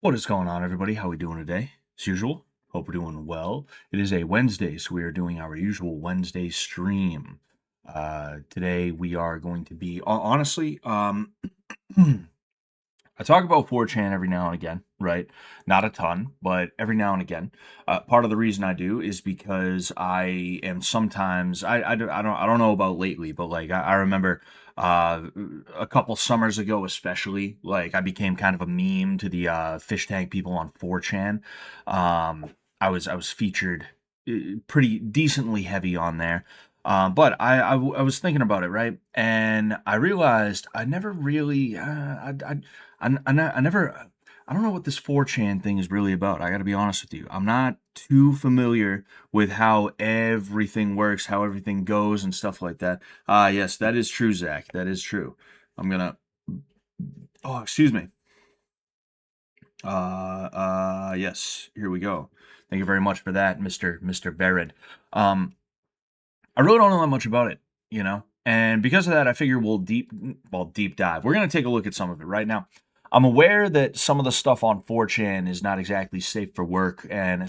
What is going on, everybody? How we doing today? As usual, hope we're doing well. It is a Wednesday, so we are doing our usual Wednesday stream. Today we are going to be honestly, I talk about 4chan every now and again, right? Not a ton, but every now and again. Part of the reason I do is because I am sometimes I don't know about lately, but like I remember uh, a couple summers ago, especially like I became kind of a meme to the fish tank people on 4chan. I was featured pretty decently heavy on there. But I was thinking about it, right? And I realized I never really, I never, I don't know what this 4chan thing is really about. I got to be honest with you. I'm not too familiar with how everything works, how everything goes, and stuff like that. Yes, that is true, Zach. That is true. I'm gonna, oh, excuse me. Yes, here we go. Thank you very much for that, Mr. Vered. Um, I really don't know that much about it, you know? And because of that, I figure deep dive. We're going to take a look at some of it right now. I'm aware that some of the stuff on 4chan is not exactly safe for work, and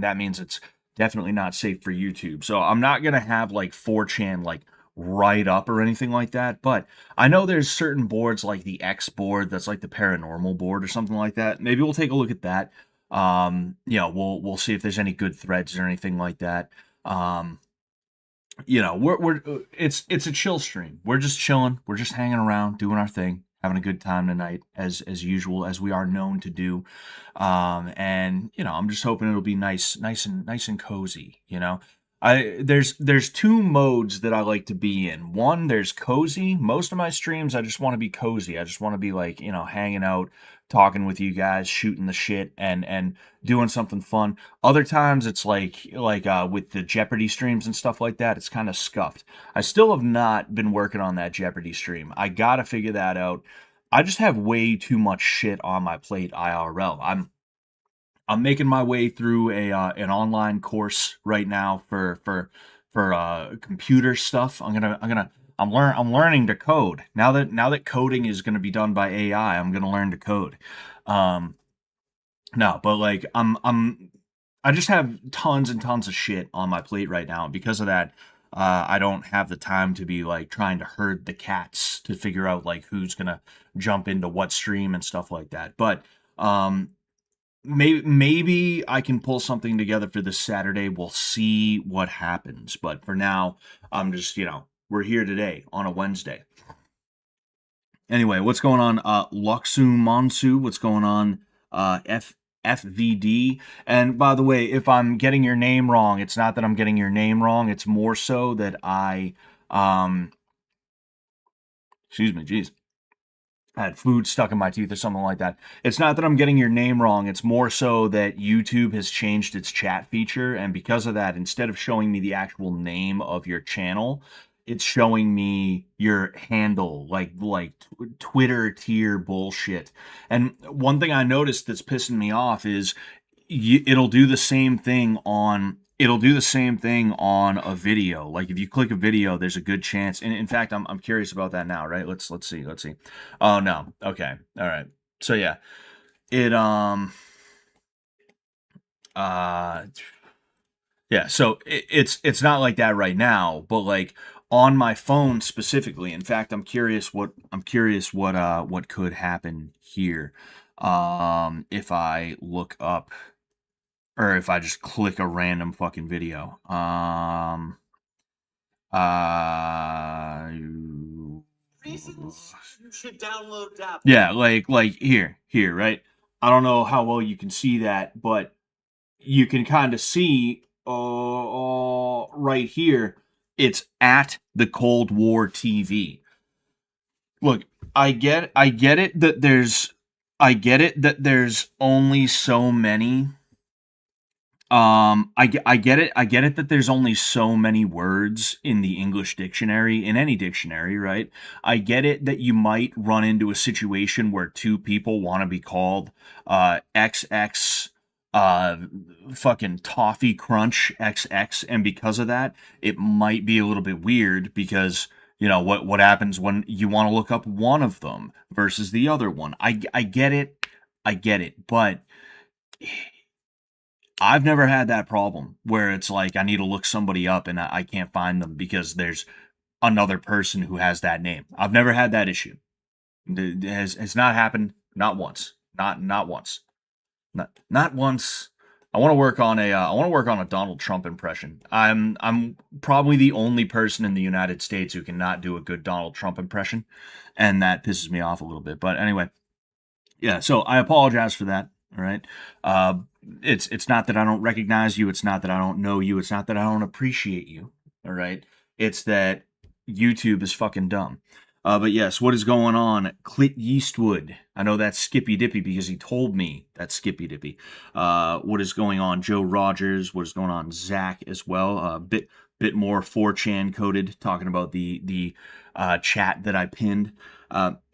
that means it's definitely not safe for YouTube. So I'm not going to have like 4chan like right up or anything like that, but I know there's certain boards like the X board that's like the paranormal board or something like that. Maybe we'll take a look at that. We'll see if there's any good threads or anything like that. Um, we're it's a chill stream. We're just chilling. We're just hanging around, doing our thing, having a good time tonight, as usual, as we are known to do. And I'm just hoping it'll be nice and cozy. There's two modes that I like to be in. One, there's cozy. Most of my streams, I just want to be cozy. I just want to be like hanging out, talking with you guys, shooting the shit, and doing something fun. Other times it's like with the Jeopardy streams and stuff like that, it's kind of scuffed. I still have not been working on that Jeopardy stream. I gotta figure that out. I just have way too much shit on my plate IRL. I'm making my way through a an online course right now for computer stuff. I'm learning to code now that coding is gonna be done by AI. I'm gonna learn to code. Um, no, but like I just have tons and tons of shit on my plate right now. And because of that, I don't have the time to be like trying to herd the cats to figure out like who's gonna jump into what stream and stuff like that. But um, maybe I can pull something together for this Saturday. We'll see what happens. But for now, I'm just we're here today on a Wednesday. Anyway, what's going on? Luxu Monsu, what's going on? FVD. And by the way, if I'm getting your name wrong, it's not that I'm getting your name wrong. It's more so that um, excuse me, geez. I had food stuck in my teeth or something like that. It's not that I'm getting your name wrong. It's more so that YouTube has changed its chat feature. And because of that, instead of showing me the actual name of your channel, it's showing me your handle, like Twitter tier bullshit. And one thing I noticed that's pissing me off is it'll do the same thing on a video. Like if you click a video, there's a good chance. And in fact, I'm curious about that now, right? Let's see. Oh no. Okay. All right. So yeah, it uh yeah. So it's not like that right now, but like on my phone specifically. In fact, I'm curious what could happen here. If I look up or if I just click a random fucking video. Uh, Reasons you should download that. Yeah, like here, right? I don't know how well you can see that, but you can kind of see right here. It's at the Cold War TV. Look, I get it that there's only so many I get it. I get it that there's only so many words in the English dictionary, in any dictionary, right? I get it that you might run into a situation where two people want to be called XX uh fucking toffee crunch XX, and because of that, it might be a little bit weird because what happens when you want to look up one of them versus the other one. I get it. I get it, but I've never had that problem where it's like I need to look somebody up and I can't find them because there's another person who has that name. I've never had that issue. It has not happened, not once, not once, not once. I want to work on a Donald Trump impression. I'm probably the only person in the United States who cannot do a good Donald Trump impression, and that pisses me off a little bit. But anyway, yeah, so I apologize for that. All right. Uh, it's not that I don't recognize you. It's not that I don't know you. It's not that I don't appreciate you. All right. It's that YouTube is fucking dumb. But yes, what is going on? Clint Eastwood. I know that's Skippy Dippy because he told me that's Skippy Dippy. What is going on? Joe Rogers. What is going on? Zach as well. Bit more 4chan coded, talking about the chat that I pinned.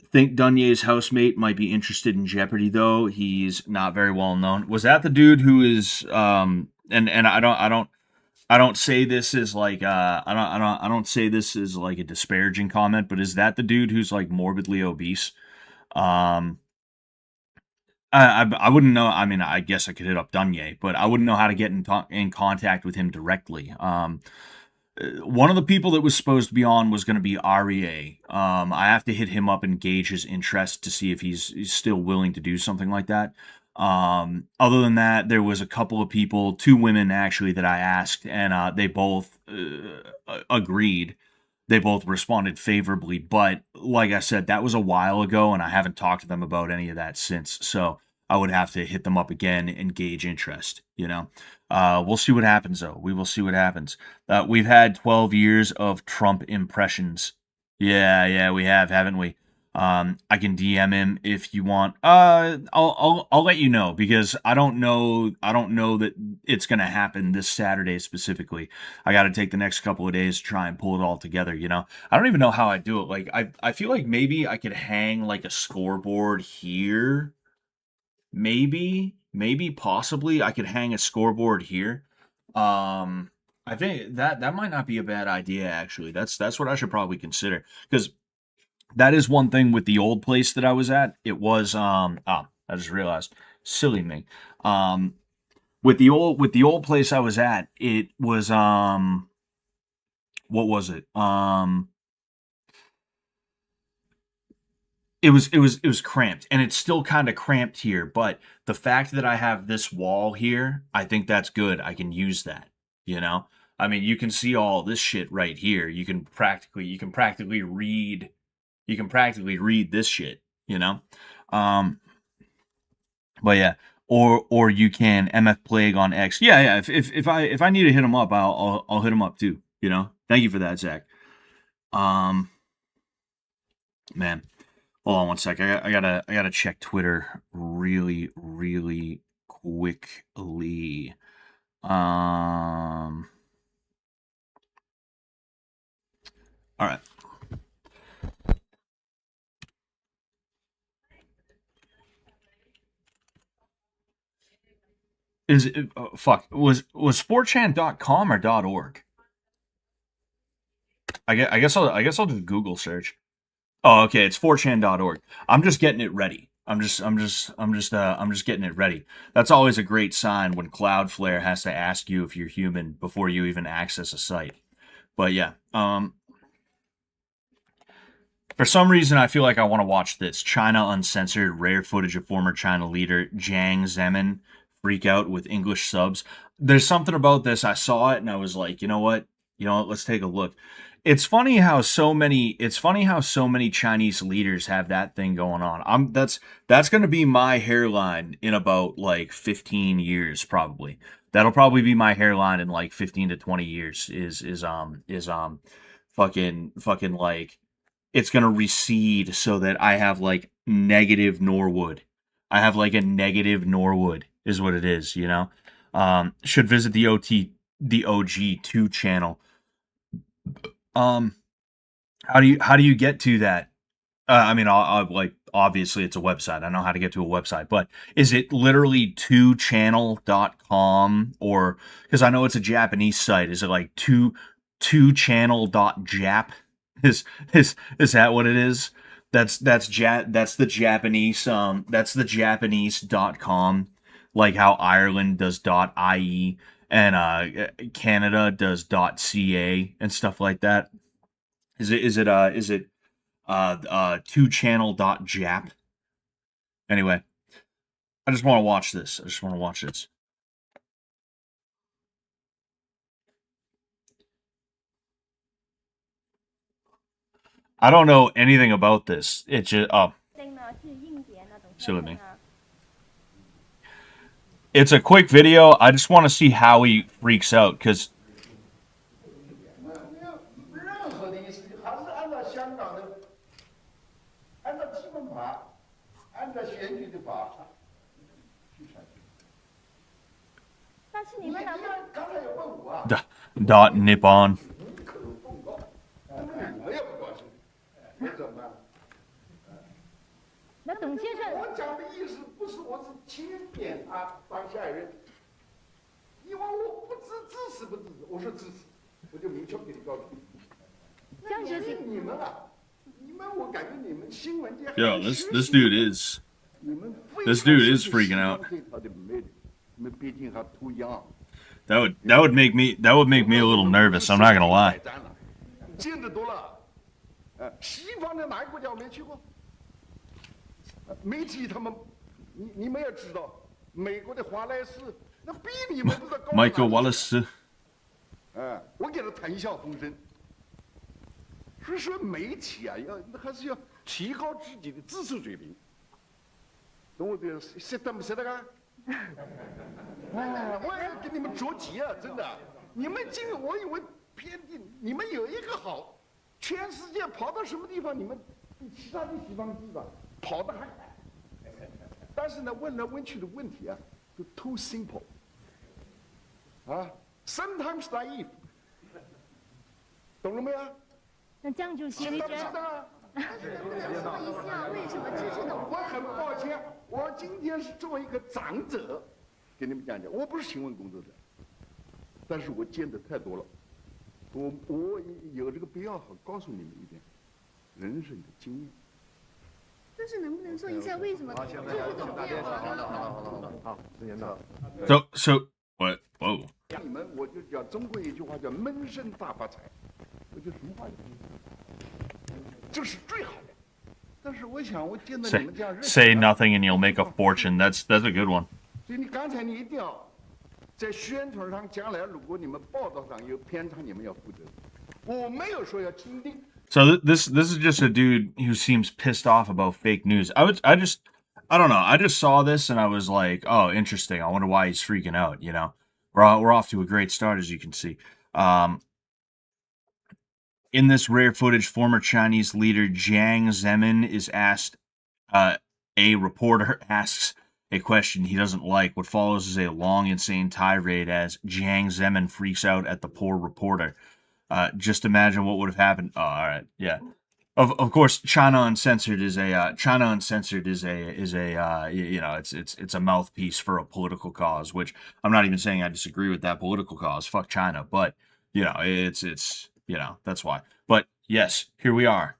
Think Dunye's housemate might be interested in Jeopardy though. He's not very well known. Was that the dude who is and I don't say this as like I don't say this as like a disparaging comment, but is that the dude who's like morbidly obese? Um I wouldn't know. I mean, I guess I could hit up Dunye, but I wouldn't know how to get in contact with him directly. One of the people that was supposed to be on was going to be REA. I have to hit him up and gauge his interest to see if he's still willing to do something like that. Other than that, there was a couple of people, two women actually, that I asked, and they both agreed. They both responded favorably, but like I said, that was a while ago, and I haven't talked to them about any of that since. So I would have to hit them up again and gauge interest. We'll see what happens, though. We will see what happens. We've had 12 years of Trump impressions. Yeah, we have, haven't we? I can DM him if you want. I'll let you know because I don't know that it's gonna happen this Saturday specifically. I got to take the next couple of days to try and pull it all together. I don't even know how I do it. Like I feel like maybe I could hang like a scoreboard here. Maybe possibly I could hang a scoreboard here. I think that might not be a bad idea actually. That's what I should probably consider because that is one thing with the old place that I was at. It was I just realized, silly me. Um with the old place I was at, it was what was it? It was cramped and it's still kind of cramped here, but the fact that I have this wall here, I think that's good. I can use that, you know? I mean, you can see all this shit right here. You can practically read this shit, you know? Um, but yeah, or you can MF Plague on X. Yeah. If I need to hit him up, I'll hit him up too. Thank you for that, Zach. Um, man, hold on one sec. I gotta check Twitter really really quickly. All right. Is it fuck was 4chan.com or .org? I guess I'll do Google search. Oh, okay, it's 4chan.org. I'm just getting it ready. I'm just getting it ready. That's always a great sign when Cloudflare has to ask you if you're human before you even access a site. But yeah, for some reason, I feel like I want to watch this. China Uncensored, rare footage of former China leader Jiang Zemin freak out with English subs. There's something about this. I saw it and I was like, you know what? Let's take a look. It's funny how so many Chinese leaders have that thing going on. That's going to be my hairline in about like 15 years probably. That'll probably be my hairline in like 15 to 20 years is fucking like it's gonna recede so that I have like negative Norwood. I have like a negative Norwood is what it is. Should visit the OG2 channel. Um, how do you get to that? I mean, I'll like obviously it's a website. I know how to get to a website, but is it literally 2channel.com or because I know it's a Japanese site? Is it like two channel.jap? Is is that what it is? that's the Japanese.com, like how Ireland does .ie and Canada does .ca and stuff like that. Is it two channel.jap? Anyway, I just want to watch this. I just want to watch this. I don't know anything about this. It's just silly me. It's a quick video. I just want to see how he freaks out because 任何的意思还是按照香港的，按照基本法，按照选举的法去选。但是你们能不能？刚才有问我啊。dot Nippon. 可有公告，我也不高兴，我怎么办？那董先生，我讲的意思不是我是钦点他当下一任，因为我不支持不支持，我说支持，我就明确给你告诉你。这样就行。你们啊，你们我感觉你们新闻界。Yo, this dude is. This dude is freaking out. That would make me a little nervous. I'm not gonna lie. 见得多了，西方的哪个国家我没去过？媒体他们，你们也知道，美国的华莱士那比你们都在高。Michael Wallace. 我给他谈笑风生。所以说媒体啊，还是要提高自己的知识水平。懂我的？识得不识得啊？我要给你们着急啊！真的，你们我以为偏地，你们有一个好，全世界跑到什么地方，你们比其他的西方地方跑得还快。但是呢，问来问去的问题啊，就 too simple， sometimes naive， 懂了没有？那这样就行。你觉得？但是能不能说一下为什么支持董我很抱歉，我今天是作为一个长者，给你们讲讲，我不是新闻工作者，但是我见的太多了，我有这个必要告诉你们一点人生的经验。但是能不能说一下为什么支持董建华？好，时间到。So what? Whoa. 你们我就讲中国有一句话叫闷声大发财，我就什么话也不说，这是最好的。但是我想，我见到你们这样 say nothing and you'll make a fortune. That's a good one. 所以刚才你一定要在宣传上，将来如果你们报道上有偏差，你们要负责。我没有说要钦定。So this is just a dude who seems pissed off about fake news. I don't know. I just saw this and I was like, oh, interesting. I wonder why he's freaking out. You know, we're off to a great start, as you can see. In this rare footage, former Chinese leader Jiang Zemin is asked. A reporter asks a question he doesn't like. What follows is a long, insane tirade as Jiang Zemin freaks out at the poor reporter. Just imagine what would have happened. Oh, all right, yeah. Of course, China Uncensored is a you know, it's a mouthpiece for a political cause, which I'm not even saying I disagree with that political cause. Fuck China, but you know, it's you know, that's why. But yes, here we are,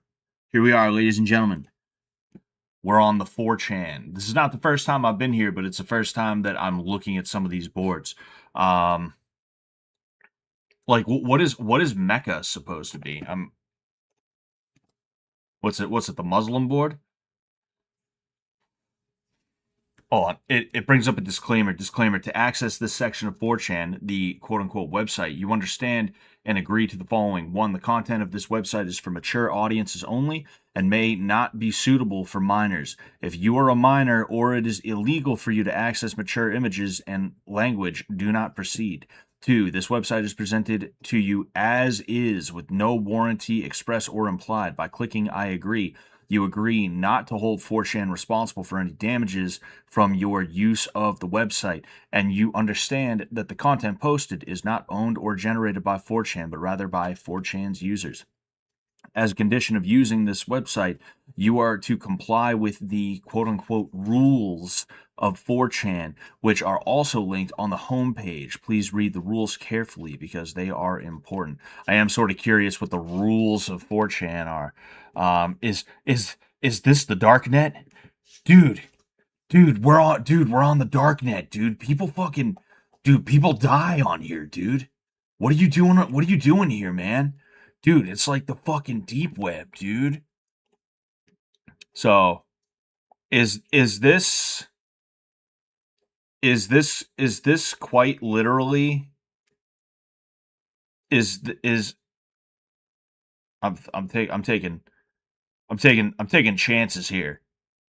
ladies and gentlemen. We're on the 4chan. This is not the first time I've been here, but it's the first time that I'm looking at some of these boards. Like what is Mecca supposed to be? What's it? The Muslim board? Oh, it brings up a disclaimer. Disclaimer: to access this section of 4chan, the quote-unquote website, you understand and agree to the following. 1. The content of this website is for mature audiences only and may not be suitable for minors. If you are a minor or it is illegal for you to access mature images and language, do not proceed. 2. This website is presented to you as is with no warranty express or implied. By clicking I agree, you agree not to hold 4chan responsible for any damages from your use of the website, and you understand that the content posted is not owned or generated by 4chan, but rather by 4chan's users. As a condition of using this website, you are to comply with the quote-unquote rules of 4chan, which are also linked on the homepage. Please read the rules carefully because they are important. I am sort of curious what the rules of 4chan are. Is Is this the dark net? Dude, we're on the dark net, dude. People die on here, dude. What are you doing? What are you doing here, man? Dude, it's like the fucking deep web, dude. So, is this quite literally is I'm taking chances here.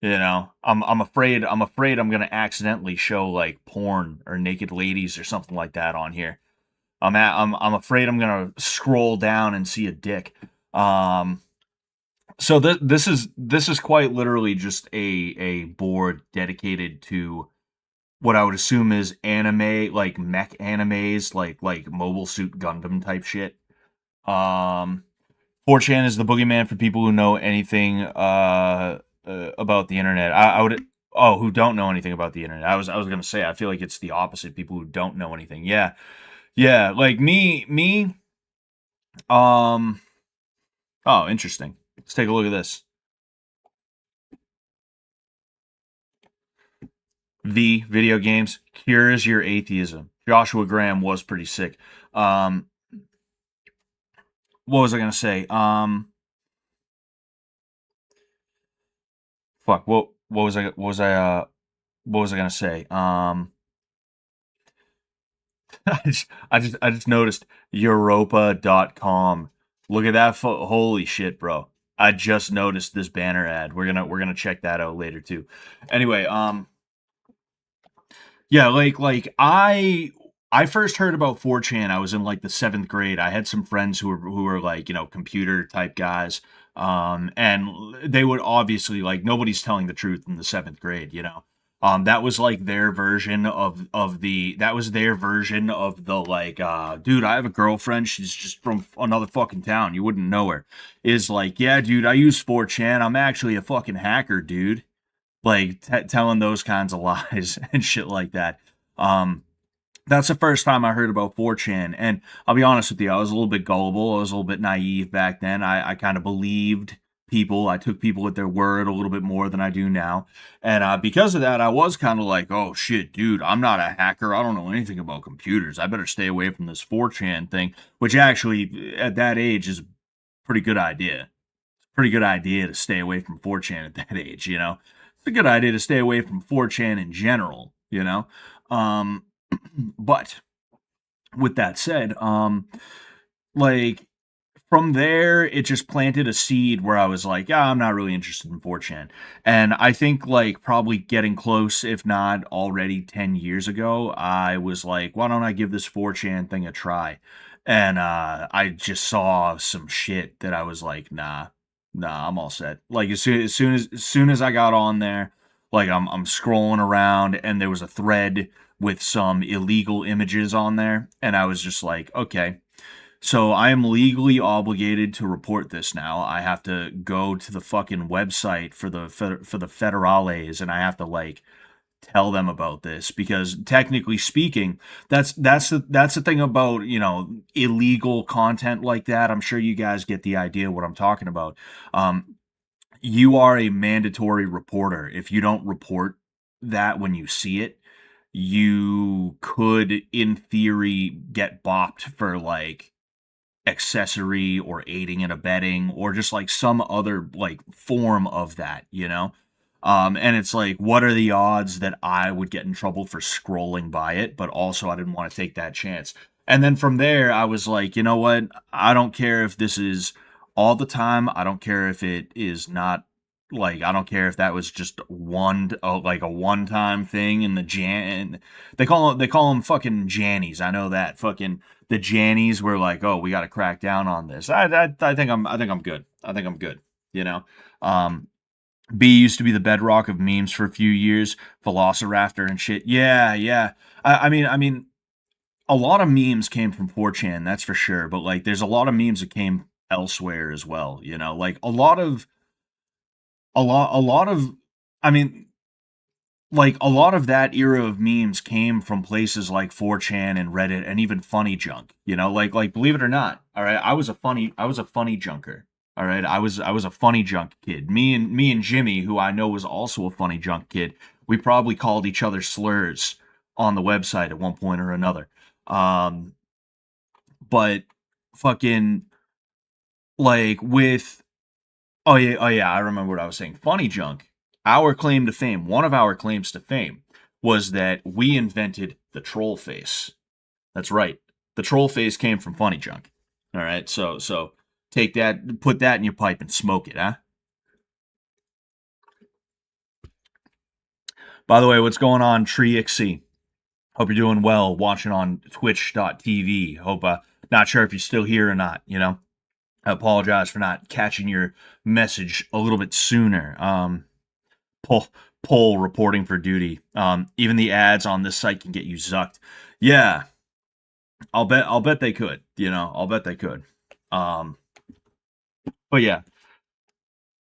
You know, I'm afraid I'm gonna accidentally show like porn or naked ladies or something like that on here. I'm afraid I'm gonna scroll down and see a dick. So this is quite literally just a board dedicated to what I would assume is anime, like mech animes, like Mobile Suit Gundam type shit. Um, 4chan is the boogeyman for people who know anything about the internet. I would who don't know anything about the internet. I was gonna say I feel like it's the opposite. People who don't know anything. Yeah, yeah. Like me. Um. Oh, interesting. Let's take a look at this. The video games cures your atheism. Joshua Graham was pretty sick. What was I gonna say? Fuck. What was I gonna say? I just noticed Europa.com. Look at that! Holy shit, bro! I just noticed this banner ad. We're gonna check that out later too. Anyway, yeah, like I first heard about 4chan. I was in like the 7th grade. I had some friends who were like, computer type guys. And they would obviously, like, nobody's telling the truth in the 7th grade, you know. That was like their version of the that was their version of the like dude, I have a girlfriend, she's just from another fucking town. You wouldn't know her. Is like, yeah, dude, I use 4chan. I'm actually a fucking hacker, dude. Like telling those kinds of lies and shit like that. Um, that's the first time I heard about 4chan, and I'll be honest with you, I was a little bit gullible. I was a little bit naive back then. I kind of believed people. I took people at their word a little bit more than I do now, and because of that, I was kind of like, "Oh shit, dude, I'm not a hacker. I don't know anything about computers. I better stay away from this 4chan thing." Which actually, at that age, is a pretty good idea. Pretty good idea to stay away from 4chan at that age, you know? It's a good idea to stay away from 4chan in general, you know? Um, but with that said, like from there, it just planted a seed where I was like, yeah, I'm not really interested in 4chan. And I think like probably getting close, if not already 10 years ago, I was like, why don't I give this 4chan thing a try? And I just saw some shit that I was like, nah, I'm all set. Like as soon as I got on there, like I'm scrolling around and there was a thread with some illegal images on there, and I was just like, okay, so I am legally obligated to report this now. I have to go to the fucking website for the federales, and I have to like tell them about this because technically speaking, that's the thing about illegal content like that. I'm sure you guys get the idea what I'm talking about. Um, you are a mandatory reporter. If you don't report that when you see it, you could, in theory, get bopped for like accessory or aiding and abetting or just like some other like form of that, you know? And it's like, what are the odds that I would get in trouble for scrolling by it? But also, I didn't want to take that chance. And then from there, I was like, you know what? I don't care if this is all the time. I don't care if it is not. Like, I don't care if that was just like a one-time thing in the Jan. They call them fucking Jannies. I know that fucking the Jannies were like, oh, we got to crack down on this. I think I'm good. I think I'm good. You know. B used to be the bedrock of memes for a few years, Velociraptor and shit. Yeah, yeah. I mean, a lot of memes came from 4chan, that's for sure. But like, there's a lot of memes that came elsewhere as well. You know, like a lot of. I mean, like a lot of that era of memes came from places like 4chan and Reddit and even Funny Junk. You know, like believe it or not, all right, I was a funny junker. All right, I was a funny junk kid. Me and Jimmy, who I know was also a funny junk kid, we probably called each other slurs on the website at one point or another. Um, but fucking like with oh yeah, I remember what I was saying. Funny junk. Our claim to fame, one of our claims to fame, was that we invented the troll face. That's right. The troll face came from funny junk. All right, so take that, put that in your pipe and smoke it, huh? By the way, what's going on, TreeXC? Hope you're doing well. Watching on Twitch.tv. Hope not sure if you're still here or not. I apologize for not catching your message a little bit sooner. Pull Poll reporting for duty. Even the ads on this site can get you zucked. Yeah, I'll bet they could. I'll bet they could. Um, but yeah,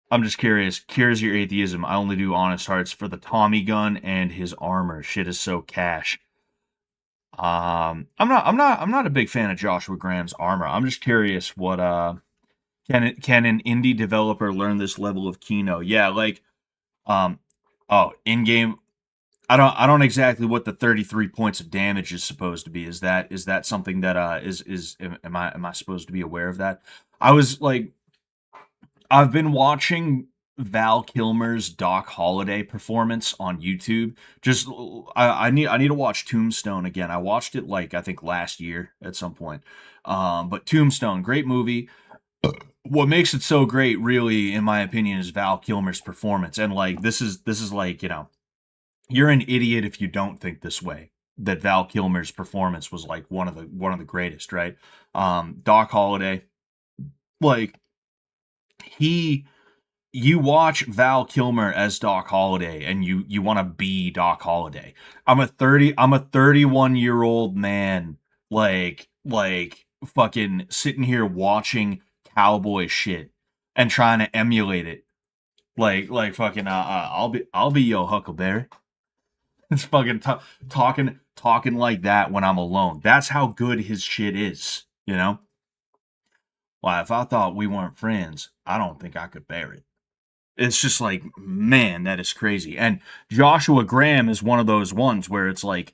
I'm just curious. Cures your atheism. I only do honest hearts for the Tommy gun and his armor. Shit is so cash. I'm not a big fan of Joshua Graham's armor. I'm just curious what can an indie developer learn this level of Kino? Yeah, like um oh, in game. I don't exactly what the 33 points of damage is supposed to be. Is that something that is am I supposed to be aware of that? I was like I've been watching Val Kilmer's Doc Holliday performance on YouTube. Just I need to watch Tombstone again. I watched it like I think last year at some point. But Tombstone, great movie. What makes it so great, really, in my opinion, is Val Kilmer's performance. And like this is like you're an idiot if you don't think this way. That Val Kilmer's performance was like one of the greatest, right? Doc Holliday, like he you watch Val Kilmer as Doc Holliday and you want to be Doc Holliday. I'm a 31-year-old man like fucking sitting here watching cowboy shit and trying to emulate it. Like fucking I'll be yo Huckleberry. It's fucking talking like that when I'm alone. That's how good his shit is. Well, if I thought we weren't friends, I don't think I could bear it. It's just like, man, that is crazy. And Joshua Graham is one of those ones where it's like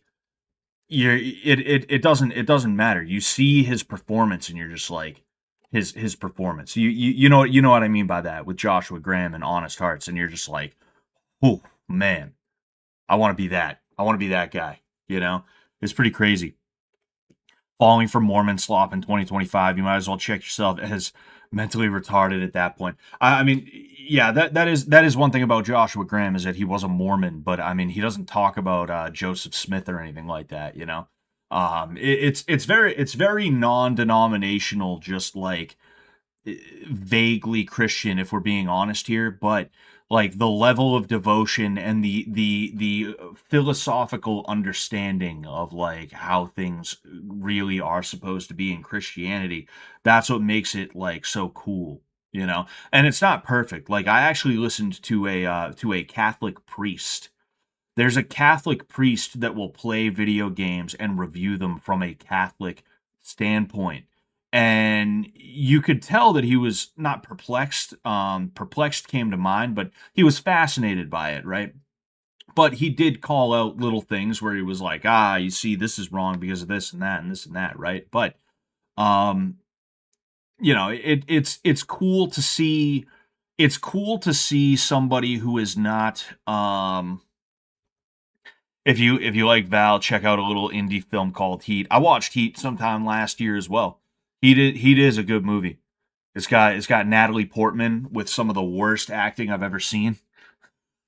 it doesn't matter. You see his performance and you're just like his performance. You know what I mean by that with Joshua Graham and Honest Hearts, and you're just like, oh man, I want to be that. I want to be that guy. It's pretty crazy. Falling for Mormon slop in 2025, you might as well check yourself as mentally retarded at that point. I mean, yeah, that is one thing about Joshua Graham is that he was a Mormon, but I mean, he doesn't talk about Joseph Smith or anything like that. It's very non-denominational, just like vaguely Christian, if we're being honest here, but like the level of devotion and the philosophical understanding of like how things really are supposed to be in Christianity, that's what makes it like so cool. And it's not perfect. Like I actually listened to a Catholic priest. There's a Catholic priest that will play video games and review them from a Catholic standpoint. And you could tell that he was not perplexed. Perplexed came to mind, but he was fascinated by it, right? But he did call out little things where he was like, you see, this is wrong because of this and that and this and that, right? But um, it's cool to see. It's cool to see somebody who is not if you like Val, check out a little indie film called Heat. I watched Heat sometime last year as well. Heat is a good movie. It's got Natalie Portman with some of the worst acting I've ever seen.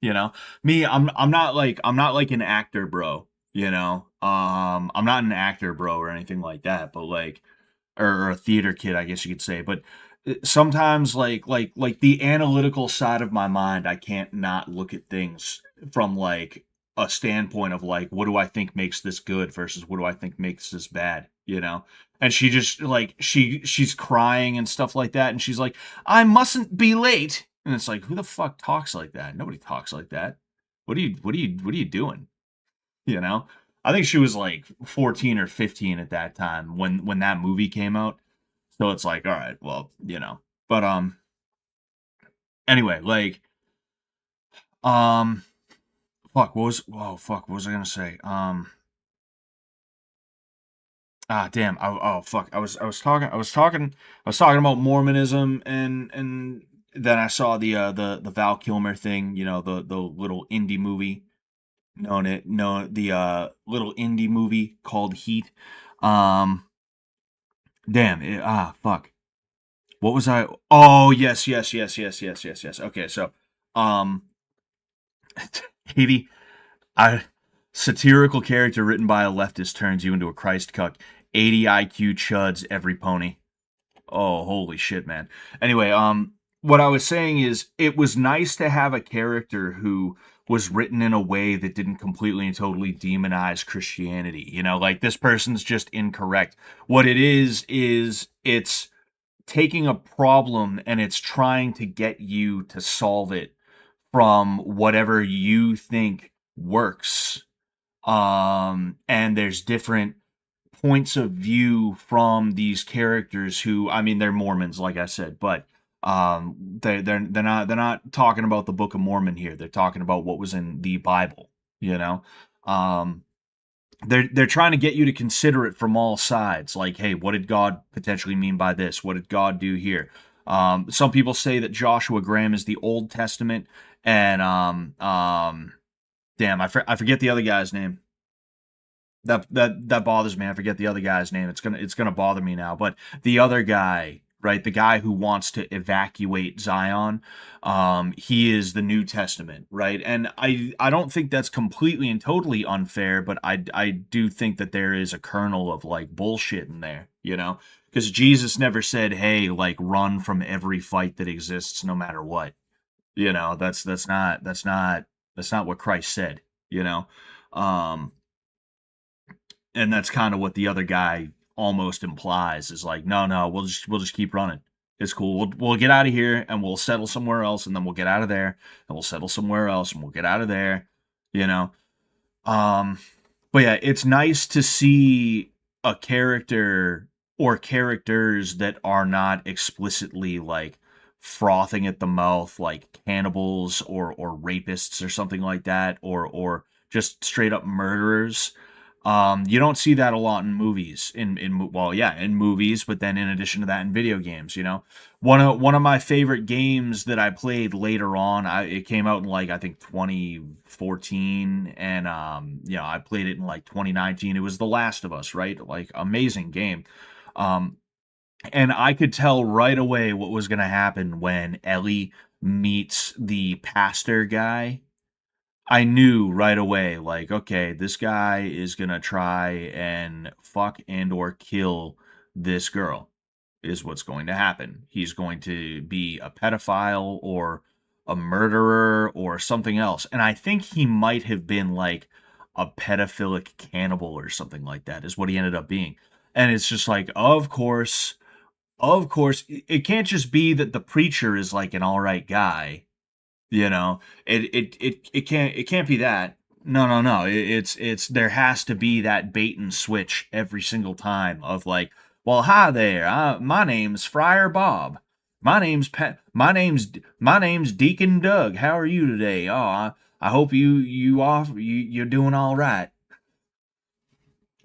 You know, me, I'm not like an actor, bro. I'm not an actor, bro, or anything like that. But like, or a theater kid, I guess you could say. But sometimes, like the analytical side of my mind, I can't not look at things from like a standpoint of like, what do I think makes this good versus what do I think makes this bad. And she just like she's crying and stuff like that, and she's like, I mustn't be late, and it's like, who the fuck talks like that? Nobody talks like that. What are you doing? You know, I think she was like 14 or 15 at that time when that movie came out. So it's like, all right, well. But Anyway, like, um, fuck, what was I gonna say? Damn, oh, fuck, I was talking about Mormonism, and then I saw the Val Kilmer thing, the little indie movie, no, the little indie movie called Heat. Um, damn, fuck. What was I? Oh, yes, yes, yes, yes, yes, yes, yes. Okay, so, um, 80, I satirical character written by a leftist turns you into a Christ cuck. 80 IQ chuds every pony. Oh, holy shit, man. Anyway, what I was saying is it was nice to have a character who was written in a way that didn't completely and totally demonize Christianity. Like, this person's just incorrect. What it is it's taking a problem and it's trying to get you to solve it from whatever you think works. And there's different points of view from these characters who, I mean, they're Mormons, like I said, but they're not talking about the Book of Mormon here. They're talking about what was in the Bible. You know, um, they're trying to get you to consider it from all sides. Like, hey, what did God potentially mean by this? What did God do here? Some people say that Joshua Graham is the Old Testament, and damn, I forget the other guy's name. That bothers me. I forget the other guy's name. It's gonna bother me now. But the other guy, right? The guy who wants to evacuate Zion, he is the New Testament, right? And I don't think that's completely and totally unfair, but I do think that there is a kernel of like bullshit in there, because Jesus never said, "Hey, like run from every fight that exists, no matter what." That's not what Christ said. You know. Um, and that's kind of what the other guy almost implies is like, no, we'll just keep running. It's cool. We'll get out of here and we'll settle somewhere else, and then we'll get out of there and we'll settle somewhere else and we'll get out of there, you know. Um, but yeah, it's nice to see a character or characters that are not explicitly like frothing at the mouth like cannibals or rapists or something like that, or just straight up murderers. You don't see that a lot in movies. In movies, but then in addition to that, in video games. One of my favorite games that I played later on. It came out in like I think 2014, and I played it in like 2019. It was The Last of Us, right? Like amazing game. Um, and I could tell right away what was gonna happen when Ellie meets the pastor guy. I knew right away, like, okay, this guy is gonna try and fuck and or kill this girl, is what's going to happen. He's going to be a pedophile or a murderer or something else. And I think he might have been like a pedophilic cannibal or something like that, is what he ended up being. And it's just like, of course, it can't just be that the preacher is like an all right guy. You know, it can't be that. No, no, no. It's there has to be that bait and switch every single time of like, well, hi there. My name's Friar Bob. My name's Deacon Doug. How are you today? Oh, I hope you're doing all right.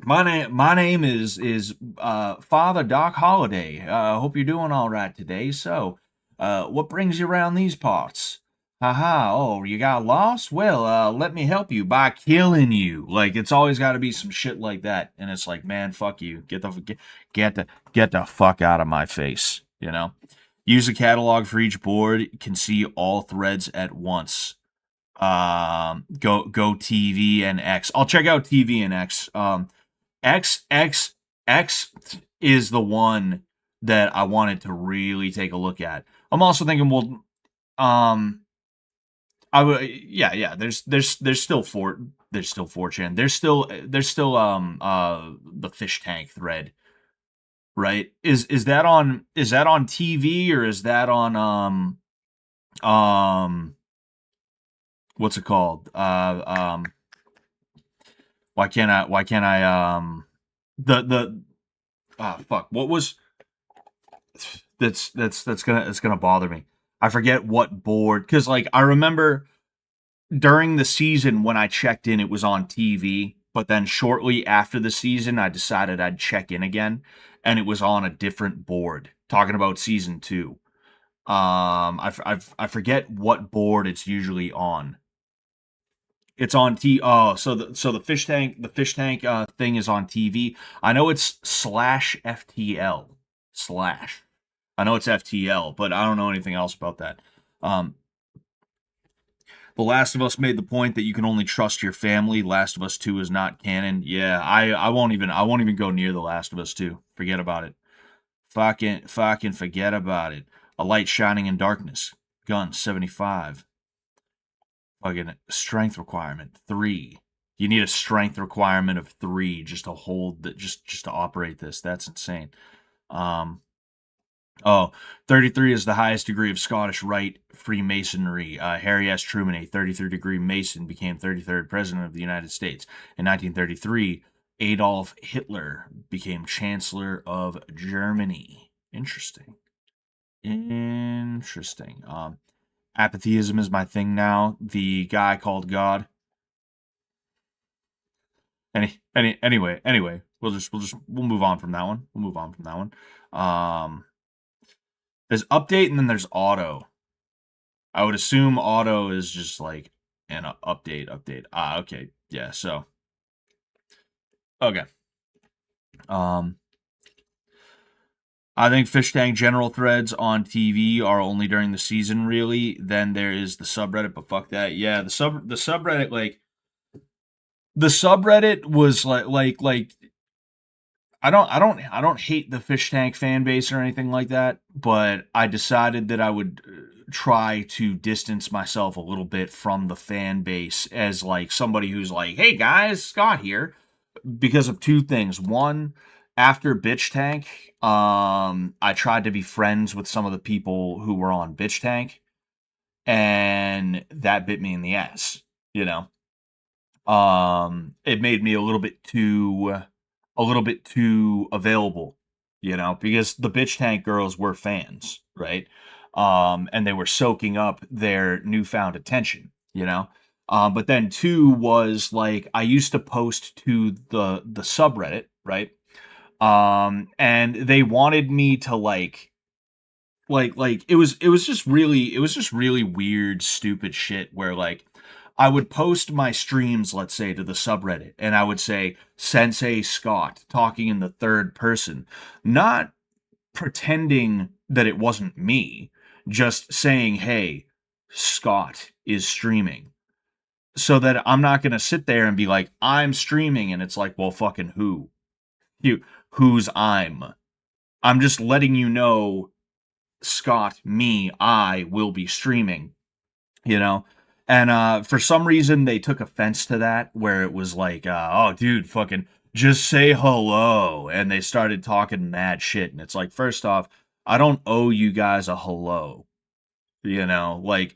My name is Father Doc Holliday. I hope you're doing all right today. So, what brings you around these parts? Haha, oh, you got lost? Well, let me help you by killing you. Like, it's always got to be some shit like that. And it's like, man, fuck you. Get the fuck out of my face, Use a catalog for each board. You can see all threads at once. Go TV and X. I'll check out TV and X. X is the one that I wanted to really take a look at. I'm also thinking, well, I would, yeah. There's still 4chan. There's still the fish tank thread, right? Is that on TV, or is that on what's it called? Why can't I the fuck, what was that's gonna bother me. I forget what board, because like I remember during the season when I checked in, it was on TV. But then shortly after the season, I decided I'd check in again, and it was on a different board. Talking about season two. I forget what board it's usually on. It's on T. Oh, so the fish tank thing is on TV. I know it's slash FTL slash. I know it's FTL, but I don't know anything else about that. Um, The Last of Us made the point that you can only trust your family. Last of Us 2 is not canon. Yeah, I won't even go near The Last of Us 2. Forget about it. Fucking forget about it. A light shining in darkness. Gun 75. Fucking strength requirement 3. You need a strength requirement of 3 just to hold that, just to operate this. That's insane. Um, Oh, 33 is the highest degree of Scottish Rite Freemasonry. Harry S. Truman, a 33-degree Mason, became 33rd President of the United States. In 1933, Adolf Hitler became Chancellor of Germany. Interesting. Interesting. Apatheism is my thing now. The guy called God. Anyway, we'll move on from that one. We'll move on from that one. There's update and then there's auto. I would assume auto is just like an update. Ah, okay. Yeah, so okay. Um I think fish tank general threads on TV are only during the season really. Then there is the subreddit, but fuck that. Yeah, the subreddit like the subreddit was like I don't hate the fish tank fan base or anything like that, but I decided that I would try to distance myself a little bit from the fan base as like somebody who's like, "Hey guys, Scott here," because of two things. One, after Bitch Tank, I tried to be friends with some of the people who were on Bitch Tank, and that bit me in the ass, you know. It made me a little bit too available, because the bitch tank girls were fans, right? And they were soaking up their newfound attention, but then two was like I used to post to the subreddit, right? And they wanted me to it was just really weird, stupid shit where like I would post my streams, let's say, to the subreddit, and I would say Sensei Scott talking in the third person, not pretending that it wasn't me, just saying, "Hey, Scott is streaming." So that I'm not going to sit there and be like, "I'm streaming," and it's like, "Well, fucking who? You who's I'm?" I'm just letting you know, Scott, me, I will be streaming, you know? And for some reason, they took offense to that, where it was like, oh, dude, fucking just say hello. And they started talking mad shit. And it's like, first off, I don't owe you guys a hello. Like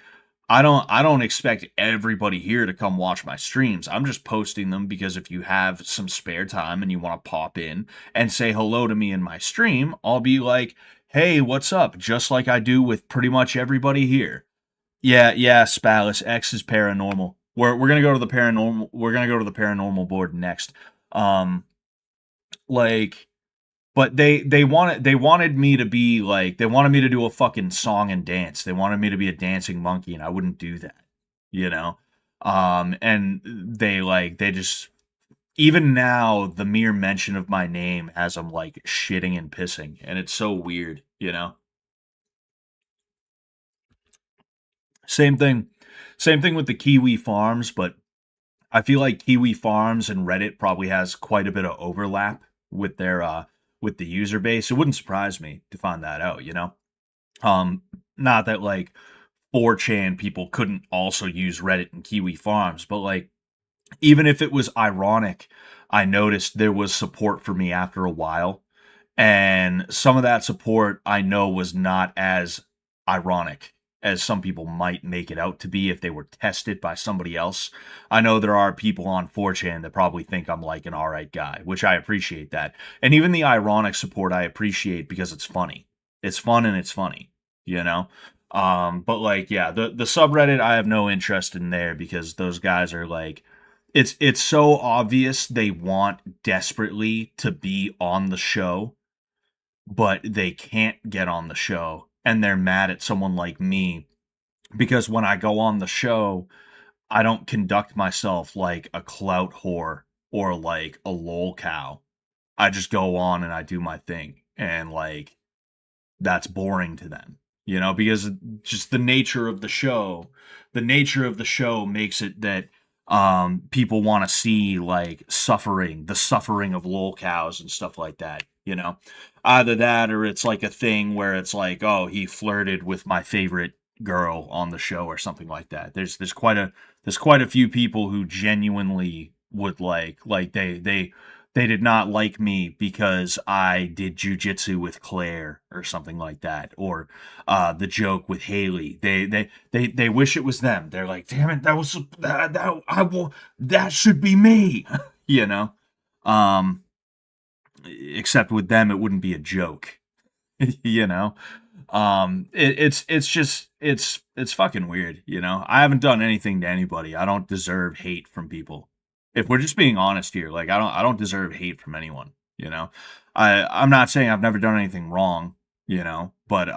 I don't expect everybody here to come watch my streams. I'm just posting them because if you have some spare time and you want to pop in and say hello to me in my stream, I'll be like, "Hey, what's up?" Just like I do with pretty much everybody here. Yeah, Spalus X is paranormal. We're going to go to the paranormal board next. Um like but they wanted me to be like they wanted me to do a fucking song and dance. They wanted me to be a dancing monkey and I wouldn't do that, you know? And they just even now the mere mention of my name has them like shitting and pissing and it's so weird, you know? Same thing. Same thing with the Kiwi Farms, but I feel like Kiwi Farms and Reddit probably has quite a bit of overlap with their with the user base. It wouldn't surprise me to find that out, you know? Um Not that like 4chan people couldn't also use Reddit and Kiwi Farms, but like even if it was ironic, I noticed there was support for me after a while. And some of that support I know was not as ironic as some people might make it out to be if they were tested by somebody else. I know there are people on 4chan that probably think I'm like an alright guy, which I appreciate that. And even the ironic support I appreciate because it's funny. It's fun and it's funny, you know? But like, yeah, the subreddit, I have no interest in there because those guys are like, it's so obvious they want desperately to be on the show, but they can't get on the show, and they're mad at someone like me because when I go on the show, I don't conduct myself like a clout whore or like a lol cow. I just go on and I do my thing, and like that's boring to them, because just the nature of the show makes it that people want to see like the suffering of lol cows and stuff like that, either that or it's like a thing where it's like, oh, he flirted with my favorite girl on the show or something like that. There's quite a few people who genuinely would like they did not like me because I did jujitsu with Claire or something like that, or the joke with Haley. They wish it was them. They're like, damn it, that should be me, you know. Um, Except with them, it wouldn't be a joke, you know. It's fucking weird, I haven't done anything to anybody. I don't deserve hate from people. If we're just being honest here, like I don't deserve hate from anyone, I'm not saying I've never done anything wrong, but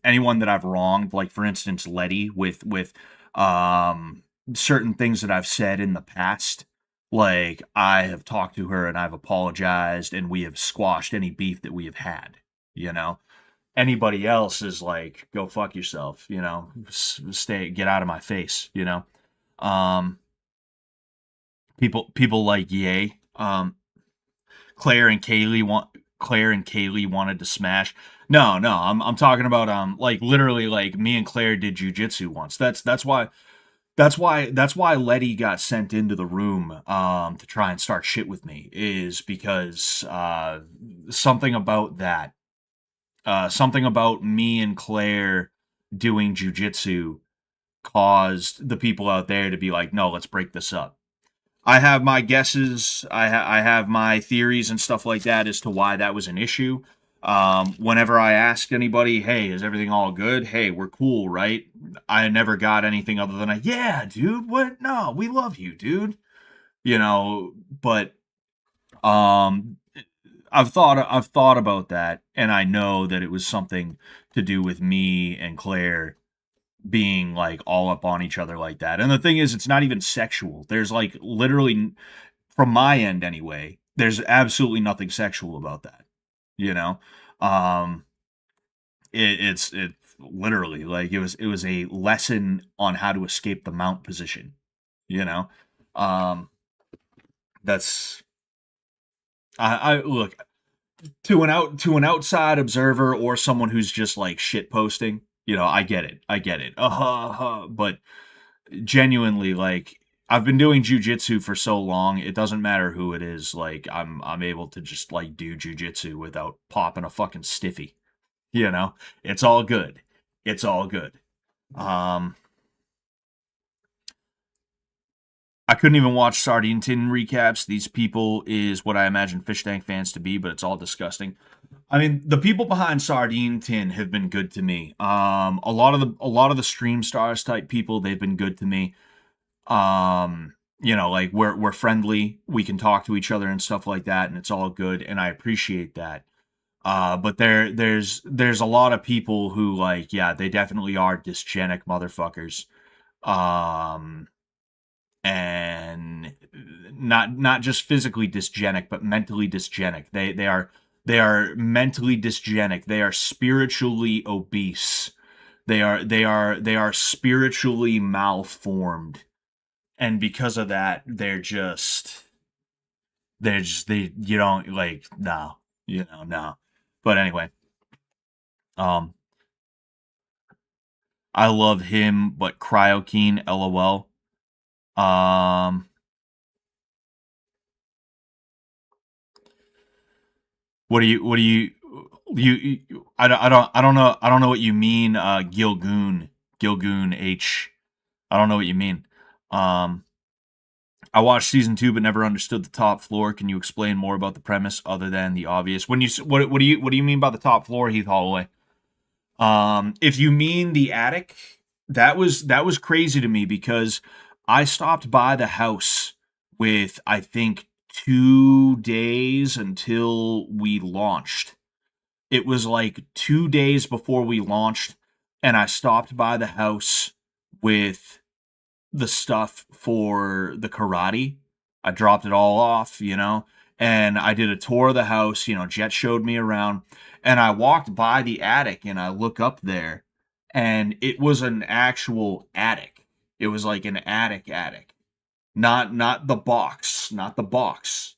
anyone that I've wronged, like for instance Letty, with certain things that I've said in the past, like I have talked to her and I've apologized and we have squashed any beef that we have had, you know anybody else is like, go fuck yourself, get out of my face, um people like yay. Claire and Kaylee wanted to smash. No, I'm talking about like literally like me and Claire did jujitsu once. That's why Letty got sent into the room to try and start shit with me, is because something about that. Something about me and Claire doing jujitsu caused the people out there to be like, no, let's break this up. I have my guesses. I have my theories and stuff like that as to why that was an issue. Whenever I ask anybody, hey, is everything all good? Hey, we're cool, right? I never got anything other than yeah, dude, what? No, we love you, dude. But um, I've thought about that, and I know that it was something to do with me and Claire being like all up on each other like that. And the thing is, it's not even sexual. There's like literally, from my end anyway, there's absolutely nothing sexual about that. You know, um, it's literally like it was a lesson on how to escape the mount position. You know, um, that's I look, to an outside observer or someone who's just like shit posting, I get it. But genuinely, like, I've been doing jujitsu for so long, it doesn't matter who it is. Like, I'm able to just like do jujitsu without popping a fucking stiffy. It's all good. It's all good. Um, I couldn't even watch Sardine Tin recaps. These people is what I imagine fish tank fans to be, but it's all disgusting. I mean, the people behind Sardine Tin have been good to me. A lot of the stream stars type people, they've been good to me. Like we're friendly, we can talk to each other and stuff like that, and it's all good, and I appreciate that. But there's a lot of people who, like, yeah, they definitely are dysgenic motherfuckers. Um, and not just physically dysgenic, but mentally dysgenic. They are mentally dysgenic. They are spiritually obese. They are spiritually malformed, and because of that, they you don't like, no, no. But anyway, um, I love him, but Cryokeen, LOL. Um, I don't know what you mean, Gilgoon H. I don't know what you mean. Um, I watched season 2 but never understood the top floor. Can you explain more about the premise other than the obvious? What do you mean by the top floor, Heath Holloway? If you mean the attic, that was crazy to me because I stopped by the house with I think 2 days until we launched. It was like 2 days before we launched, and I stopped by the house with the stuff for the karate. I dropped it all off, and I did a tour of the house. Jet showed me around, and I walked by the attic and I look up there, and it was an actual attic. It was like an attic, not the box, not the box.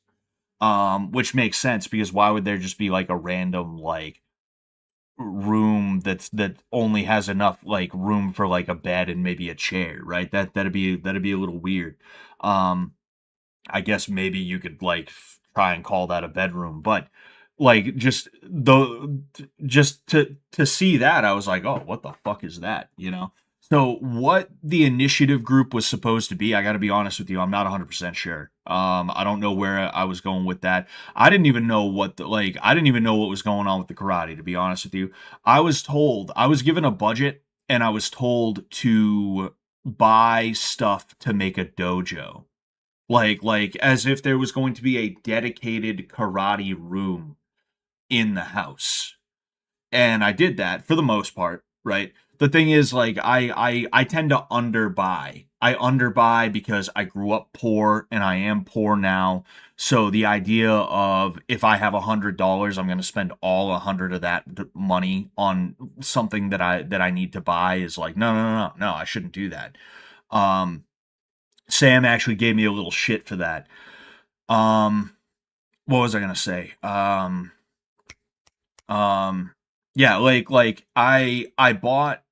Which makes sense because why would there just be like a random like room that only has enough like room for like a bed and maybe a chair, right? That'd be a little weird. Um, I guess maybe you could like try and call that a bedroom, but like just to see that, I was like, oh, what the fuck is that? So what the initiative group was supposed to be, I got to be honest with you, I'm not 100% sure. I don't know where I was going with that. I didn't even know I didn't even know what was going on with the karate, to be honest with you. I was given a budget and I was told to buy stuff to make a dojo, like as if there was going to be a dedicated karate room in the house. And I did that for the most part, right? The thing is, like, I tend to underbuy. I underbuy because I grew up poor and I am poor now. So the idea of if I have $100, I'm going to spend all 100 of that money on something that I need to buy is like, no, no, no, no, no, I shouldn't do that. Um, Sam actually gave me a little shit for that. Um, what was I gonna say? Um, yeah, like I bought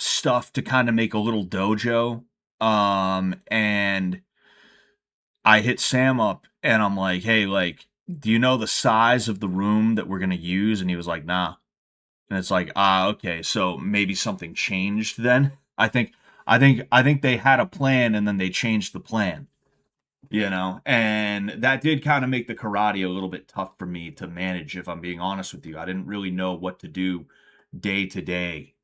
stuff to kind of make a little dojo. And I hit Sam up and I'm like, hey, like, do you know the size of the room that we're gonna use? And he was like, nah. And it's like, okay, so maybe something changed then. I think they had a plan and then they changed the plan. And that did kind of make the karate a little bit tough for me to manage, if I'm being honest with you. I didn't really know what to do day to day.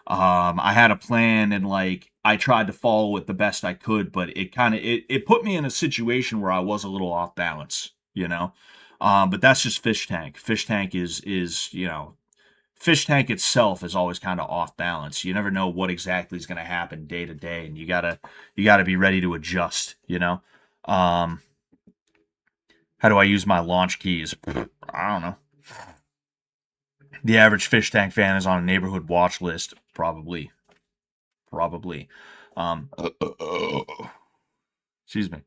I had a plan and like I tried to follow it the best I could, but it put me in a situation where I was a little off balance. But that's just fish tank itself is always kind of off balance. You never know what exactly is going to happen day to day, and you gotta be ready to adjust. Um, how do I use my launch keys? I don't know. The average fish tank fan is on a neighborhood watch list, probably. Um, excuse me.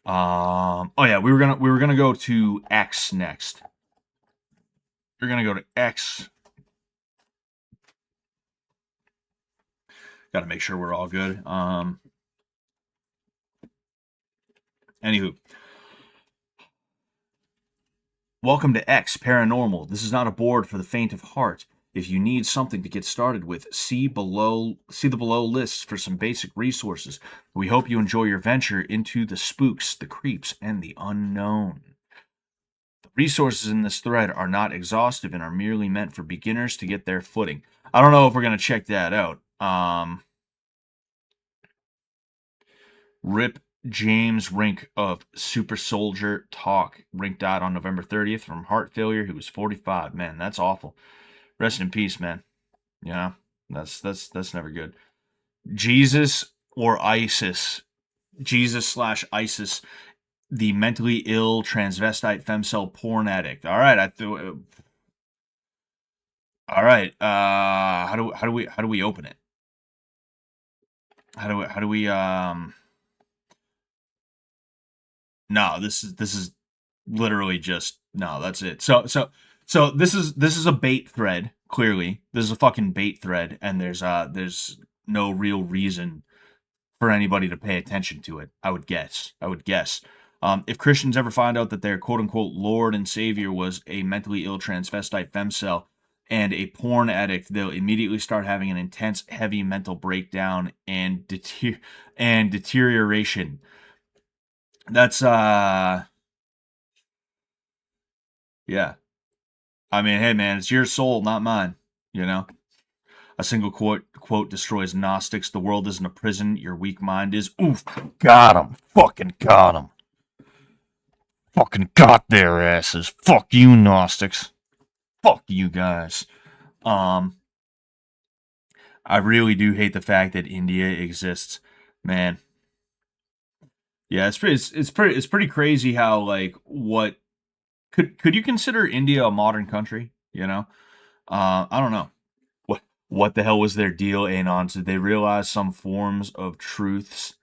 Oh yeah, we were gonna go to X next. We're gonna go to X. Got to make sure we're all good. Anywho, welcome to X Paranormal. This is not a board for the faint of heart. If you need something to get started with, see the below lists for some basic resources. We hope you enjoy your venture into the spooks, the creeps, and the unknown. The resources in this thread are not exhaustive and are merely meant for beginners to get their footing. I don't know if we're going to check that out. Rip James Rink of Super Soldier Talk. Rink died on November 30th from heart failure. He was 45. Man, that's awful. Rest in peace, man. That's never good. Jesus or ISIS. Jesus/ISIS, the mentally ill transvestite femcel porn addict. All right, all right. How do we open it? How do we No, this is literally just no, that's it. So this is a bait thread, clearly. This is a fucking bait thread and there's no real reason for anybody to pay attention to it. I would guess. If Christians ever find out that their quote unquote Lord and Savior was a mentally ill transvestite femcel and a porn addict, they'll immediately start having an intense, heavy mental breakdown and deterioration. That's yeah. I mean, hey man, it's your soul, not mine. You know. A single quote destroys Gnostics. The world isn't a prison. Your weak mind is. Oof. Got him. Fucking got him. Fucking got their asses. Fuck you, Gnostics. Fuck you guys. Um, I really do hate the fact that India exists, man. Yeah, it's pretty crazy how like what could you consider India a modern country? You know, I don't know what the hell was their deal, Anons? Did they realize some forms of truths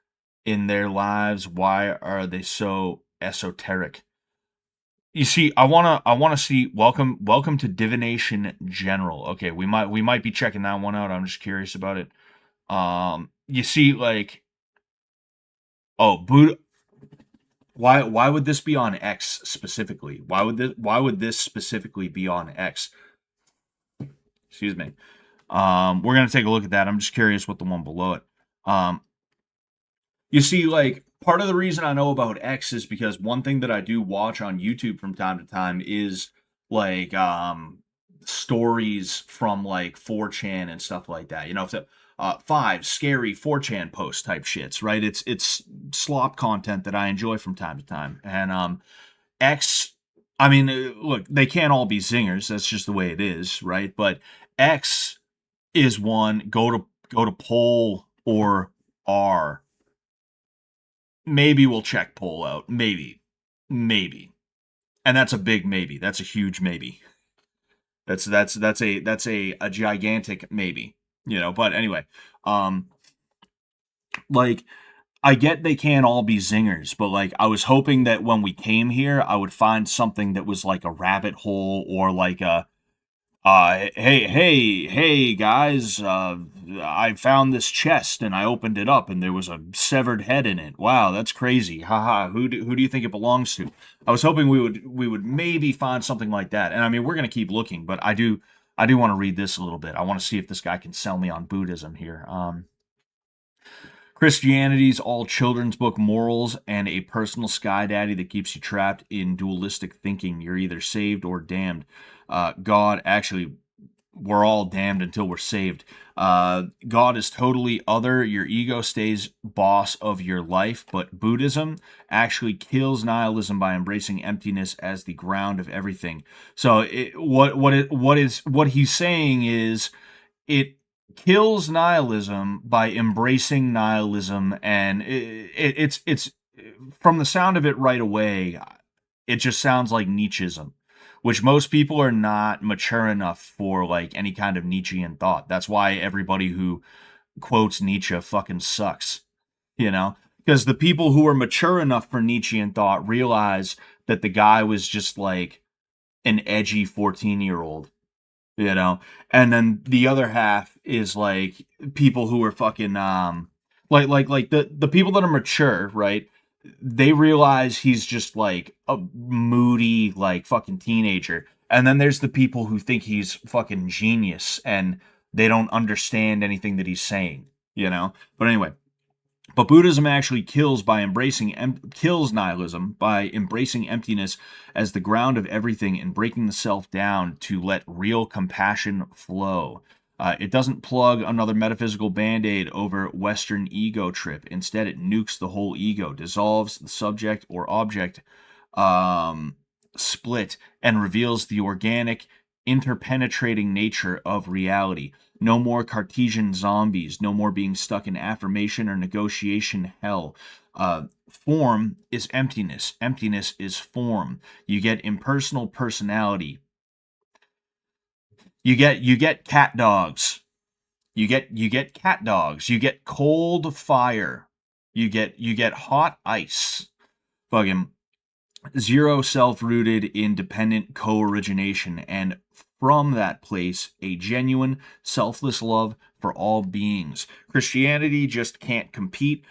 in their lives? Why are they so esoteric? You see, I wanna see welcome to Divination General. Okay, we might be checking that one out. I'm just curious about it. You see, like, oh, Buddha. Why would this be on X specifically? Why would this specifically be on X? Excuse me. We're gonna take a look at that. I'm just curious what the one below it. Um, you see, like, part of the reason I know about X is because one thing that I do watch on YouTube from time to time is like stories from like 4chan and stuff like that. You know, so, five scary 4chan post type shits, right? It's slop content that I enjoy from time to time. And X, I mean, look, they can't all be zingers. That's just the way it is, right? But X is one. Go to poll or R. Maybe we'll check poll out. Maybe, and that's a big maybe. That's a huge maybe. That's a gigantic maybe. You know. But anyway, um, like I get they can't all be zingers, but like I was hoping that when we came here, I would find something that was like a rabbit hole or like a hey, guys, I found this chest and I opened it up and there was a severed head in it. Wow, that's crazy. Haha, who do you think it belongs to? I was hoping we would maybe find something like that. And I mean, we're going to keep looking, but I do want to read this a little bit. I want to see if this guy can sell me on Buddhism here. Christianity's all children's book morals and a personal sky daddy that keeps you trapped in dualistic thinking. You're either saved or damned. God, actually, we're all damned until we're saved. God is totally other. Your ego stays boss of your life, but Buddhism actually kills nihilism by embracing emptiness as the ground of everything. So, what he's saying is it kills nihilism by embracing nihilism, and it's from the sound of it right away, it just sounds like Nietzscheism, which most people are not mature enough for like any kind of Nietzschean thought. That's why everybody who quotes Nietzsche fucking sucks, you know? Because the people who are mature enough for Nietzschean thought realize that the guy was just like an edgy 14-year-old, you know. And then the other half is like people who are fucking like the people that are mature, right? They realize he's just like a moody like fucking teenager. And then there's the people who think he's fucking genius and they don't understand anything that he's saying, you know. But anyway, but Buddhism actually kills nihilism by embracing emptiness as the ground of everything and breaking the self down to let real compassion flow. It doesn't plug another metaphysical band-aid over Western ego trip. Instead, it nukes the whole ego, dissolves the subject or object um, split, and reveals the organic, interpenetrating nature of reality. No more Cartesian zombies. No more being stuck in affirmation or negotiation hell. Form is emptiness. Emptiness is form. You get impersonal personality. You get cat dogs. You get cat dogs. You get cold fire. You get hot ice. Fucking zero self-rooted independent co-origination, and from that place a genuine selfless love for all beings. Christianity just can't compete.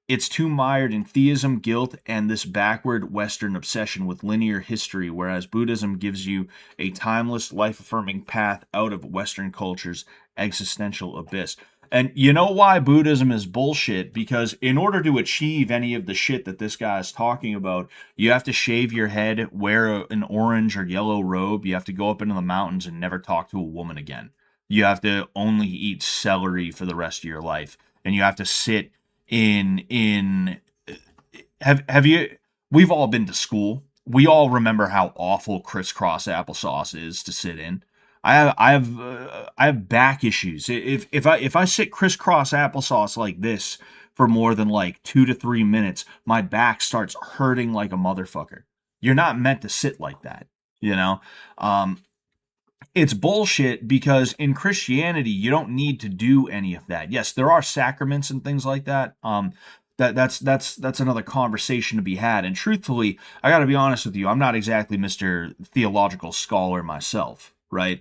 It's too mired in theism, guilt, and this backward Western obsession with linear history, whereas Buddhism gives you a timeless, life-affirming path out of Western culture's existential abyss. And you know why Buddhism is bullshit? Because in order to achieve any of the shit that this guy is talking about, you have to shave your head, wear an orange or yellow robe, you have to go up into the mountains and never talk to a woman again. You have to only eat celery for the rest of your life, and you have to sit in have you we've all been to school. We all remember how awful crisscross applesauce is to sit in. I have back issues. If I sit crisscross applesauce like this for more than like 2 to 3 minutes, my back starts hurting like a motherfucker. You're not meant to sit like that, you know. Um, it's bullshit because in Christianity you don't need to do any of that. Yes, there are sacraments and things like that. That's another conversation to be had. And truthfully, I got to be honest with you, I'm not exactly Mr. Theological Scholar myself, right?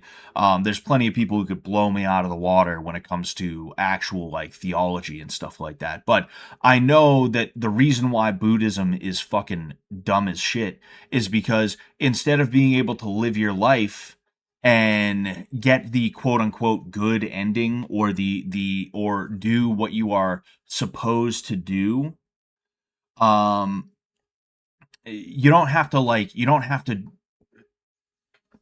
There's plenty of people who could blow me out of the water when it comes to actual like theology and stuff like that. But I know that the reason why Buddhism is fucking dumb as shit is because instead of being able to live your life and get the quote unquote good ending or the or do what you are supposed to do, um you don't have to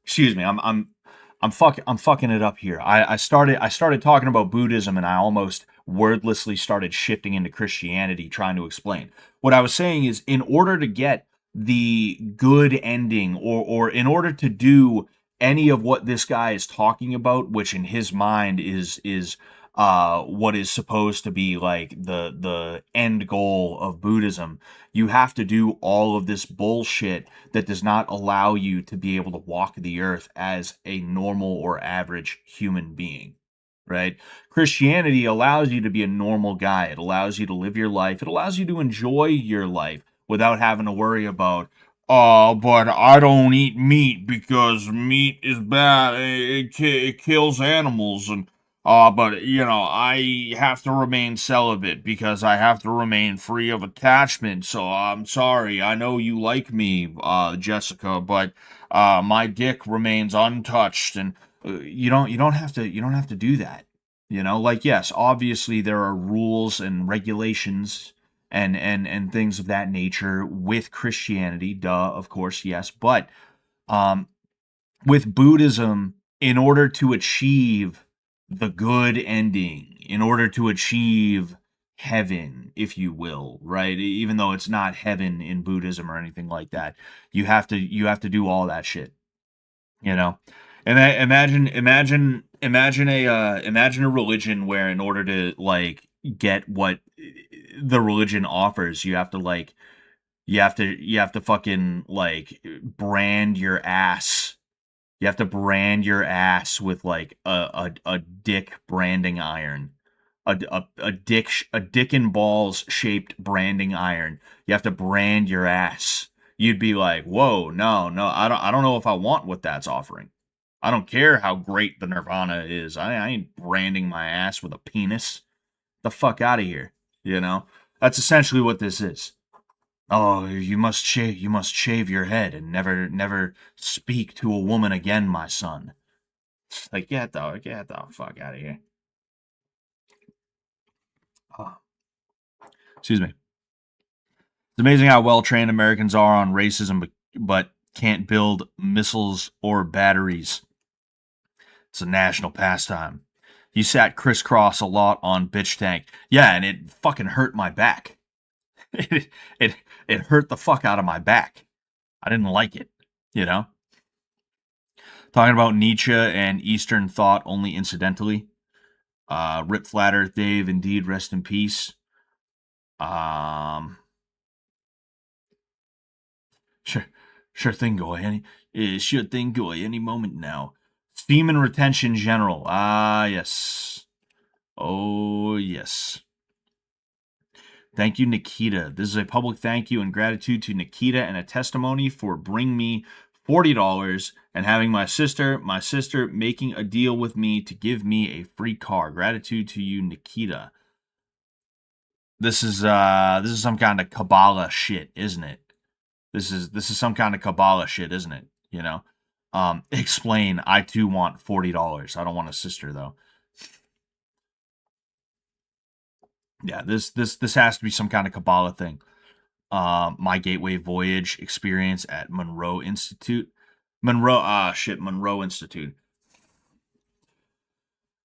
excuse me, I'm fucking it up here. I started talking about Buddhism and I almost wordlessly started shifting into Christianity trying to explain. What I was saying is in order to get the good ending or in order to do any of what this guy is talking about, which in his mind is what is supposed to be like the end goal of Buddhism, you have to do all of this bullshit that does not allow you to be able to walk the earth as a normal or average human being, right? Christianity allows you to be a normal guy. It allows you to live your life. It allows you to enjoy your life without having to worry about, oh, but I don't eat meat because meat is bad. It kills animals. And but you know, I have to remain celibate because I have to remain free of attachment. So I'm sorry. I know you like me, Jessica, but my dick remains untouched, and you don't have to do that. You know, like yes, obviously there are rules and regulations and things of that nature with Christianity. Duh, of course, yes, but um, with Buddhism, in order to achieve the good ending, in order to achieve heaven, if you will, right? Even though it's not heaven in Buddhism or anything like that, you have to do all that shit, you know. And imagine a religion where in order to like get what the religion offers, you have to fucking like brand your ass. You have to brand your ass with like a dick branding iron, a dick and balls shaped branding iron. You have to brand your ass. You'd be like, whoa, no, I don't know if I want what that's offering. I don't care how great the Nirvana is. I ain't branding my ass with a penis. The fuck out of here. You know, that's essentially what this is. Oh, you must shave your head and never speak to a woman again, my son. Like get the fuck out of here. Oh, excuse me. It's amazing how well trained Americans are on racism, but can't build missiles or batteries. It's a national pastime. You sat crisscross a lot on Bitch Tank. Yeah, and it fucking hurt my back. It, it, it hurt the fuck out of my back. I didn't like it, you know? Talking about Nietzsche and Eastern thought only incidentally. Rip Flat Earth Dave, indeed, rest in peace. Um, sure, sure thing, Goy. Sure thing, Goy. Any moment now. Steam and retention general. Ah, yes. Oh, yes. Thank you, Nikita. This is a public thank you and gratitude to Nikita and a testimony for bringing me $40 and having my sister making a deal with me to give me a free car. Gratitude to you, Nikita. This is some kind of Kabbalah shit, isn't it? This is some kind of Kabbalah shit, isn't it? You know? Explain, I too want $40. I don't want a sister though. Yeah, this has to be some kind of Kabbalah thing. My Gateway Voyage experience at Monroe Institute. Monroe Institute.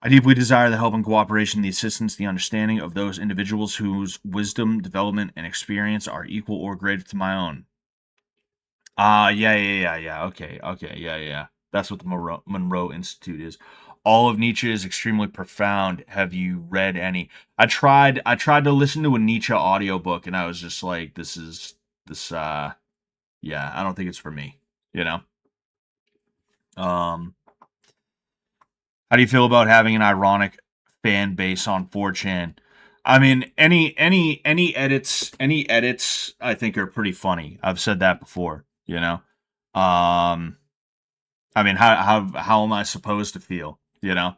I deeply desire the help and cooperation, the assistance, the understanding of those individuals whose wisdom, development, and experience are equal or greater to my own. Yeah. Okay, yeah. That's what the Monroe Institute is. All of Nietzsche is extremely profound. Have you read any? I tried to listen to a Nietzsche audiobook and I was just like, yeah, I don't think it's for me, you know? Um, how do you feel about having an ironic fan base on 4chan? I mean, any edits I think are pretty funny. I've said that before, you know? Um, I mean, how am I supposed to feel? You know,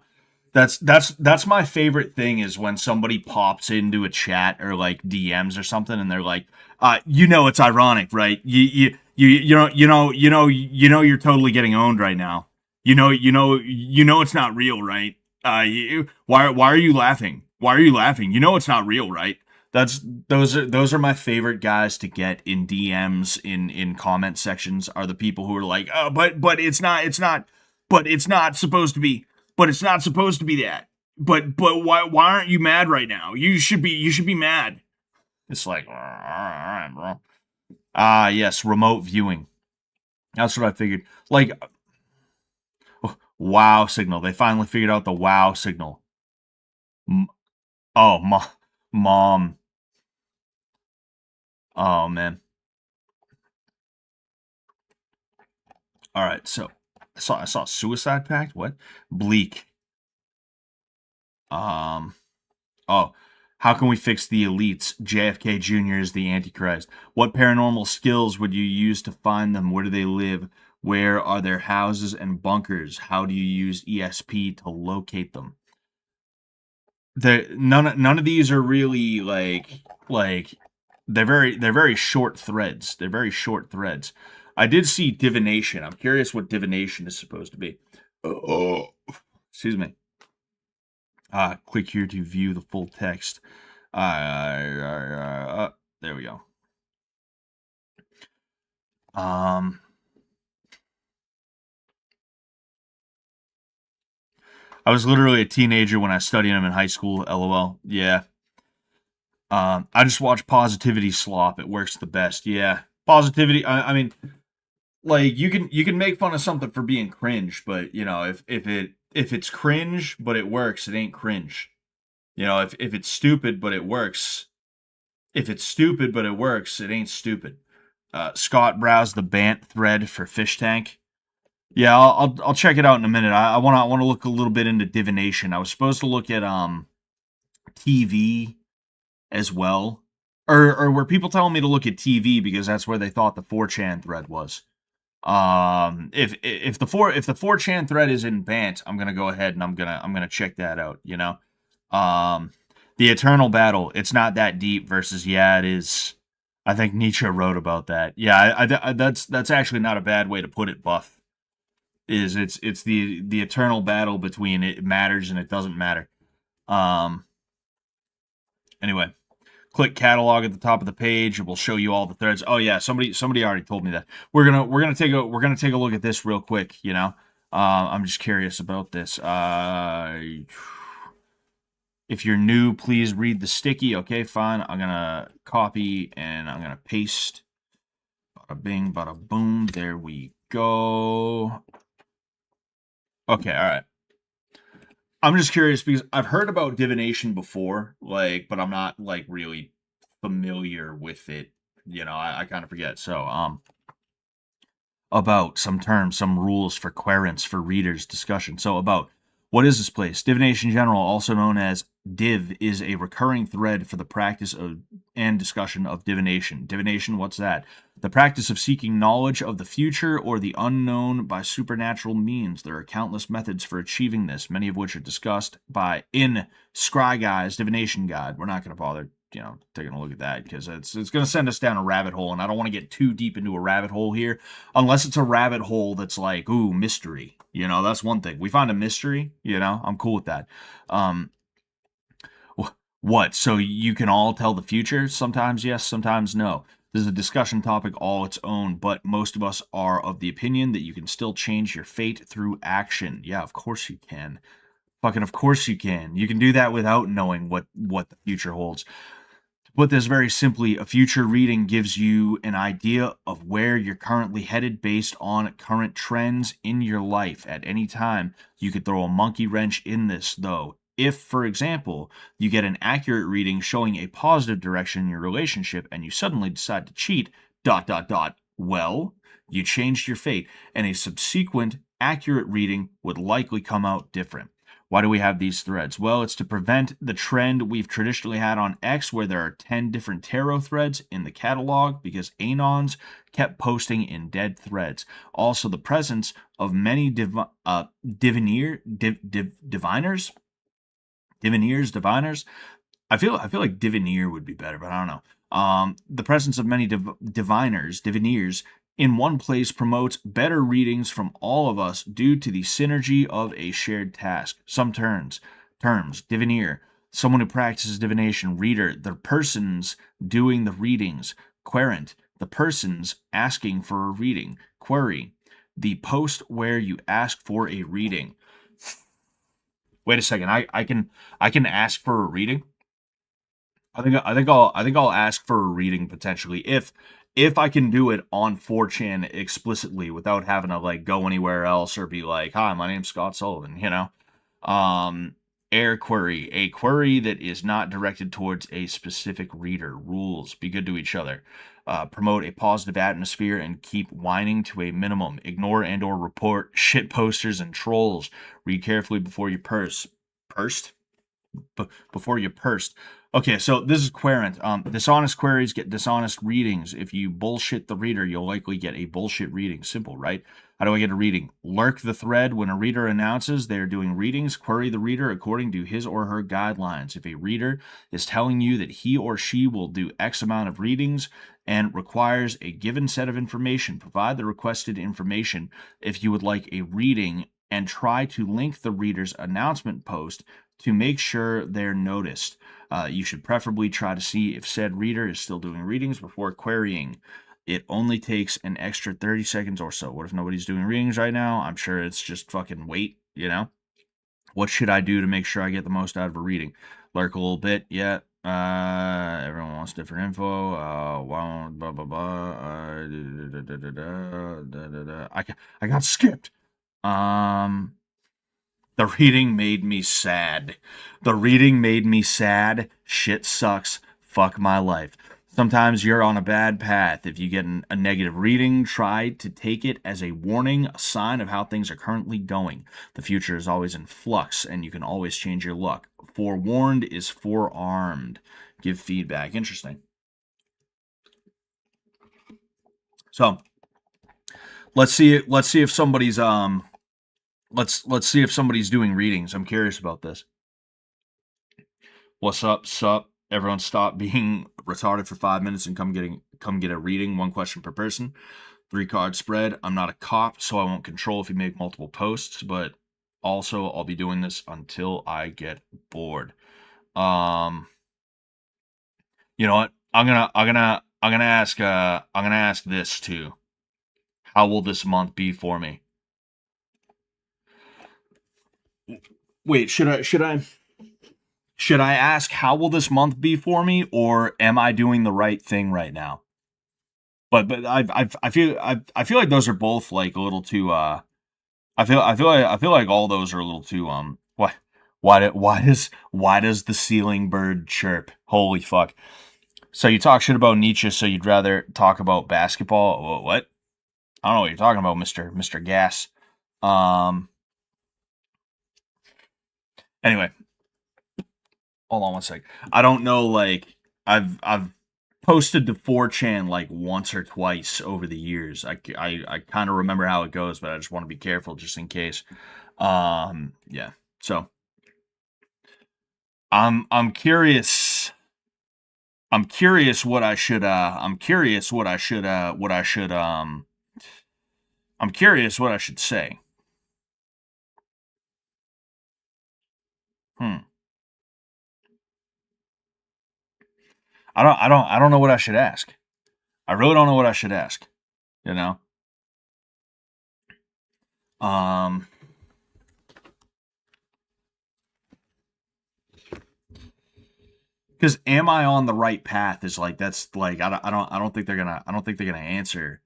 that's my favorite thing is when somebody pops into a chat or like DMs or something, and they're like, it's ironic, right? You're totally getting owned right now. It's not real, right? Why are you laughing? Why are you laughing? You know it's not real, right? That's those are my favorite guys to get in DMs in comment sections are the people who are like, oh, but it's not supposed to be, but it's not supposed to be that. But why aren't you mad right now? You should be mad. It's like, all right, bro. Yes, remote viewing. That's what I figured. Like, wow signal. They finally figured out the wow signal. Oh, mom. Oh man. All right, so I saw Suicide Pact. What? Bleak. Um. Oh, how can we fix the elites? JFK Jr. is the Antichrist. What paranormal skills would you use to find them? Where do they live? Where are their houses and bunkers? How do you use ESP to locate them? None of these are really like they're very short threads. They're very short threads. I did see divination. I'm curious what divination is supposed to be. Oh, excuse me. Click here to view the full text. There we go. Um, I was literally a teenager when I studied them in high school. LOL. Yeah. I just watch Positivity Slop. It works the best. Yeah. Positivity. I mean, like you can make fun of something for being cringe, but if it's cringe but it works, it ain't cringe. If it's stupid but it works, if it's stupid but it works, it ain't stupid. Scott browsed the Bant thread for Fish Tank. Yeah, I'll check it out in a minute. I want to look a little bit into divination. I was supposed to look at TV as well, or were people telling me to look at TV because that's where they thought the 4chan thread was. If the 4chan thread is in Bant, I'm gonna go ahead and I'm gonna check that out. Um, the Eternal Battle. It's not that deep versus yeah, it is. I think Nietzsche wrote about that. Yeah, that's actually not a bad way to put it. Buff is it's the eternal battle between it matters and it doesn't matter. Um. Anyway, click catalog at the top of the page. It will show you all the threads. Oh yeah, somebody already told me that. We're gonna take a look at this real quick. I'm just curious about this. If you're new, please read the sticky. Okay, fine. I'm gonna copy and I'm gonna paste. Bada bing, bada boom. There we go. Okay, all right. I'm just curious because I've heard about divination before, but I'm not really familiar with it. I kind of forget. So, about some terms, some rules for querents for readers discussion. So about what is this place? Divination General, also known as Div, is a recurring thread for the practice of and discussion of divination. Divination, what's that? The practice of seeking knowledge of the future or the unknown by supernatural means. There are countless methods for achieving this, many of which are discussed in Scry Guy's Divination Guide. We're not going to bother taking a look at that because it's going to send us down a rabbit hole, and I don't want to get too deep into a rabbit hole here, unless it's a rabbit hole that's like, ooh, mystery. That's one thing. We find a mystery, I'm cool with that. What? So you can all tell the future? Sometimes yes, sometimes no. This is a discussion topic all its own, but most of us are of the opinion that you can still change your fate through action. Yeah, of course you can. Fucking of course you can. You can do that without knowing what the future holds. To put this very simply, a future reading gives you an idea of where you're currently headed based on current trends in your life at any time. You could throw a monkey wrench in this, though. If, for example, you get an accurate reading showing a positive direction in your relationship and you suddenly decide to cheat, well, you changed your fate, and a subsequent accurate reading would likely come out different. Why do we have these threads? Well, it's to prevent the trend we've traditionally had on X where there are 10 different tarot threads in the catalog because Anons kept posting in dead threads. Also, the presence of many diviners. I feel like divineer would be better, but I don't know. The presence of many diviners, in one place promotes better readings from all of us due to the synergy of a shared task. Some terms, divineer, someone who practices divination, reader, the persons doing the readings, querent, the persons asking for a reading, query, the post where you ask for a reading. Wait a second, I can ask for a reading. I think I'll ask for a reading potentially if I can do it on 4chan explicitly without having to like go anywhere else or be like, "Hi, my name's Scott Sullivan," you know. Um Air query, a query that is not directed towards a specific reader. Rules: be good to each other. Promote a positive atmosphere and keep whining to a minimum. Ignore and/or report shit posters and trolls. Read carefully before you pursed before you pursed. Okay, so this is querent. Dishonest queries get dishonest readings. If you bullshit the reader, you'll likely get a bullshit reading. Simple, right? How do I get a reading? Lurk the thread when a reader announces they're doing readings. Query the reader according to his or her guidelines. If a reader is telling you that he or she will do X amount of readings and requires a given set of information, provide the requested information if you would like a reading and try to link the reader's announcement post to make sure they're noticed. You should preferably try to see if said reader is still doing readings before querying. It only takes an extra 30 seconds or so. What if nobody's doing readings right now? I'm sure it's just fucking wait, you know? What should I do to make sure I get the most out of a reading? Lurk a little bit, yeah. Everyone wants different info. Blah blah blah. I got skipped. Um, the reading made me sad. The reading made me sad. Shit sucks. Fuck my life. Sometimes you're on a bad path. If you get a negative reading, try to take it as a warning, a sign of how things are currently going. The future is always in flux, and you can always change your luck. Forewarned is forearmed. Give feedback. Interesting. So let's see. Let's see if somebody's let's see if somebody's doing readings. I'm curious about this. What's up? Sup? Everyone stop being retarded for 5 minutes and come get a reading. One question per person. 3-card spread. I'm not a cop, so I won't control if you make multiple posts, but also I'll be doing this until I get bored. You know what? I'm gonna ask this too. How will this month be for me? Wait, should I ask how will this month be for me, or am I doing the right thing right now? But I feel like those are both like a little too. I feel like all those are a little too. Why does the ceiling bird chirp? Holy fuck! So you talk shit about Nietzsche, so you'd rather talk about basketball? What? I don't know what you're talking about, Mister Gas. Um. Anyway, hold on one sec. I don't know. Like I've posted to 4chan like once or twice over the years. I kind of remember how it goes, but I just want to be careful just in case. Yeah. So I'm curious. I'm curious what I should. I'm curious what I should. What I should. I'm curious what I should say. Hmm. I don't know what I should ask. I really don't know what I should ask. You know. Um. Because am I on the right path is like that's like I don't think they're gonna answer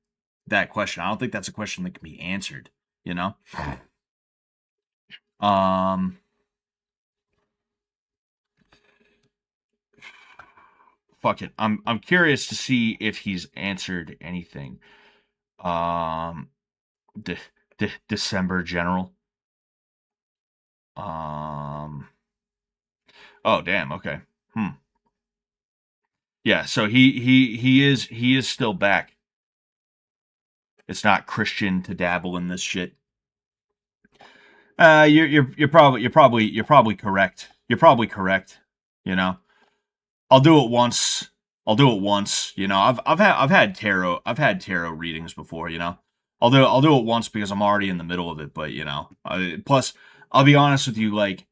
that question. I don't think that's a question that can be answered. You know. Um. Fuck it. I'm curious to see if he's answered anything. Um. December general. Um. Oh damn. Okay. Hmm. Yeah. So he is still back. It's not Christian to dabble in this shit. You're probably correct. You're probably correct. You know, I'll do it once. I'll do it once. You know, I've had tarot readings before. You know, I'll do it once because I'm already in the middle of it. But you know, plus I'll be honest with you. Like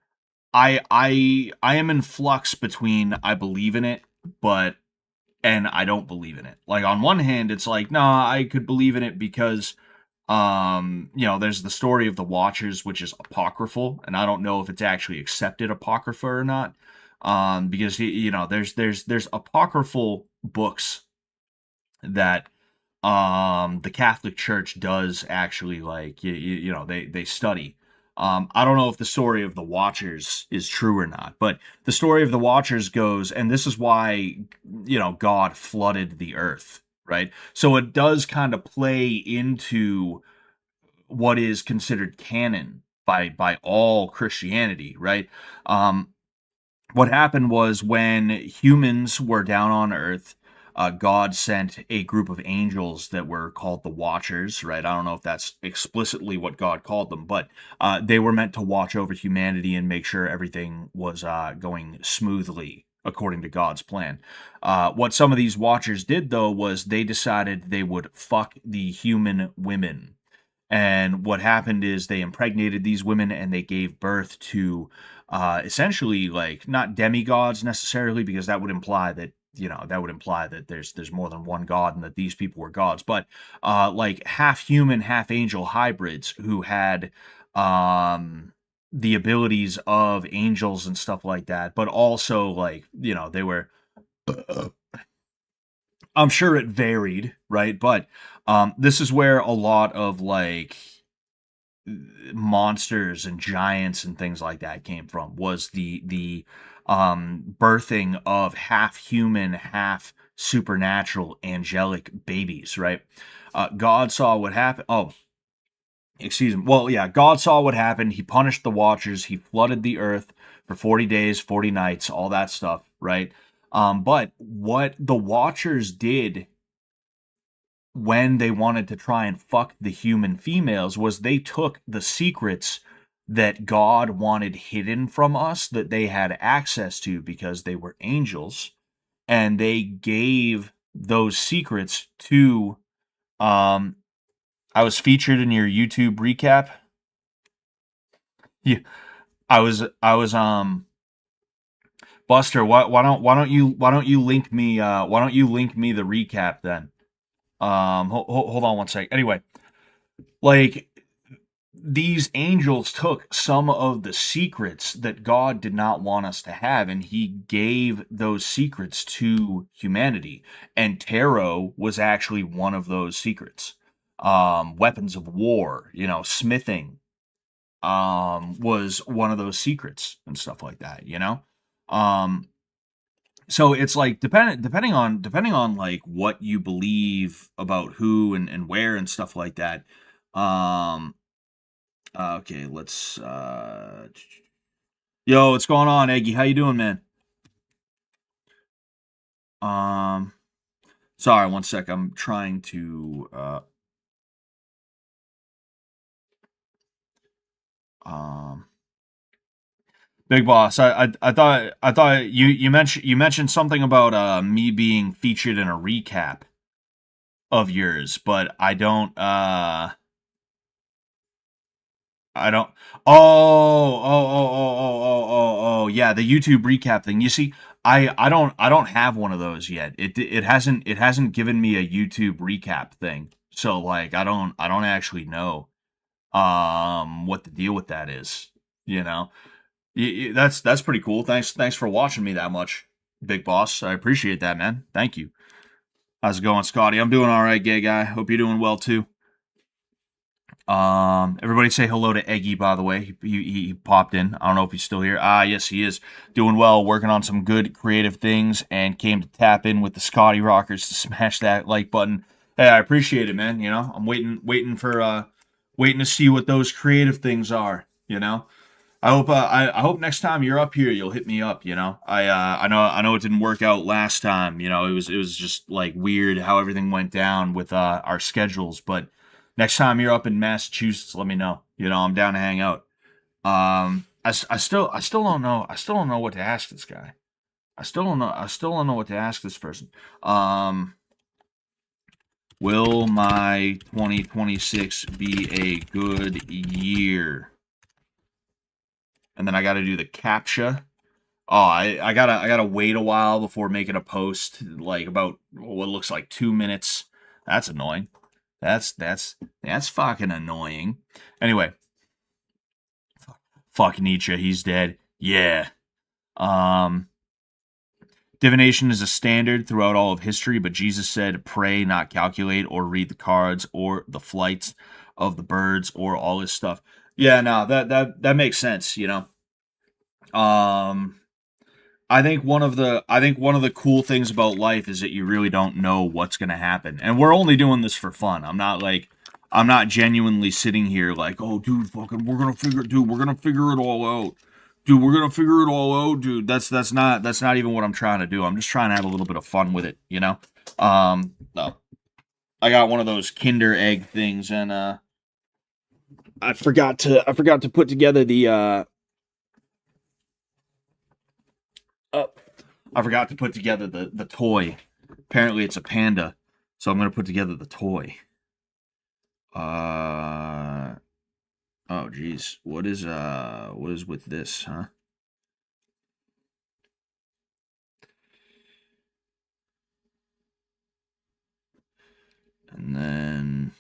I am in flux between I believe in it, but and I don't believe in it. Like on one hand, it's like nah, I could believe in it because you know, there's the story of the Watchers, which is apocryphal, and I don't know if it's actually accepted apocrypha or not. Because you know, there's apocryphal books that the Catholic Church does actually like you know they study. I don't know if the story of the Watchers is true or not, but the story of the Watchers goes, and this is why you know God flooded the earth, right? So it does kind of play into what is considered canon by all Christianity, right? What happened was when humans were down on Earth, God sent a group of angels that were called the Watchers, right? I don't know if that's explicitly what God called them, but they were meant to watch over humanity and make sure everything was going smoothly according to God's plan. What some of these Watchers did, though, was they decided they would fuck the human women. And what happened is they impregnated these women and they gave birth to essentially like not demigods necessarily, because that would imply that you know that would imply that there's more than one god and that these people were gods, but like half human, half angel hybrids who had the abilities of angels and stuff like that, but also like you know they were. I'm sure it varied, right? But this is where a lot of like monsters and giants and things like that came from, was the birthing of half human, half supernatural angelic babies, right? God saw what happened. Oh, excuse me. Well, yeah, God saw what happened. He punished the Watchers. He flooded the earth for 40 days, 40 nights, all that stuff, right? But what the Watchers did when they wanted to try and fuck the human females was they took the secrets that God wanted hidden from us, that they had access to because they were angels, and they gave those secrets to I was featured in your YouTube recap. Yeah, I was Buster, why don't you link me why don't you link me the recap then? Hold on one sec. Anyway, like these angels took some of the secrets that God did not want us to have, and he gave those secrets to humanity. And tarot was actually one of those secrets. Weapons of war, you know, smithing, was one of those secrets and stuff like that, you know? Um, so it's like depending on like what you believe about who and where and stuff like that. Um, okay, let's yo, what's going on, Eggy? How you doing, man? Um, sorry, one sec. I'm trying to um Big boss. I thought you mentioned something about me being featured in a recap of yours, but I don't. Oh, oh, oh, oh, oh, oh, oh, oh. Yeah, yeah, the YouTube recap thing. You see, I don't have one of those yet. It hasn't given me a YouTube recap thing. So like I don't actually know what the deal with that is. You know, that's pretty cool. Thanks for watching me that much, Big Boss. I appreciate that, man. Thank you. How's it going, Scotty? I'm doing all right, gay guy. Hope you're doing well too. Everybody say hello to Eggy, by the way. He popped in. I don't know if he's still here. Ah, yes, he is. Doing well, working on some good creative things, and came to tap in with the Scotty Rockers to smash that like button. Hey, I appreciate it, man. You know, I'm waiting to see what those creative things are. You know, I hope next time you're up here, you'll hit me up. You know, I know it didn't work out last time. You know, it was just like weird how everything went down with our schedules, but. Next time you're up in Massachusetts, let me know. You know, I'm down to hang out. I still don't know. I still don't know what to ask this guy. I still don't know what to ask this person. Will my 2026 be a good year? And then I got to do the CAPTCHA. Oh, I gotta wait a while before making a post. Like about what looks like 2 minutes. That's annoying. That's fucking annoying. Anyway, fuck Nietzsche, he's dead. Yeah. Um Divination is a standard throughout all of history, but Jesus said pray, not calculate, or read the cards or the flights of the birds or all this stuff. Yeah, no, that makes sense, you know. Um I think one of the cool things about life is that you really don't know what's going to happen. And we're only doing this for fun. I'm not genuinely sitting here like, "Oh, dude, fucking we're going to figure it all out." Dude, we're going to figure it all out, dude. That's not even what I'm trying to do. I'm just trying to have a little bit of fun with it, you know? No. I got one of those Kinder egg things and I forgot to put together the I forgot to put together the toy. Apparently it's a panda, so I'm gonna put together the toy. Oh geez, what is with this, huh? And then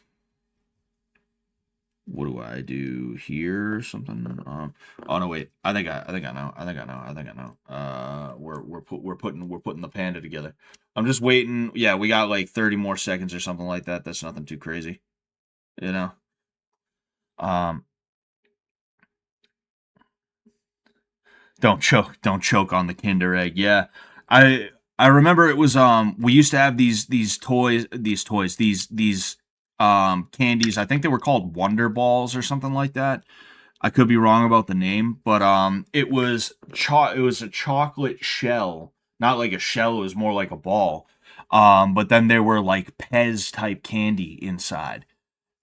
what do I do here? Something. Oh no, wait. I think I know. We're putting the panda together. I'm just waiting. Yeah, we got like 30 more seconds or something like that. That's nothing too crazy, you know. Um, don't choke on the Kinder egg. Yeah, I remember it was we used to have these candies. I think they were called Wonder Balls or something like that. I could be wrong about the name, but it was a chocolate shell, not like a shell, it was more like a ball. But then there were like Pez type candy inside.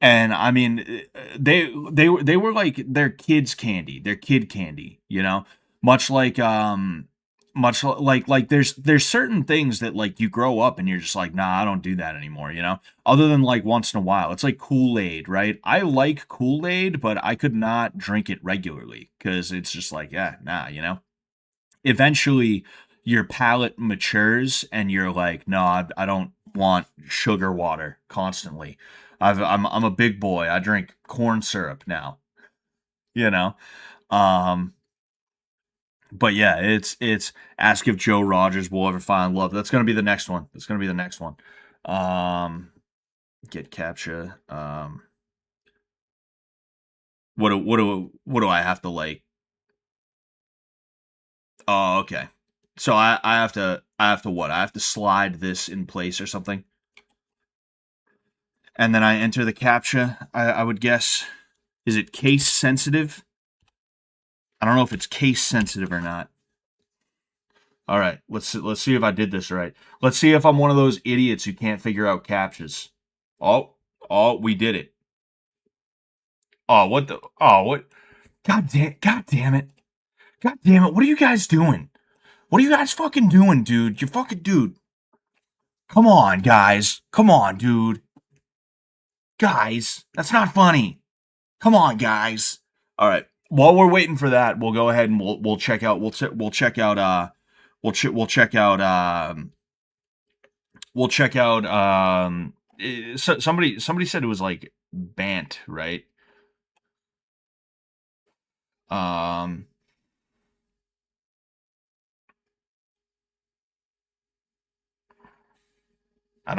And I mean they were like their kids candy, their kid candy, you know? Much like like there's certain things that like you grow up and you're just like, nah, I don't do that anymore, you know, other than like once in a while. It's like Kool-Aid, right? I like Kool-Aid, but I could not drink it regularly because it's just like, yeah, nah, you know. Eventually your palate matures and you're like, no, I don't want sugar water constantly. I'm a big boy, I drink corn syrup now, you know. um but yeah, it's ask if Joe Rogers will ever find love. That's gonna be the next one. That's gonna be the next one. Um, get CAPTCHA. What do I have to like? Oh, okay. So I have to what? I have to slide this in place or something, and then I enter the CAPTCHA. I would guess. Is it case sensitive? I don't know if it's case sensitive or not. All right, let's see if I did this right. Let's see if I'm one of those idiots who can't figure out captchas. Oh, oh, we did it. Oh, what the? Oh, what? God damn it! God damn it! What are you guys doing? What are you guys fucking doing, dude? You fucking dude. Come on, guys. Come on, dude. Guys, that's not funny. Come on, guys. All right. while we're waiting for that, we'll go ahead and we'll check out we'll check out somebody said it was like Bant, right? Um I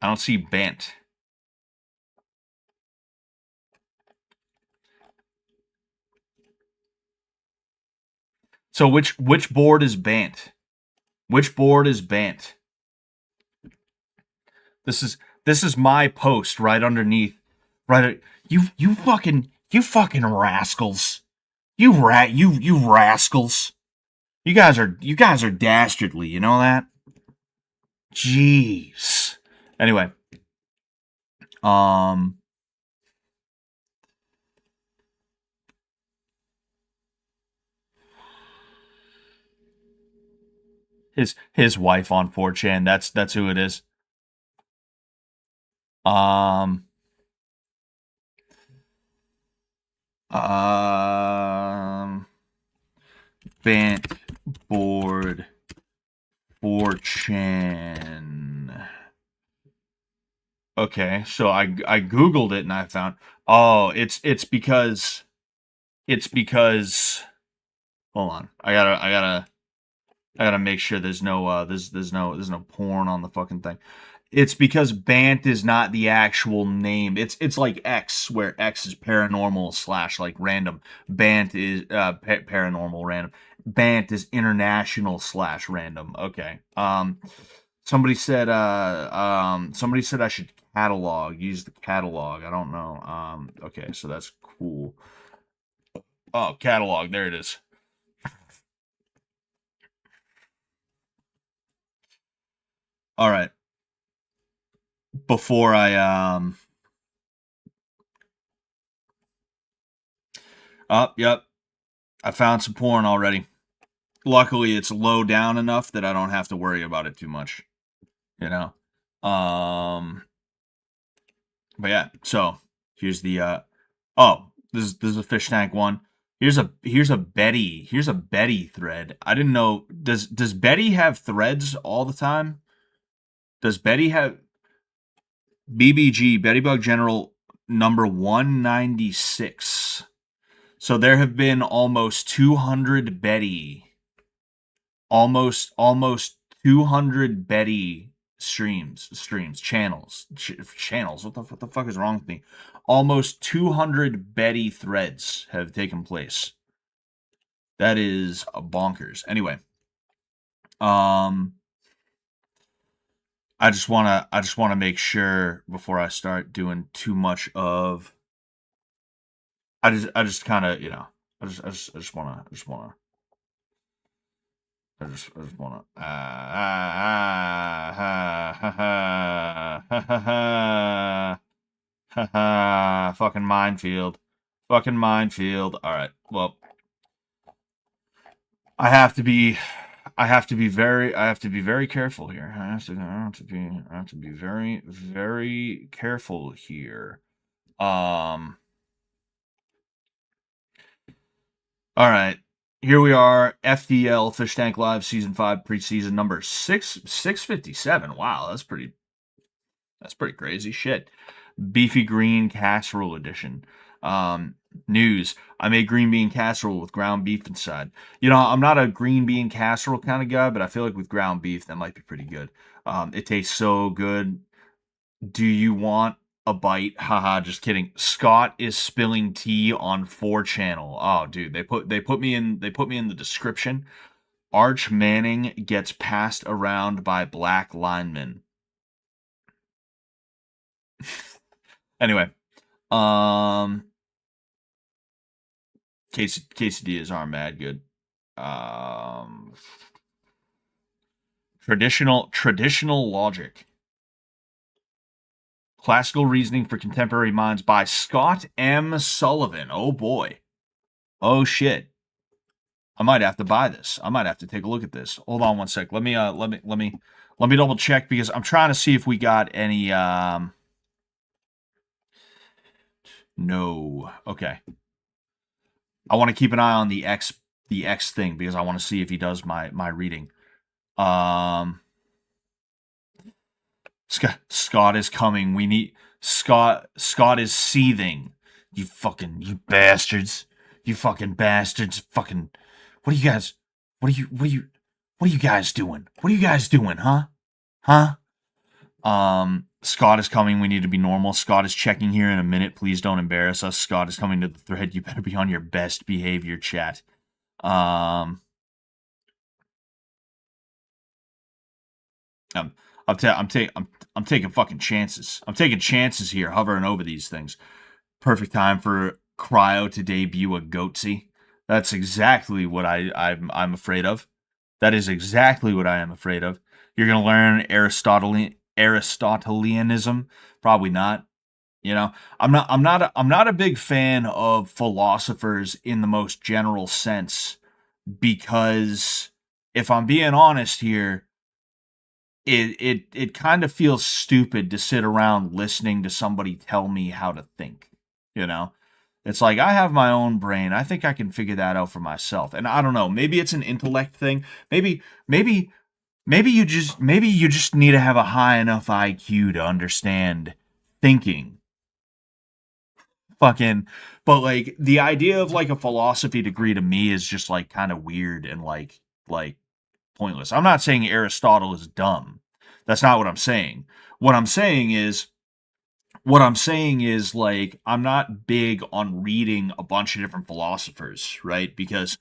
don't see Bant. So which board is Bant? Which board is Bant? This is my post right underneath. Right, you fucking rascals. You rascals. You guys are dastardly, you know that? Jeez. Anyway, um his wife on 4chan, that's who it is. Um um Bant board 4chan. Okay, so I googled it and I found, oh, it's because hold on. I gotta make sure there's no there's no porn on the fucking thing. It's because Bant is not the actual name. It's like X, where X is paranormal slash like random. Bant is paranormal random. Bant is international slash random. Okay. Somebody said I should use the catalog. I don't know. Okay, so that's cool. Oh, catalog, there it is. All right. Before I yep. I found some porn already. Luckily it's low down enough that I don't have to worry about it too much. You know? But yeah, so here's the this is a fish tank one. Here's a Betty thread. I didn't know, does Betty have threads all the time? Does Betty have BBG, Betty Bug General number 196? So there have been almost 200 Betty, almost 200 Betty channels. What the fuck is wrong with me? Almost 200 Betty threads have taken place. That is bonkers. Anyway, I just wanna make sure before I start doing too much of. I just kind of, you know, I just wanna I just wanna fucking minefield. Fucking minefield. Alright, well, I have to be very careful here. I have to be very, very careful here. All right. Here we are, FDL Fish Tank Live Season 5 preseason number 657. Wow, that's pretty crazy shit. Beefy green casserole edition. News. I made green bean casserole with ground beef inside. You know, I'm not a green bean casserole kind of guy, but I feel like with ground beef that might be pretty good. It tastes so good. Do you want a bite? Haha, just kidding. Scott is spilling tea on 4channel. Oh, dude, they put me in the description. Arch Manning gets passed around by black linemen. Anyway, quesadillas are mad good. Traditional logic. Classical Reasoning for Contemporary Minds by Scott M. Sullivan. Oh boy. Oh shit. I might have to buy this. I might have to take a look at this. Hold on one sec. Let me double check because I'm trying to see if we got any no. Okay. I want to keep an eye on the X thing because I want to see if he does my reading. Um, Scott is coming. We need Scott. Scott is seething. You bastards. You fucking bastards. Fucking. What are you guys? What are you guys doing? What are you guys doing? Huh? Huh? Scott is coming. We need to be normal. Scott is checking here in a minute. Please don't embarrass us. Scott is coming to the thread. You better be on your best behavior, chat. Um, I'm, I'm taking fucking chances. I'm taking chances here, hovering over these things. Perfect time for Cryo to debut a Goatsy. That's exactly what I'm afraid of. That is exactly what I am afraid of. You're gonna learn Aristotelianism? Probably not. You know, I'm not a big fan of philosophers in the most general sense because if I'm being honest here, it kind of feels stupid to sit around listening to somebody tell me how to think, you know? It's like I have my own brain. I think I can figure that out for myself. And I don't know, maybe it's an intellect thing. Maybe maybe you just need to have a high enough IQ to understand thinking. Fucking but like the idea of like a philosophy degree to me is just like kind of weird and like pointless. I'm not saying Aristotle is dumb. That's not what I'm saying. What I'm saying is like I'm not big on reading a bunch of different philosophers, right? Because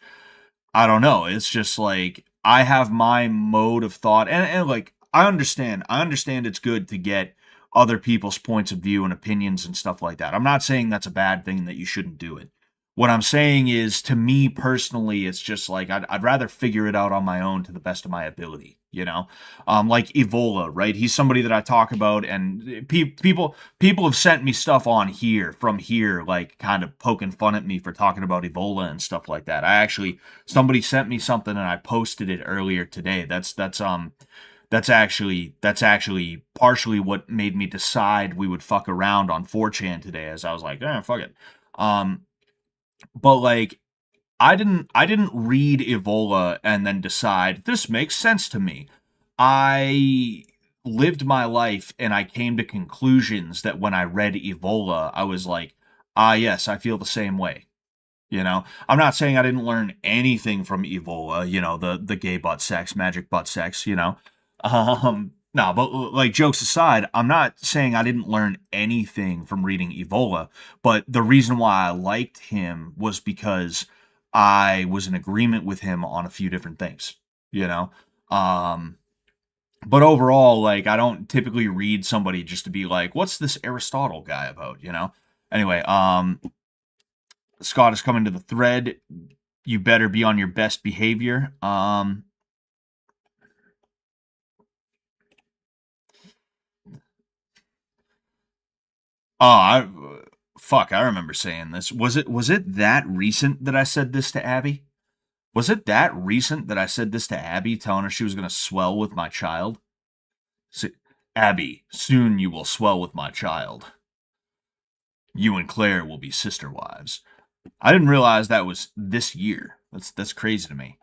I don't know. It's just like I have my mode of thought, and like I understand it's good to get other people's points of view and opinions and stuff like that. I'm not saying that's a bad thing that you shouldn't do it. What I'm saying is, to me personally, it's just like I'd rather figure it out on my own to the best of my ability. You know, like Evola, right? He's somebody that I talk about, and people have sent me stuff on here from here, like kind of poking fun at me for talking about Ebola and stuff like that. I actually somebody sent me something and I posted it earlier today. That's actually partially what made me decide we would fuck around on 4chan today, as I was like, fuck it. But like I didn't read Evola and then decide this makes sense to me. I lived my life and I came to conclusions that when I read Evola, I was like, ah yes, I feel the same way. You know, I'm not saying I didn't learn anything from Evola, you know, the gay butt sex, magic butt sex, you know. No, but like jokes aside, I'm not saying I didn't learn anything from reading Evola, but the reason why I liked him was because I was in agreement with him on a few different things, you know. Um, but overall, like I don't typically read somebody just to be like, what's this Aristotle guy about, you know? Anyway, Scott is coming to the thread. You better be on your best behavior. I fuck, I remember saying this. Was it that recent that I said this to Abby? Was it that recent that I said this to Abby, telling her she was going to swell with my child? S Abby, soon you will swell with my child. You and Claire will be sister wives. I didn't realize that was this year. That's crazy to me.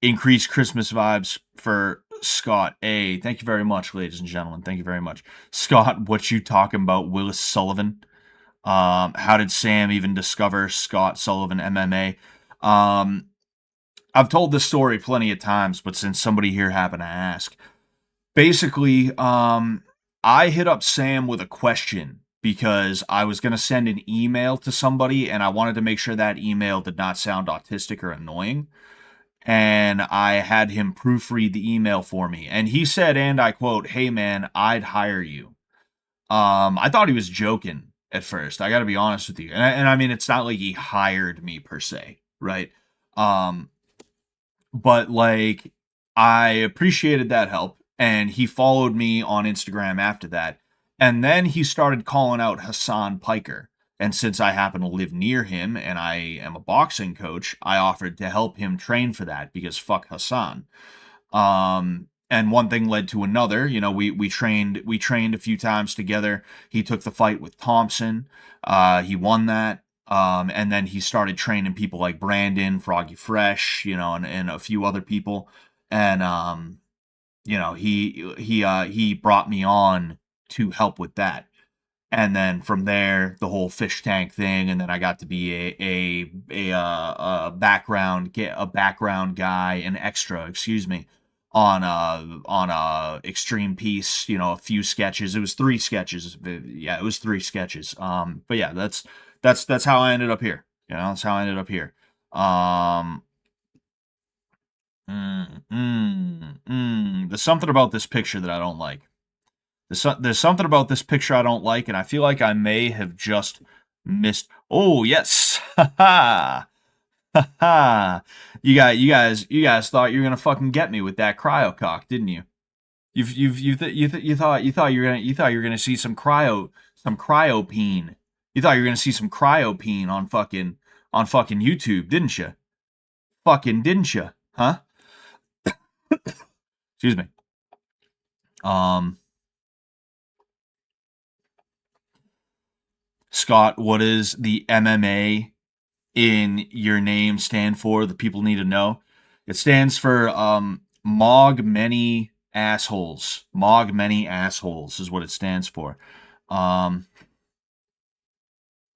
Increased Christmas vibes for Scott A. Thank you very much, ladies and gentlemen. Thank you very much. Scott, what you talking about, Willis Sullivan? How did Sam even discover Scott Sullivan MMA? I've told this story plenty of times, but since somebody here happened to ask, basically, I hit up Sam with a question because I was going to send an email to somebody and I wanted to make sure that email did not sound autistic or annoying. And I had him proofread the email for me. And he said, and I quote, "Hey man, I'd hire you." I thought he was joking at first. I got to be honest with you. And I mean, it's not like he hired me per se, right? Um, but like, I appreciated that help. And he followed me on Instagram after that. And then he started calling out Hassan Piker. And since I happen to live near him and I am a boxing coach, I offered to help him train for that because fuck Hassan. And one thing led to another. You know, we trained a few times together. He took the fight with Thompson. He won that. And then he started training people like Brandon, Froggy Fresh, and a few other people. And he brought me on to help with that. And then from there, the whole fish tank thing, and then I got to be a background guy, an extra, excuse me, on a extreme piece. A few sketches. It was 3 sketches. Yeah, it was 3 sketches. But yeah, that's how I ended up here. That's how I ended up here. Um, there's something about this picture that I don't like. There's something about this picture I don't like, and I feel like I may have just missed. Oh yes, ha ha, ha ha. You guys thought you were gonna fucking get me with that cryo cock, didn't you? You thought you were gonna see some cryopene. You thought you were gonna see some cryopene on fucking YouTube, didn't you? Fucking didn't you? Huh? Excuse me. Um. Scott, what does the MMA in your name stand for? The people need to know. It stands for Mog Many Assholes. Mog Many Assholes is what it stands for. Um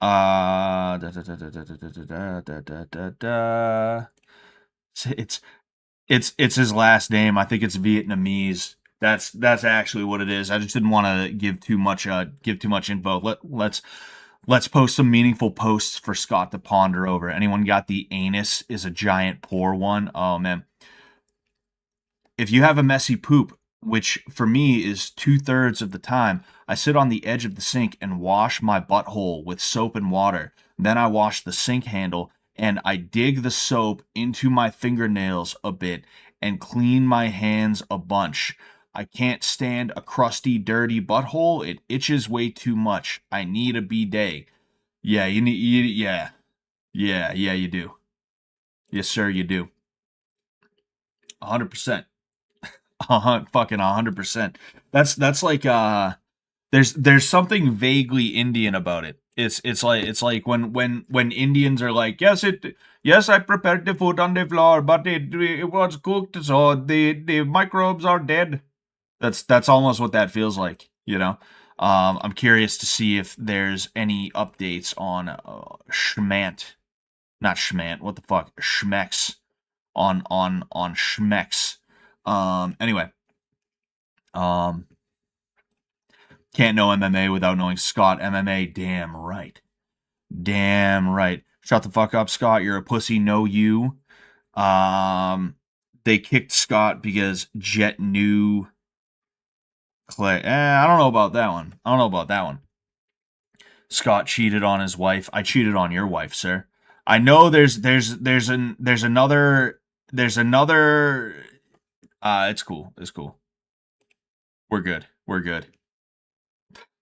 da, da, da, da, da, da, da, da, da, da. It's it's his last name. I think it's Vietnamese. That's actually what it is. I just didn't want to give too much info. Let's post some meaningful posts for Scott to ponder over. Anyone got the anus is a giant pore one? Oh man. If you have a messy poop, which for me is 2/3 of the time, I sit on the edge of the sink and wash my butthole with soap and water. Then I wash the sink handle and I dig the soap into my fingernails a bit and clean my hands a bunch. I can't stand a crusty, dirty butthole. It itches way too much. I need a bidet. Yeah, yeah, you do. Yes, sir, you do. 100%. Fucking 100%. That's like there's something vaguely Indian about it. It's like when Indians are like, yes, I prepared the food on the floor, but it was cooked, so the microbes are dead. That's almost what that feels like. I'm curious to see if there's any updates on Schmant, not Schmant. What the fuck, Schmex on Schmex. Anyway, um, can't know MMA without knowing Scott MMA. Damn right. Damn right. Shut the fuck up, Scott. You're a pussy. No, you. They kicked Scott because Jet knew Clay. I don't know about that one. Scott cheated on his wife. I cheated on your wife, sir. I know there's another. It's cool. It's cool. We're good.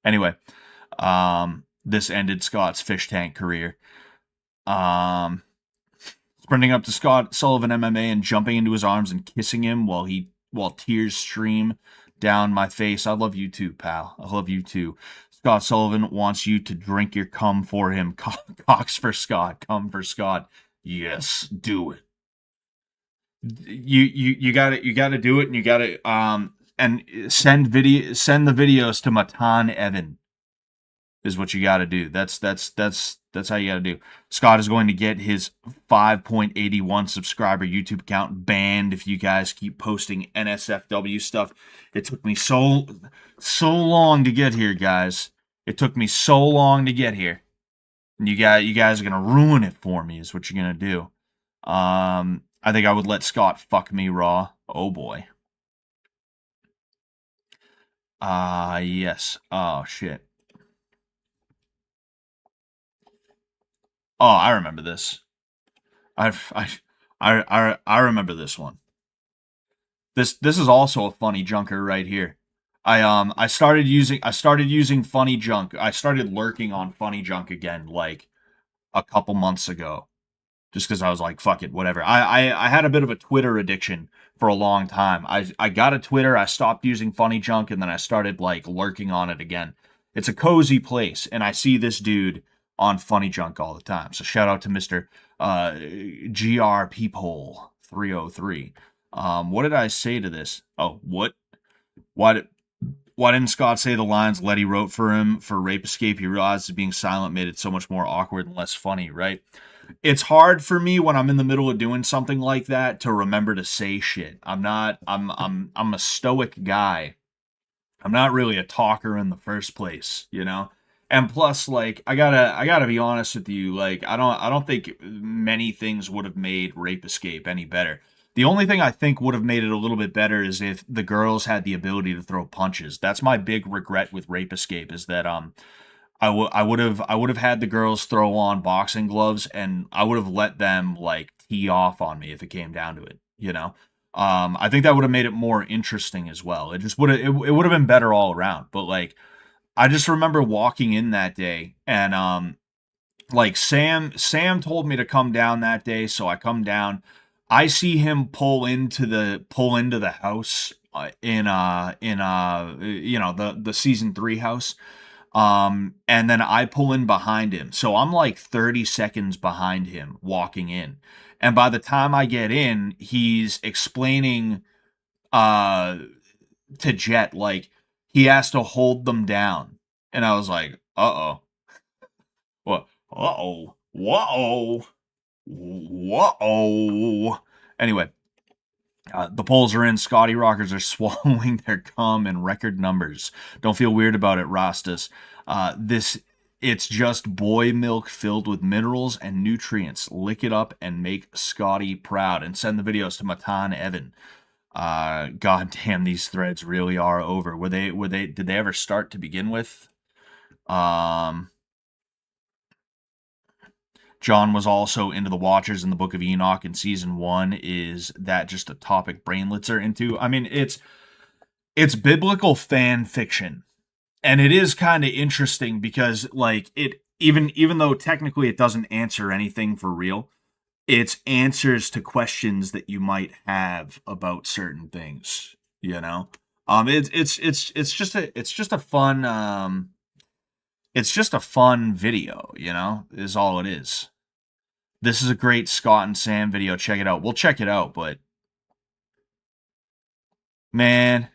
Anyway, this ended Scott's fish tank career. Sprinting up to Scott Sullivan MMA and jumping into his arms and kissing him while tears stream down my face. I love you too, pal. I love you too. Scott Sullivan wants you to drink your cum for him. Cocks for Scott. Cum for Scott. Yes, do it. You gotta do it, and you gotta and send the videos to Matan Evan is what you gotta do. That's how you gotta do. Scott is going to get his 5.81 subscriber YouTube account banned if you guys keep posting NSFW stuff. It took me so long to get here, guys. It took me so long to get here. And you guys are gonna ruin it for me, is what you're gonna do. I think I would let Scott fuck me raw. Oh boy. Yes. Oh shit. Oh, I remember this. I remember this one. This is also a funny junker right here. I started using funny junk. I started lurking on funny junk again like a couple months ago. Just because I was like, fuck it, whatever. I had a bit of a Twitter addiction for a long time. I got a Twitter, I stopped using funny junk, and then I started like lurking on it again. It's a cozy place, and I see this dude on Funny Junk all the time. So shout out to Mr. GR Peephole 303. What did I say to this? Oh, what? Why did why didn't Scott say the lines Letty wrote for him for Rape Escape? He realized that being silent made it so much more awkward and less funny, right? It's hard for me when I'm in the middle of doing something like that to remember to say shit. I'm a stoic guy. I'm not really a talker in the first place, you know? And plus, like, I gotta be honest with you, like, I don't think many things would have made Rape Escape any better. The only thing I think would have made it a little bit better is if the girls had the ability to throw punches. That's my big regret with Rape Escape, is that I would have had the girls throw on boxing gloves, and I would have let them like tee off on me if it came down to it, you know. I think that would have made it more interesting as well. It just would have it would have been better all around. But like I just remember walking in that day, and like Sam told me to come down that day, so I come down. I see him pull into the house in the season 3 house. And then I pull in behind him. So I'm like 30 seconds behind him walking in. And by the time I get in, he's explaining uh to Jet like he has to hold them down. And I was like, "Uh-oh. What? Uh-oh. Whoa. Whoa." Anyway, the polls are in. Scotty Rockers are swallowing their cum in record numbers. Don't feel weird about it, Rastas. It's just boy milk filled with minerals and nutrients. Lick it up and make Scotty proud. And send the videos to Matan Evan. God damn, these threads really are over. Did they ever start to begin with? John was also into the Watchers in the Book of Enoch in season 1. Is that just a topic brainlets are into? I mean, it's biblical fan fiction, and it is kind of interesting because like it even though technically it doesn't answer anything for real, it's answers to questions that you might have about certain things. You know, it's just a fun video. You know, is all it is. This is a great Scott and Sam video. Check it out. We'll check it out, but man,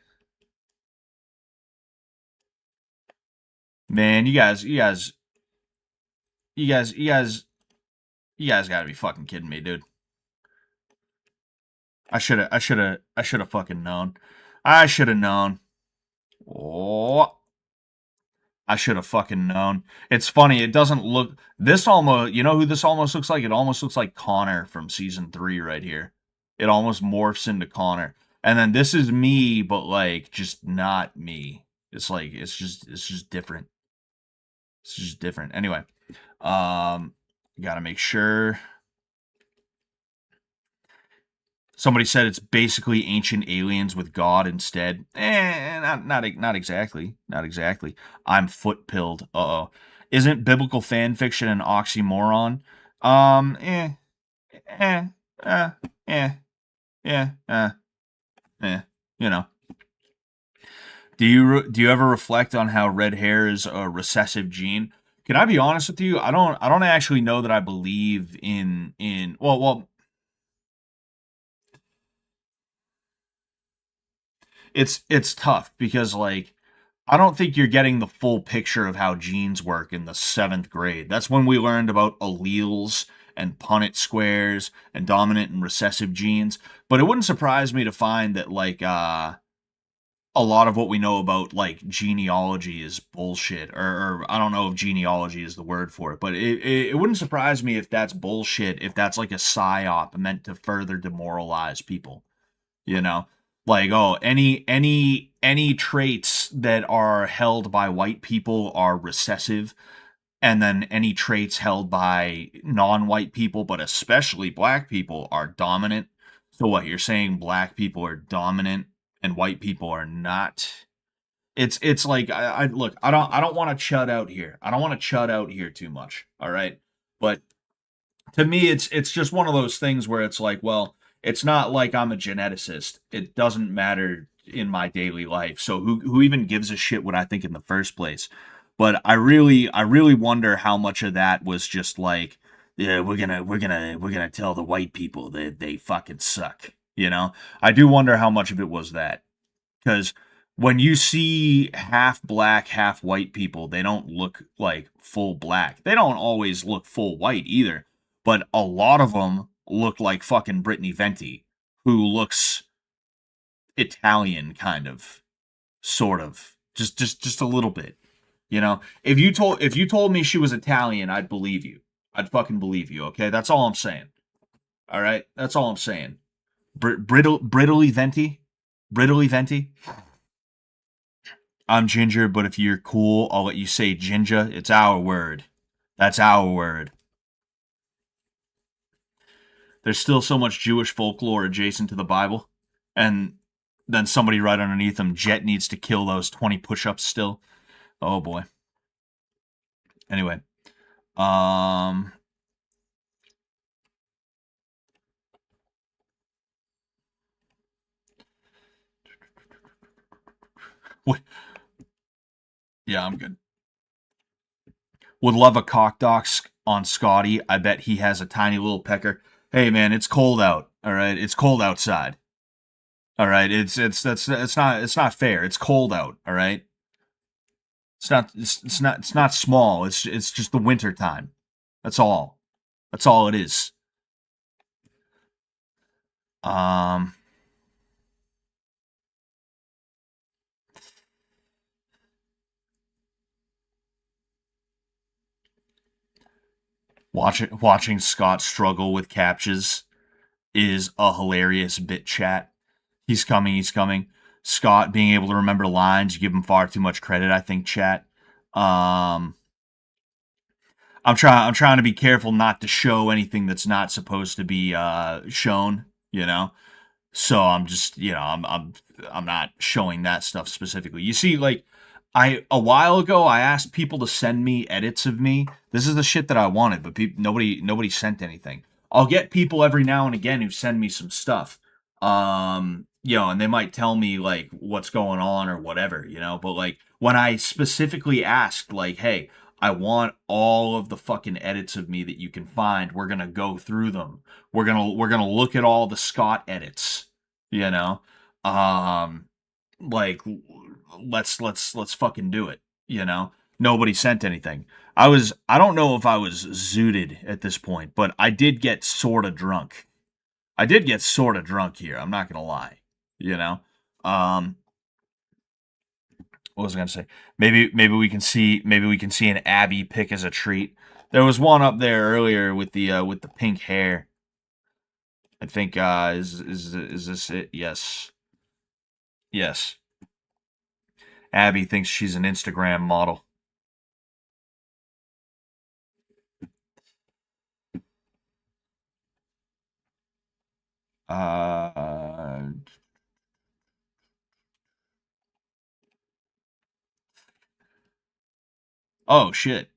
man, you guys, you guys got to be fucking kidding me, dude. I should have fucking known. I should have known. Oh, I should have fucking known. It's funny. It doesn't look. This almost. You know who this almost looks like? It almost looks like Connor from season 3 right here. It almost morphs into Connor. And then this is me, but like just not me. It's like it's just different. It's just different. Anyway, gotta make sure. Somebody said it's basically ancient aliens with God instead. Not exactly. Not exactly. I'm foot pilled. Uh-oh. Isn't biblical fan fiction an oxymoron? Um, eh, eh, eh, eh, eh, you know. Do you ever reflect on how red hair is a recessive gene? Can I be honest with you? I don't actually know that I believe in well, it's tough because like I don't think you're getting the full picture of how genes work in the 7th grade. That's when we learned about alleles and Punnett squares and dominant and recessive genes. But it wouldn't surprise me to find that like a lot of what we know about like genealogy is bullshit, or I don't know if genealogy is the word for it, but it wouldn't surprise me if that's bullshit, if that's like a psyop meant to further demoralize people, you know, like, oh, any traits that are held by white people are recessive, and then any traits held by non-white people, but especially black people, are dominant. So what, you're saying black people are dominant and white people are not? It's like I look, I don't want to chud out here. I don't want to chud out here too much. All right. But to me it's just one of those things where it's like, well, it's not like I'm a geneticist. It doesn't matter in my daily life. So who even gives a shit what I think in the first place? But I really wonder how much of that was just like, yeah, we're gonna tell the white people that they fucking suck. You know, I do wonder how much of it was that, because when you see half black, half white people, they don't look like full black. They don't always look full white either, but a lot of them look like fucking Brittany Venti, who looks Italian, kind of, sort of, just a little bit. You know, if you told me she was Italian, I'd believe you. I'd fucking believe you. Okay, that's all I'm saying. All right, that's all I'm saying. Brittly Venti, Brittly Venti. I'm Ginger, but if you're cool, I'll let you say Ginger. It's our word. That's our word. There's still so much Jewish folklore adjacent to the Bible, and then somebody right underneath them, Jet needs to kill those 20 push-ups still. Oh boy. Anyway, um, what? Yeah, I'm good. Would love a cock doc on Scotty. I bet he has a tiny little pecker. Hey man, it's cold out. All right, it's cold outside. All right, it's not fair. It's cold out. All right, it's not small. It's just the winter time. That's all. That's all it is. Um, watching Scott struggle with captures is a hilarious bit chat. He's coming. He's coming. Scott being able to remember lines, you give him far too much credit. I think chat. Um, I'm trying to be careful not to show anything that's not supposed to be shown. You know. So I'm just, I'm not showing that stuff specifically. You see, like, a while ago I asked people to send me edits of me. This is the shit that I wanted, but nobody sent anything. I'll get people every now and again who send me some stuff. And they might tell me like what's going on or whatever, but like when I specifically asked like, "Hey, I want all of the fucking edits of me that you can find. We're going to go through them. We're going to look at all the Scott edits, you know? Um like let's fucking do it, you know? Nobody sent anything. I don't know if I was zooted at this point, but I did get sort of drunk. I did get sort of drunk here. I'm not going to lie, you know? Um what was I going to say? Maybe we can see an Abby pick as a treat. There was one up there earlier with the pink hair. I think is this it? Yes. Yes. Abby thinks she's an Instagram model. Uh oh shit.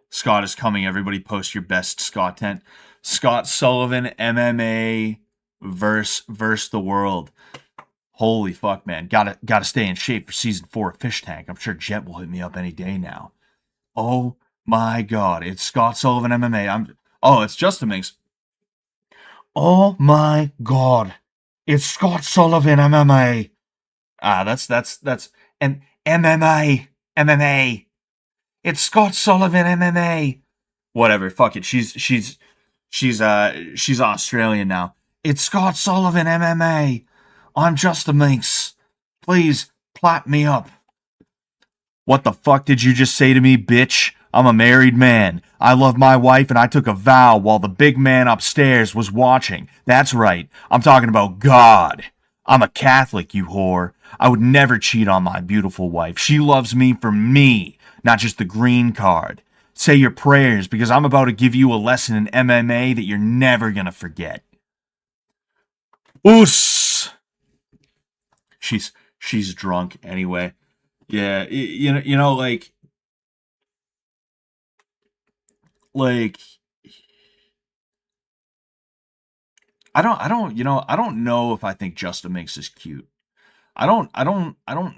Scott is coming. Everybody post your best Scott tent. Scott Sullivan MMA verse the world. Holy fuck, man. Gotta stay in shape for season 4 of Fish Tank. I'm sure Jet will hit me up any day now. Oh my god. It's Scott Sullivan MMA. It's Justin Minks. Oh my god. It's Scott Sullivan MMA. That's and MMA. It's Scott Sullivan MMA. Whatever, fuck it. She's Australian now. It's Scott Sullivan MMA. I'm Justin Minks. Please plot me up. What the fuck did you just say to me, bitch? I'm a married man. I love my wife and I took a vow while the big man upstairs was watching. That's right. I'm talking about God. I'm a Catholic, you whore. I would never cheat on my beautiful wife. She loves me for me, not just the green card. Say your prayers because I'm about to give you a lesson in MMA that you're never gonna forget. Oos! She's drunk anyway. Yeah, like I don't know if I think Justa Minx is cute. I don't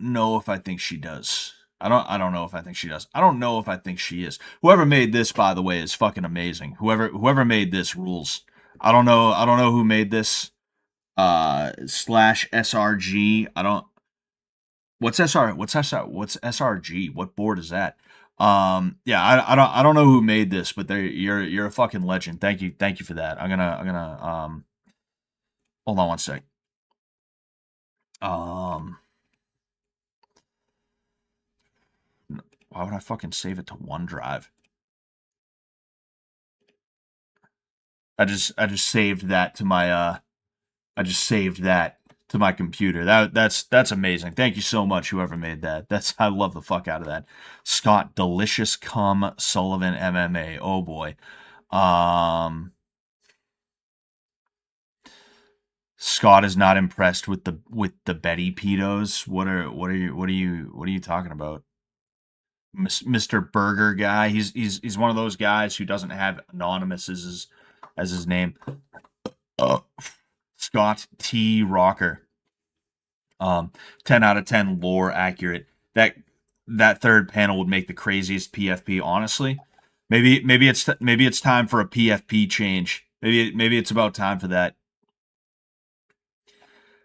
know if I think she does. I don't know if I think she does. I don't know if I think she is. Whoever made this, by the way, is fucking amazing. Whoever made this rules. I don't know who made this. Slash SRG. I don't. What's SR? What's SR? What's SRG? What board is that? Yeah, I don't know who made this, but you're a fucking legend. Thank you for that. I'm gonna hold on one sec. Um, why would I fucking save it to OneDrive? I just saved that to my I just saved that to my computer. That's amazing. Thank you so much, whoever made that. That's I love the fuck out of that. Scott Delicious Cum Sullivan MMA. Oh boy. Scott is not impressed with the Betty pedos. What are you talking about? Mr. Burger guy. He's one of those guys who doesn't have anonymous as his name. Scott T. Rocker. 10 out of 10 lore accurate. That third panel would make the craziest PFP. Honestly, maybe it's time for a PFP change. Maybe it's about time for that.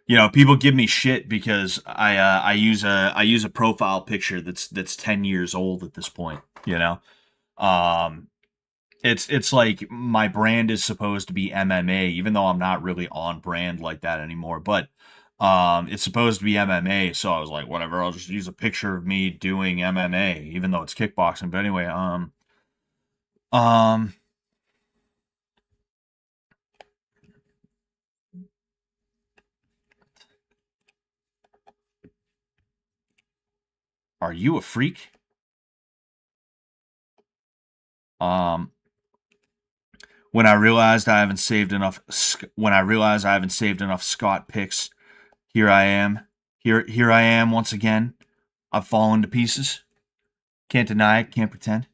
You know, people give me shit because I use a profile picture that's 10 years old at this point. You know, um, it's like my brand is supposed to be MMA, even though I'm not really on brand like that anymore. But it's supposed to be MMA, so I was like, whatever, I'll just use a picture of me doing MMA, even though it's kickboxing. But anyway, um, are you a freak? Um, when I realized I haven't saved enough, Scott picks, here I am. Here I am once again. I've fallen to pieces. Can't deny it. Can't pretend.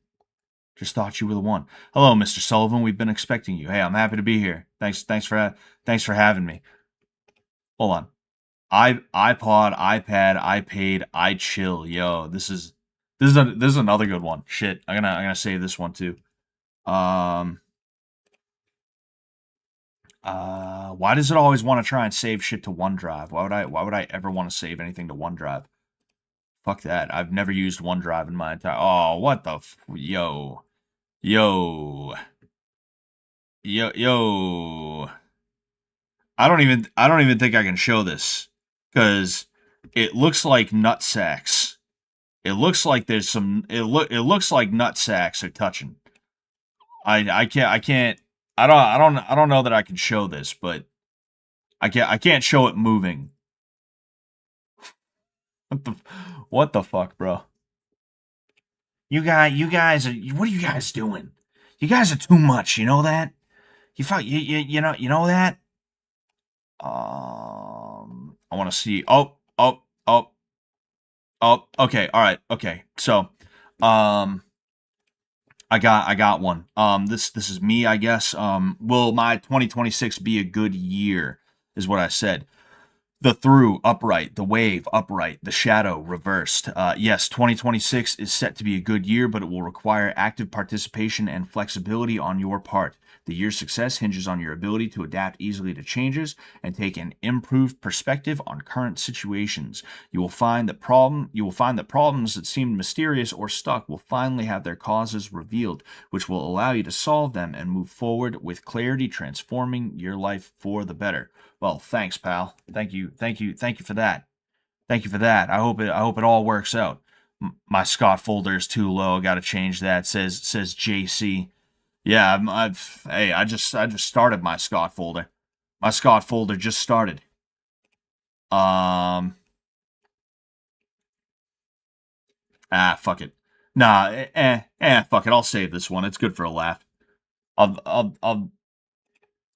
Just thought you were the one. Hello, Mr. Sullivan. We've been expecting you. Hey, I'm happy to be here. Thanks for having me. Hold on. iPod, iPad, iPaid, iChill. Yo, this is another good one. Shit, I'm gonna save this one too. Why does it always want to try and save shit to OneDrive? Why would I ever want to save anything to OneDrive? Fuck that. I've never used OneDrive in my entire. Oh, what the yo. Yo. Yo. I don't even think I can show this cuz it looks like nutsacks. It looks like there's some it looks like nutsacks are touching. I can't I don't know that I can show this, but I can't show it moving. What the fuck, bro? You guys are what are you guys doing? You guys are too much, you know that? You know that? I want to see. Oh. Okay, all right. Okay. So, um I got one. This is me, I guess. Will my 2026 be a good year? Is what I said. The through upright, the wave upright, the shadow reversed. Yes, 2026 is set to be a good year, but it will require active participation and flexibility on your part. The year's success hinges on your ability to adapt easily to changes and take an improved perspective on current situations. You will find that problems that seemed mysterious or stuck will finally have their causes revealed, which will allow you to solve them and move forward with clarity, transforming your life for the better. Well, thanks, pal. Thank you for that. Thank you for that. I hope it all works out. My Scott folder is too low. I got to change that. Says JC. Yeah, I just started my Scott folder. My Scott folder just started. Fuck it. Nah, fuck it. I'll save this one. It's good for a laugh. I'll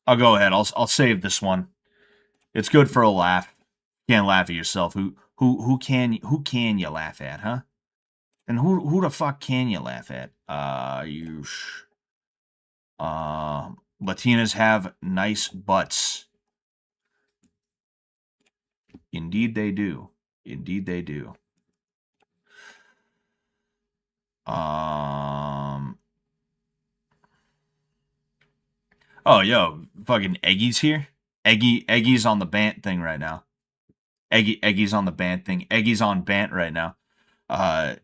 go ahead. I'll save this one. It's good for a laugh. Can't laugh at yourself. Who can you laugh at, huh? And who the fuck can you laugh at? Latinas have nice butts. Indeed they do. Indeed they do. Um. Oh, yo, fucking Eggy's here. Eggy's on the Bant thing right now. Eggy's on the Bant thing. Eggy's on Bant right now. Uh,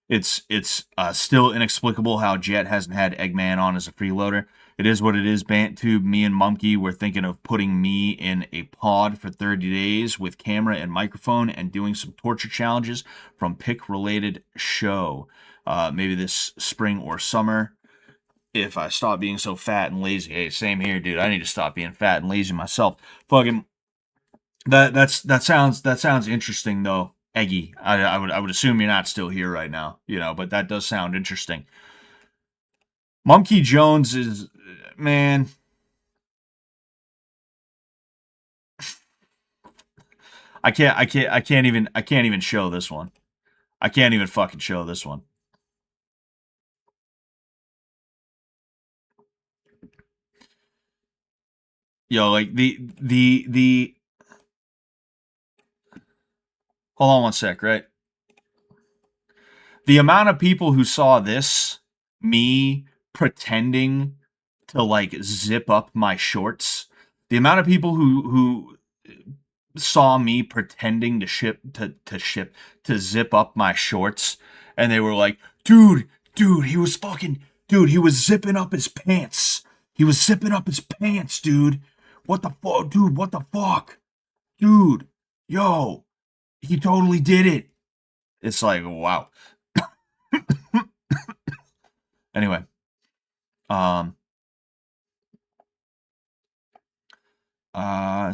it's still inexplicable how Jet hasn't had Eggman on as a freeloader. It is what it is. BantTube, me and Mumkey were thinking of putting me in a pod for 30 days with camera and microphone and doing some torture challenges from pick related show. Maybe this spring or summer if I stop being so fat and lazy. Hey, same here, dude. I need to stop being fat and lazy myself. Fucking that sounds interesting though, Eggy. I would assume you're not still here right now, but that does sound interesting. Monkey Jones is man. I can't even show this one. I can't even fucking show this one. Yo, like the hold on one sec, right? The amount of people who saw this, me pretending to like zip up my shorts, the amount of people who saw me pretending to zip up my shorts, and they were like, dude, he was zipping up his pants. He was zipping up his pants, dude. What the fuck, dude? What the fuck, dude? Yo, he totally did it. It's like, wow. Anyway, um, uh,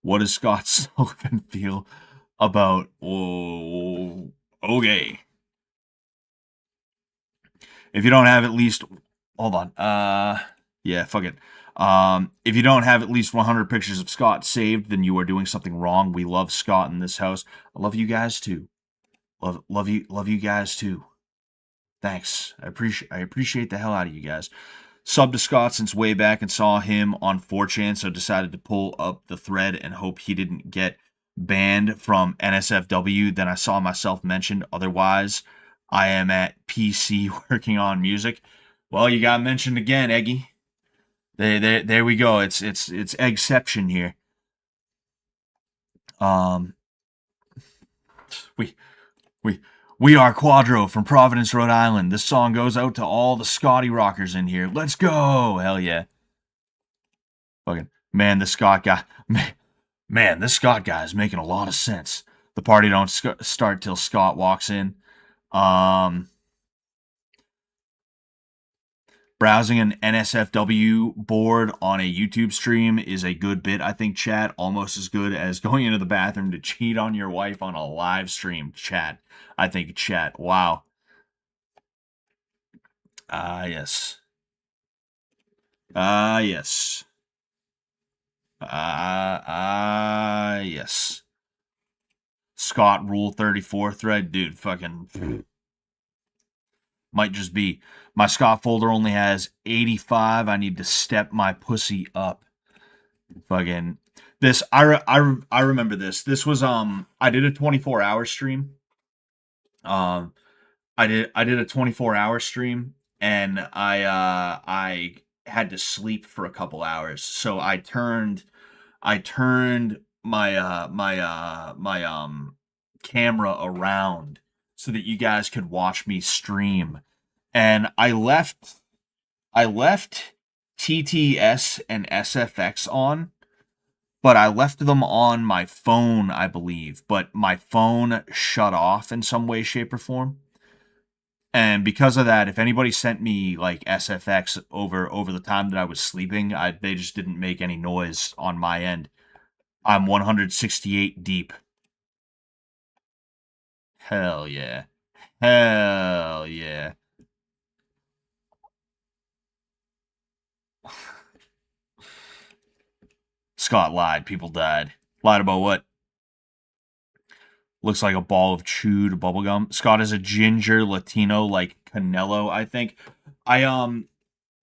what does Scott Sullivan feel about okay? If you don't have at least, hold on, yeah, fuck it. If you don't have at least 100 pictures of Scott saved, then you are doing something wrong. We love Scott in this house. I love you guys too. Love you guys too. Thanks. I appreciate the hell out of you guys. Subbed to Scott since way back and saw him on 4chan, so decided to pull up the thread and hope he didn't get banned from NSFW. Then I saw myself mentioned. Otherwise, I am at PC working on music. Well, you got mentioned again, Eggy. There we go. It's Eggception here. Um, we we we are Quadro from Providence, Rhode Island. This song goes out to all the Scotty rockers in here. Let's go! Hell yeah! Fucking man, this Scott guy, man, this Scott guy is making a lot of sense. The party don't start till Scott walks in. Um, Browsing an NSFW board on a YouTube stream is a good bit, I think, chat. Almost as good as going into the bathroom to cheat on your wife on a live stream, chat. I think, chat. Wow. Yes. Yes. Yes. Scott Rule 34 thread. Dude, fucking might just be. My Scott folder only has 85. I need to step my pussy up. Fucking this. I remember this. This was I did a 24-hour stream. Um, I did a 24-hour stream, and I had to sleep for a couple hours. So I turned my camera around so that you guys could watch me stream. And I left TTS and SFX on, but I left them on my phone, I believe. But my phone shut off in some way, shape, or form. And because of that, if anybody sent me like SFX over the time that I was sleeping, they just didn't make any noise on my end. I'm 168 deep. Hell yeah. Hell yeah. Scott lied. People died. Lied about what? Looks like a ball of chewed bubblegum. Scott is a ginger Latino like Canelo, I think. I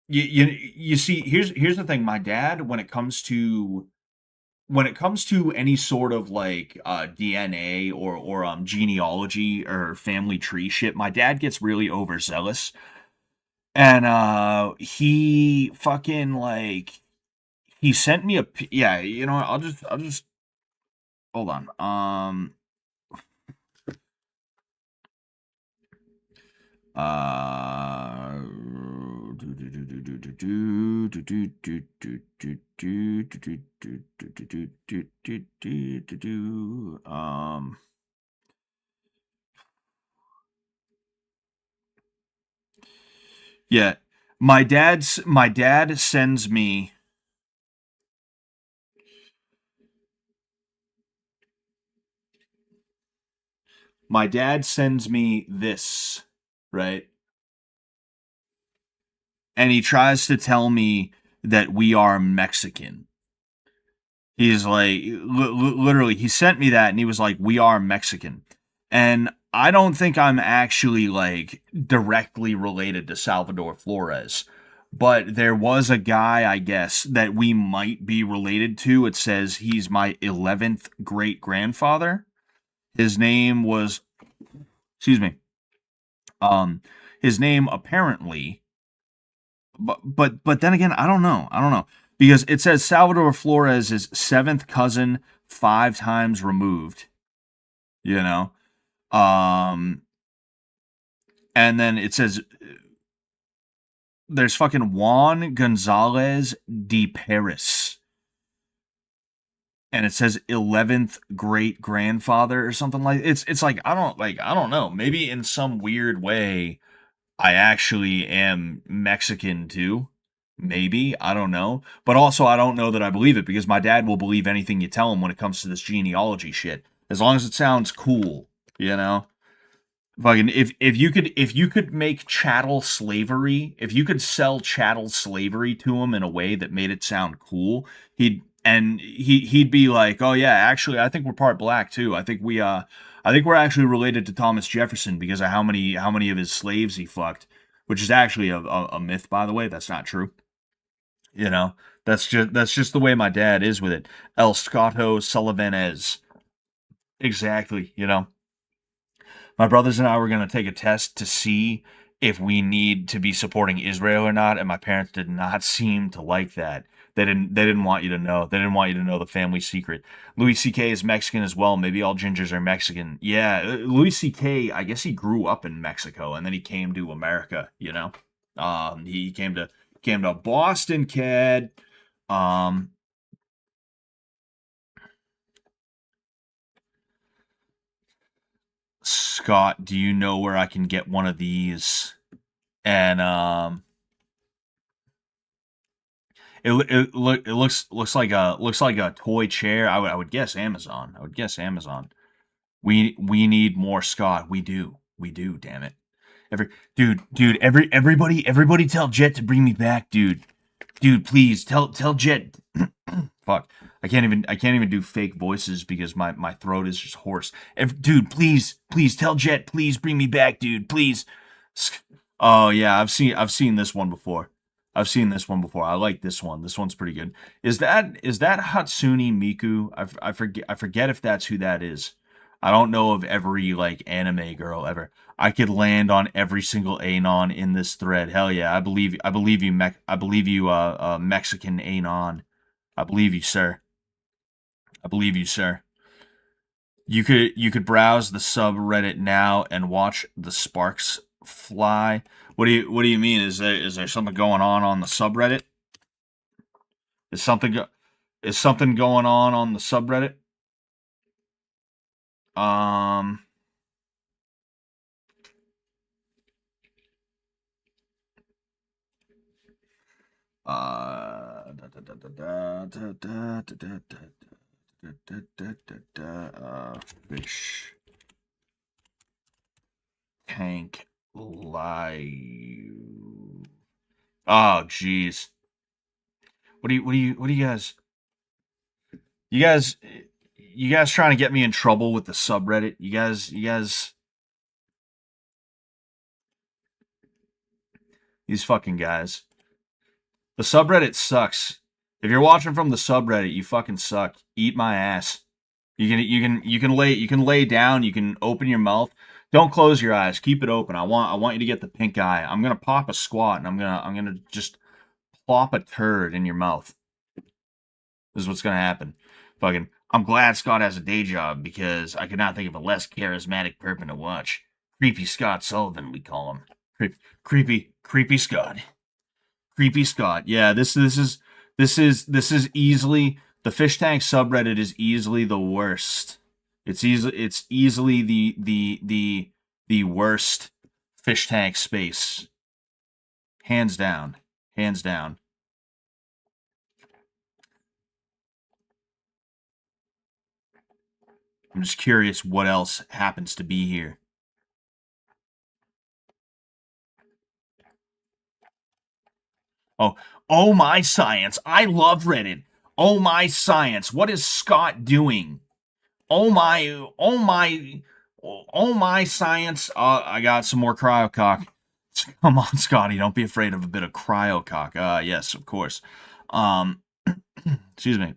you see, here's the thing. My dad, when it comes to when it comes to any sort of like DNA or genealogy or family tree shit, my dad gets really overzealous. And he fucking like he sent me yeah, you know what, I'll just hold on. Yeah, my dad sends me this, right? And he tries to tell me that we are Mexican. He's like, literally, he sent me that and he was like, we are Mexican. And I don't think I'm actually like directly related to Salvador Flores, but there was a guy, I guess, that we might be related to. It says he's my 11th great grandfather. His name was, excuse me, um, his name apparently, but then again, I don't know because it says Salvador Flores is seventh cousin, 5 times removed. You know, um, and then it says there's fucking Juan Gonzalez de Paris, and it says 11th great grandfather or something like it's like I don't know, maybe in some weird way I actually am Mexican too. Maybe, I don't know. But also, I don't know that I believe it because my dad will believe anything you tell him when it comes to this genealogy shit. As long as it sounds cool, you know? Fucking if you could make chattel slavery, if you could sell chattel slavery to him in a way that made it sound cool, he'd be like, "Oh yeah, actually I think we're part black too. I think we're actually related to Thomas Jefferson because of how many of his slaves he fucked." Which is actually a myth, by the way. That's not true. You know, that's just the way my dad is with it. El Scotto Sullivanez. Exactly, you know. My brothers and I were going to take a test to see if we need to be supporting Israel or not, and my parents did not seem to like that. They didn't want you to know. They didn't want you to know the family secret. Louis C.K. is Mexican as well. Maybe all gingers are Mexican. Yeah, Louis C.K. I guess he grew up in Mexico and then he came to America. You know, he came to Boston, kid. Um, Scott, do you know where I can get one of these? And it looks like a toy chair. I would guess Amazon. I would guess Amazon. We need more Scott. We do. Damn it. Everybody tell Jet to bring me back, dude. Dude, please tell Jet. Fuck. I can't even do fake voices because my throat is just hoarse. Dude, please tell Jet, please bring me back, dude. Please. Oh yeah, I've seen this one before. I've seen this one before. I like this one. This one's pretty good. Is that Hatsune Miku? I forget if that's who that is. I don't know of every like anime girl ever. I could land on every single anon in this thread. Hell yeah, I believe you I believe you Mexican anon. I believe you, sir. I believe you, sir. You could browse the subreddit now and watch the sparks fly. What do you mean? Is there something going on the subreddit? Is something is something going on the subreddit? Um fish tank live. Oh jeez. What do you guys you guys you guys trying to get me in trouble with the subreddit? You guys these fucking guys. The subreddit sucks. If you're watching from the subreddit, you fucking suck. Eat my ass. You can lay down. You can open your mouth. Don't close your eyes. Keep it open. I want you to get the pink eye. I'm gonna pop a squat and I'm gonna just plop a turd in your mouth. This is what's gonna happen. Fucking. I'm glad Scott has a day job because I could not think of a less charismatic person to watch. Creepy Scott Sullivan, we call him. Creepy Scott. Creepy Scott. Yeah, this is easily the fish tank subreddit is easily the worst. It's easily the worst fish tank space. Hands down. Hands down. I'm just curious what else happens to be here. Oh my science. I love Reddit. Oh my science. What is Scott doing? Oh my science. I got some more cryocock. Come on, Scotty, don't be afraid of a bit of cryocock. Yes, of course. Um, excuse me.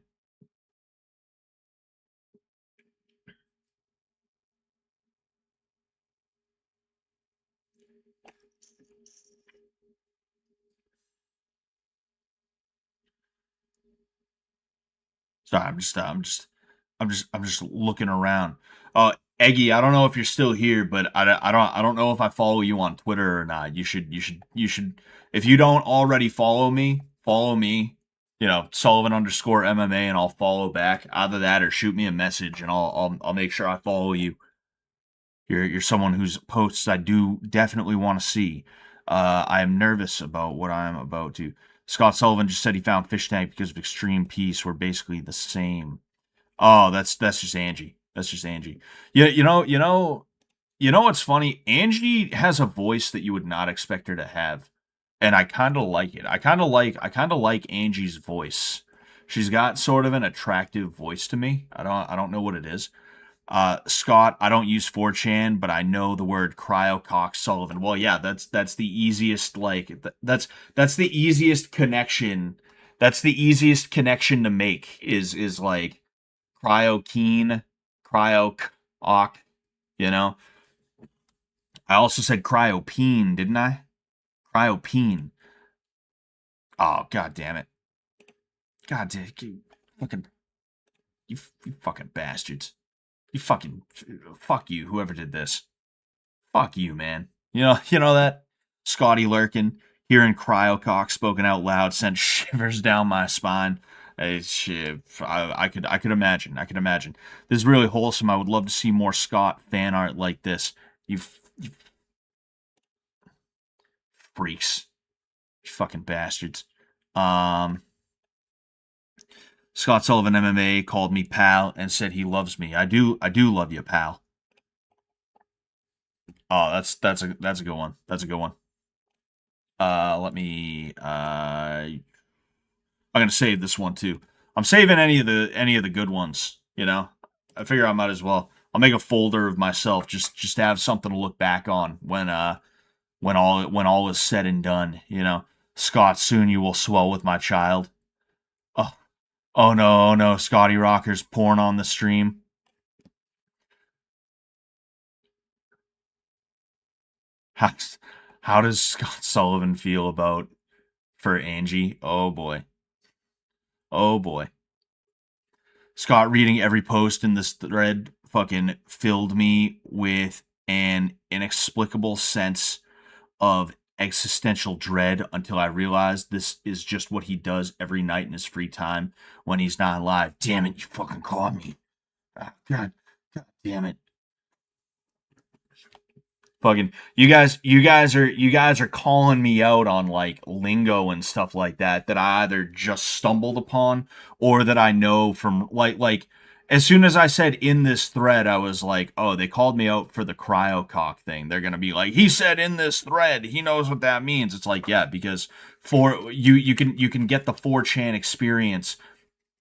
Sorry, I'm just looking around. Eggy, I don't know if you're still here, but I don't know if I follow you on Twitter or not. You should. If you don't already follow me, follow me. Sullivan underscore MMA, and I'll follow back. Either that or shoot me a message, and I'll make sure I follow you. You're someone whose posts I do definitely want to see. I am nervous about what I'm about to. Scott Sullivan just said he found fish tank because of extreme peace. We're basically the same. Oh, that's just Angie. That's just Angie. Yeah, you know what's funny? Angie has a voice that you would not expect her to have, and I kind of like it. I kind of like Angie's voice. She's got sort of an attractive voice to me. I don't know what it is. Scott, I don't use 4chan, but I know the word cryocock Sullivan. Well, yeah, that's the easiest that's the easiest connection. That's the easiest connection to make is like cryokeen, cryocock, you know. I also said cryopene, didn't I? Cryopene. Oh, god damn it. God damn you fucking you fucking bastards. You fucking fuck you, whoever did this. Fuck you, man. You know that Scotty Lurkin hearing cryocock spoken out loud sent shivers down my spine. I could imagine. I could imagine. This is really wholesome. I would love to see more Scott fan art like this. You freaks, you fucking bastards. Um, Scott Sullivan MMA called me pal and said he loves me. I do love you, pal. Oh, that's a good one. That's a good one. Let me. I'm gonna save this one too. I'm saving any of the good ones. I figure I might as well. I'll make a folder of myself just to have something to look back on when all is said and done. Scott, soon you will swell with my child. Oh, oh no, oh no, Scotty Rocker's porn on the stream. How, how does Scott Sullivan feel about for Angie? Oh boy. Oh boy. Scott reading every post in this thread fucking filled me with an inexplicable sense of existential dread until I realized this is just what he does every night in his free time when he's not live. Damn it, you fucking caught me. God damn it. Fucking you guys are calling me out on like lingo and stuff like that I either just stumbled upon or that I know from like as soon as I said in this thread, I was like, oh, they called me out for the cryocock thing. They're gonna be like, he said in this thread, he knows what that means. It's like, yeah, because for you can get the 4chan experience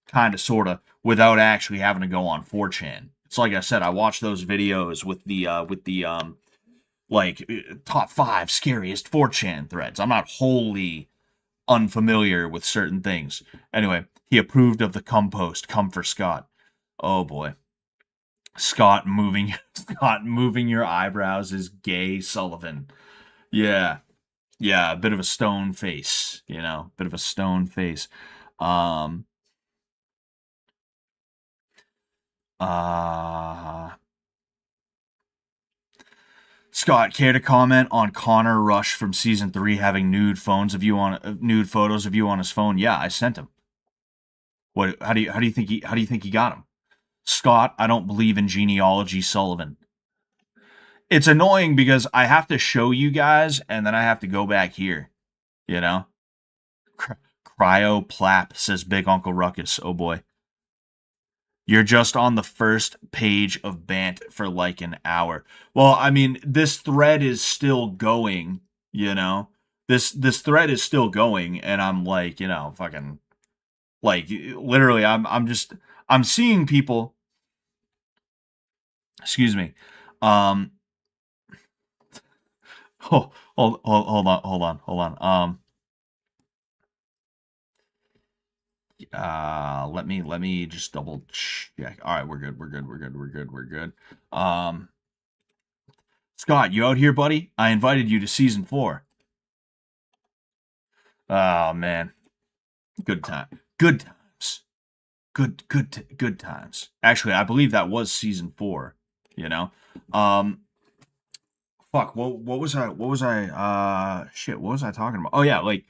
kind of sorta without actually having to go on 4chan. It's like I said, I watched those videos with the like top 5 scariest 4chan threads. I'm not wholly unfamiliar with certain things. Anyway, He approved of the compost. Come for Scott. Oh boy. Scott moving your eyebrows is gay Sullivan. Yeah. Yeah, a bit of a stone face, bit of a stone face. Um uh Scott, care to comment on Connor Rush from season 3 having nude photos of you on his phone? Yeah, I sent him. What how do you think he got him? Scott, I don't believe in genealogy, Sullivan. It's annoying because I have to show you guys and then I have to go back here, you know? Cryo Plap, says Big Uncle Ruckus. Oh boy. You're just on the first page of Bant for like an hour. Well, I mean, this thread is still going, you know? This thread is still going, and I'm like, fucking like literally I'm seeing people, excuse me. Um hold on. Let me just double check. All right, we're good. Scott, you out here, buddy? I invited you to season 4. Oh man, good times. Good times. Actually, I believe that was season 4. You know, fuck. What was I? Shit. What was I talking about? Oh yeah, like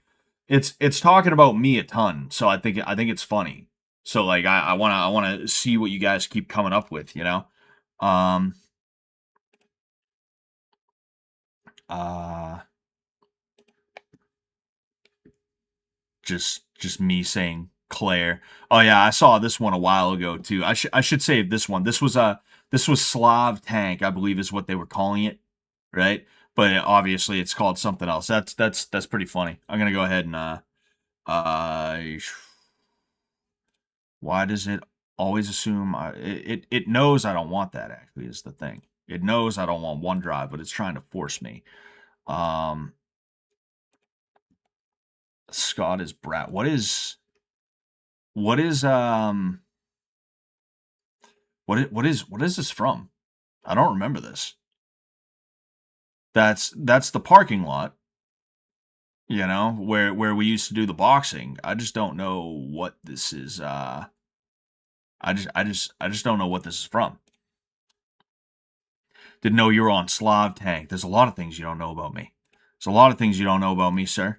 it's talking about me a ton. So I think it's funny. So like I wanna see what you guys keep coming up with. Um. Uh. Just me saying Claire. Oh yeah, I saw this one a while ago too. I should save this one. This was Slav Tank, I believe is what they were calling it, right? But obviously it's called something else. That's pretty funny. I'm gonna go ahead and uh why does it always assume it knows I don't want that? Actually, is the thing. It knows I don't want OneDrive, but it's trying to force me. Scott is Brat. What is what is this from? I don't remember this. That's the parking lot, where we used to do the boxing. I just don't know what this is. I just don't know what this is from. Didn't know you were on Slav Tank. There's a lot of things you don't know about me. There's a lot of things you don't know about me, sir.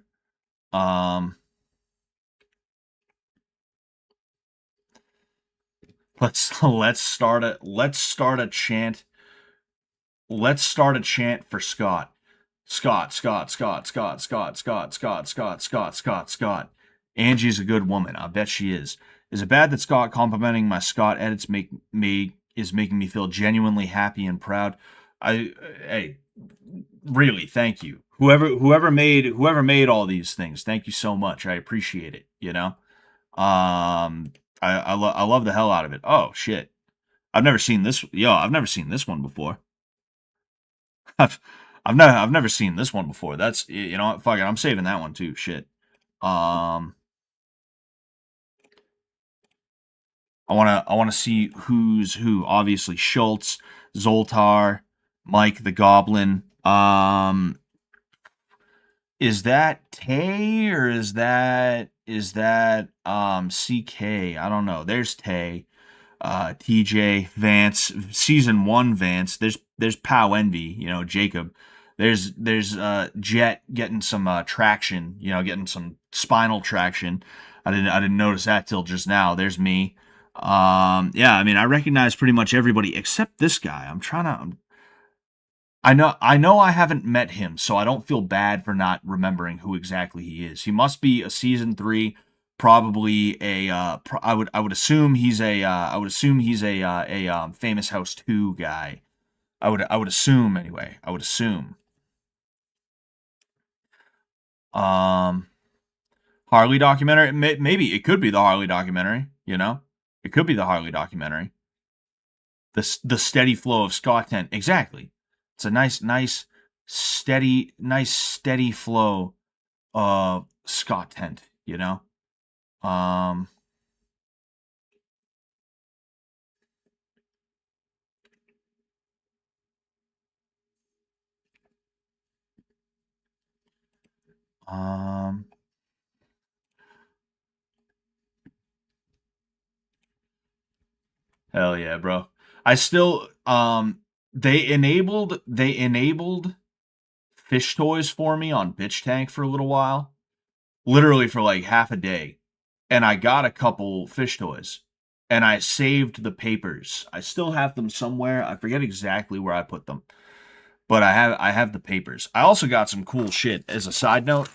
Let's start a chant. Let's start a chant for Scott. Scott. Angie's a good woman. I bet she is. Is it bad that Scott complimenting my Scott edits is making me feel genuinely happy and proud? Hey, really, thank you. Whoever made all these things, thank you so much. I appreciate it. I love the hell out of it. Oh shit, I've never seen this. I've never seen this one before. I've never seen this one before. That's what, fuck it, I'm saving that one too. Shit. I wanna see who's who. Obviously Schultz, Zoltar, Mike the Goblin. Is that Tay or is that CK? I don't know. There's Tay. TJ Vance, season 1 Vance. There's Pow Envy, Jacob. There's Jet getting some traction, getting some spinal traction. I didn't notice that till just now. There's me. Yeah, I mean, I recognize pretty much everybody except this guy. I know I haven't met him, so I don't feel bad for not remembering who exactly he is. He must be a season 3, probably a I would assume he's a Famous House 2 guy. I would assume anyway. I would assume. Harley documentary, maybe it could be the Harley documentary, It could be the Harley documentary. The steady flow of Scott Tent. Exactly. It's a nice steady flow of Scott Tent, Um, Hell yeah, bro. I still they enabled fish toys for me on Bitch Tank for a little while, literally for like half a day, and I got a couple fish toys, and I saved the papers. I still have them somewhere. I forget exactly where I put them, but I have the papers. I also got some cool shit. As a side note,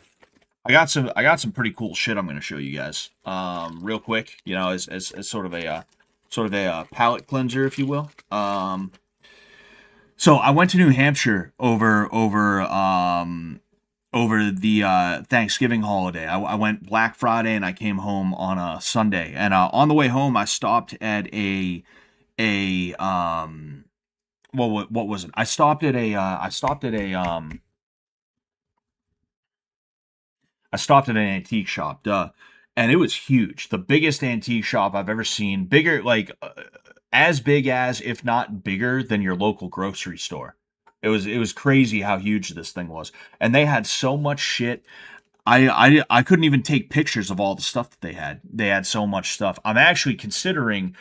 I got some pretty cool shit I'm gonna show you guys. Real quick, as sort of a palate cleanser, if you will. So I went to New Hampshire over the Thanksgiving holiday. I went Black Friday and I came home on a Sunday. And on the way home, I stopped at a what was it? I stopped at an antique shop, duh, and it was huge. The biggest antique shop I've ever seen. Bigger, like as big as, if not bigger than your local grocery store. It was crazy how huge this thing was, and they had so much shit. I couldn't even take pictures of all the stuff that they had. They had so much stuff. I'm actually considering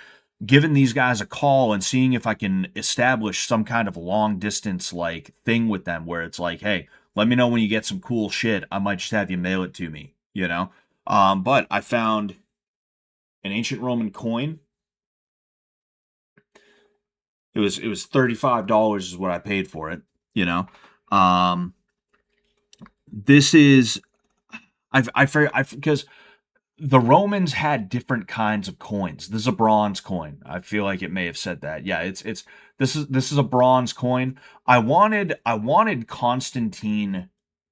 giving these guys a call and seeing if I can establish some kind of long distance like thing with them where it's like, hey, let me know when you get some cool shit. I might just have you mail it to me, you know? But I found an ancient Roman coin. It was $35 is what I paid for it, you know. Um this is I because the Romans had different kinds of coins. This is a bronze coin. I feel like it may have said that. Yeah, it's this is a bronze coin. I wanted Constantine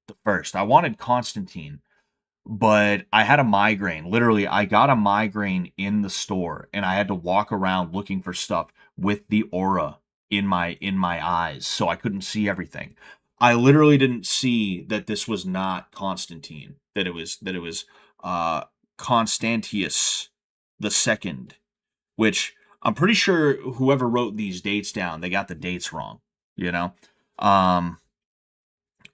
the first. I wanted Constantine, but I had a migraine. Literally, I got a migraine in the store and I had to walk around looking for stuff with the aura in my eyes, so I couldn't see everything. I literally didn't see that this was not Constantine, that it was uh Constantius the second, which I'm pretty sure whoever wrote these dates down, they got the dates wrong, you know? Um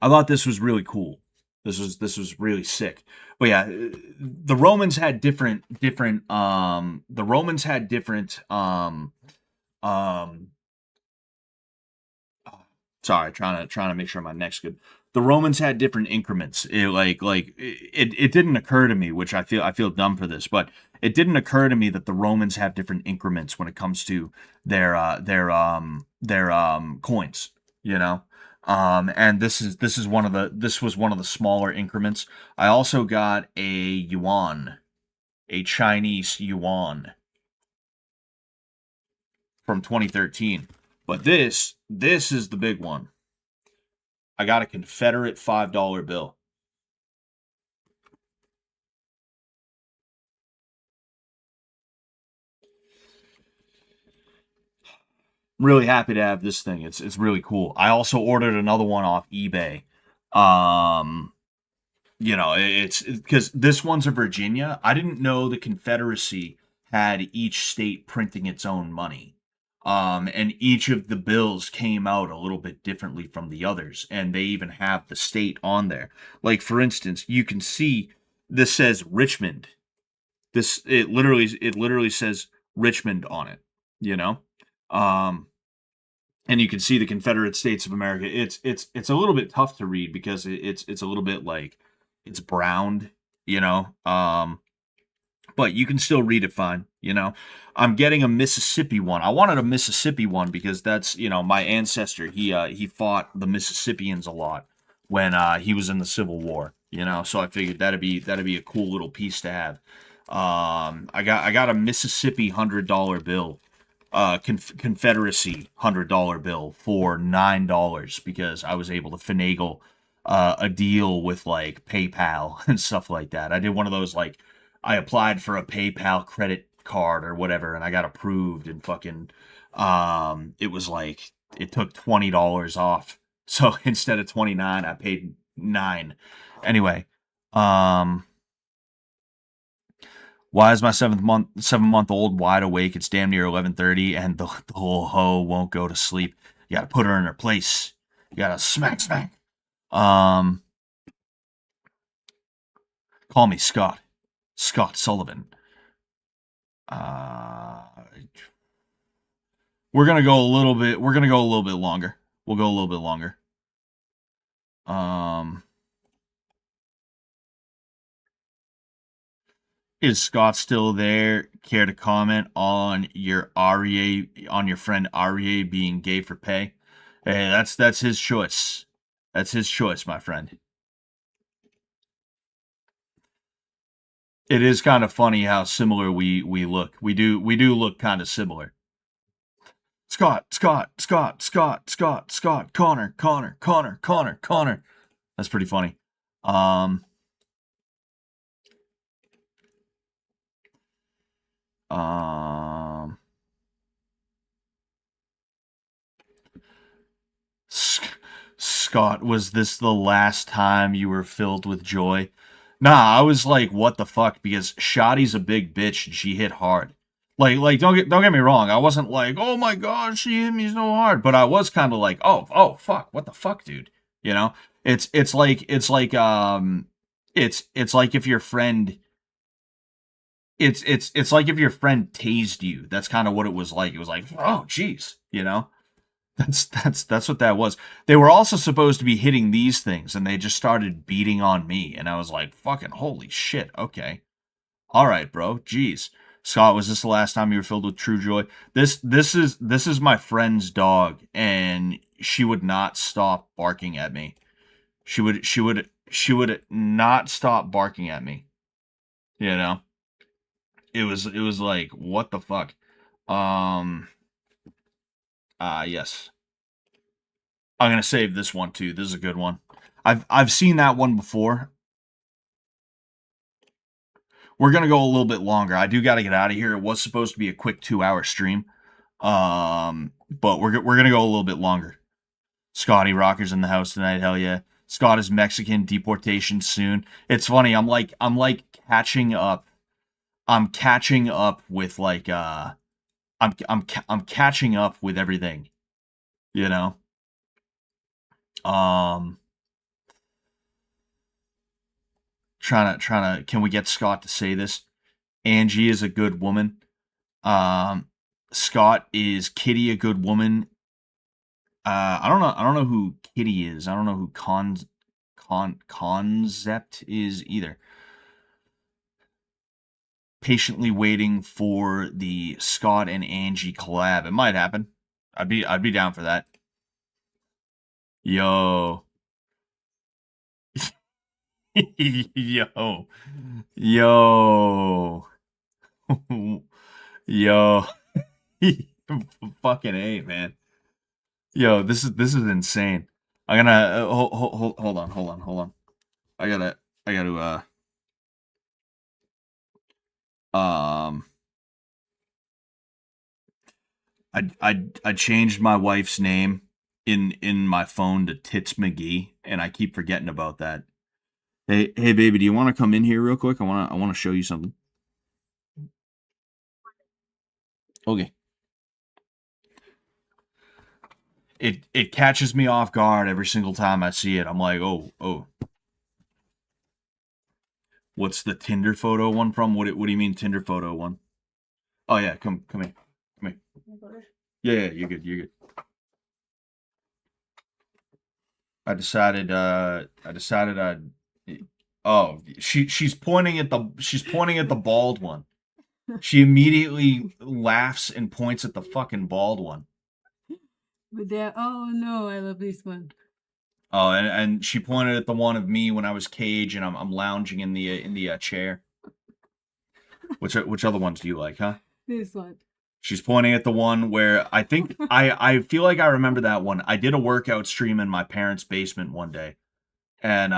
I thought this was really cool. This was really sick. But yeah, the Romans had different um sorry, trying to make sure my neck's good. The Romans had different increments. It didn't occur to me, which I feel dumb for this, but it didn't occur to me that the Romans have different increments when it comes to their coins, you know. And this was one of the smaller increments. I also got a yuan, a Chinese yuan from 2013. But this is the big one. I got a Confederate $5 bill. Really happy to have this thing. It's really cool. I also ordered another one off eBay. Um, it's because this one's a Virginia. I didn't know the Confederacy had each state printing its own money. And each of the bills came out a little bit differently from the others, and they even have the state on there. Like for instance, you can see this says Richmond. It literally says Richmond on it, you know? Um and you can see the Confederate States of America. It's a little bit tough to read because it's a little bit like it's browned, you know. But you can still read it fine, you know. I'm getting a Mississippi one. I wanted a Mississippi one because that's, my ancestor. He fought the Mississippians a lot when he was in the Civil War, you know. So I figured that'd be a cool little piece to have. I got a Mississippi $100 bill, Confederacy $100 bill for $9 because I was able to finagle a deal with like PayPal and stuff like that. I did one of those like I applied for a PayPal credit card or whatever, and I got approved and fucking it was like it took $20 off. So instead of 29, I paid 9. Anyway, um why is my 7-month old wide awake? It's damn near 11:30, and the whole hoe won't go to sleep. You gotta put her in her place. You gotta smack smack. Um Call me Scott. Scott Sullivan. Uh, we're gonna go a little bit. We're gonna go a little bit longer. We'll go a little bit longer. Is Scott still there? Care to comment on your friend Aria being gay for pay? Hey, that's his choice. That's his choice, my friend. It is kind of funny how similar we look. We do look kind of similar. Scott, Connor. That's pretty funny. Um, Scott, was this the last time you were filled with joy? Nah, I was like, what the fuck? Because Shotty's a big bitch and she hit hard. Like don't get me wrong. I wasn't like, oh my god, she hit me so hard. But I was kind of like, oh fuck, what the fuck, dude? You know, it's like it's like if your friend it's like if your friend tased you. That's kind of what it was like. It was like, oh jeez, you know. That's what that was. They were also supposed to be hitting these things, and they just started beating on me, and I was like, "Fucking holy shit!" Okay, all right, bro. Jeez, Scott, was this the last time you were filled with true joy? This is my friend's dog, and she would not stop barking at me. She would not stop barking at me. You know, it was like, what the fuck. Yes. I'm gonna save this one too. This is a good one. I've seen that one before. We're gonna go a little bit longer. I do got to get out of here. It was supposed to be a quick 2-hour stream, but we're gonna go a little bit longer. Scotty Rocker's in the house tonight. Hell yeah. Scott is Mexican. Deportation soon. It's funny. I'm like catching up. I'm catching up with like I'm catching up with everything. You know. Trying to can we get Scott to say this? Angie is a good woman. Scott, is Kitty a good woman? I don't know who Kitty is. I don't know who Concept is either. Patiently waiting for the Scott and Angie collab. It might happen. I'd be down for that. Yo. Yo. Yo. Yo. Fucking A, man. Yo, this is insane. I'm gonna hold on. I gotta um I changed my wife's name in my phone to Tits McGee, and I keep forgetting about that. Hey baby, do you want to come in here real quick? I wanna show you something. Okay. It catches me off guard every single time I see it. I'm like, oh. What's the Tinder photo one from? What do you mean Tinder photo one? Oh yeah, come here. Come here. Yeah, you're good. I decided oh, she's pointing at the bald one. She immediately laughs and points at the fucking bald one. But there, oh no, I love this one. Oh, and she pointed at the one of me when I was caged and I'm lounging in the chair. Which other ones do you like, huh? This one. She's pointing at the one where I think I feel like I remember that one. I did a workout stream in my parents' basement one day, and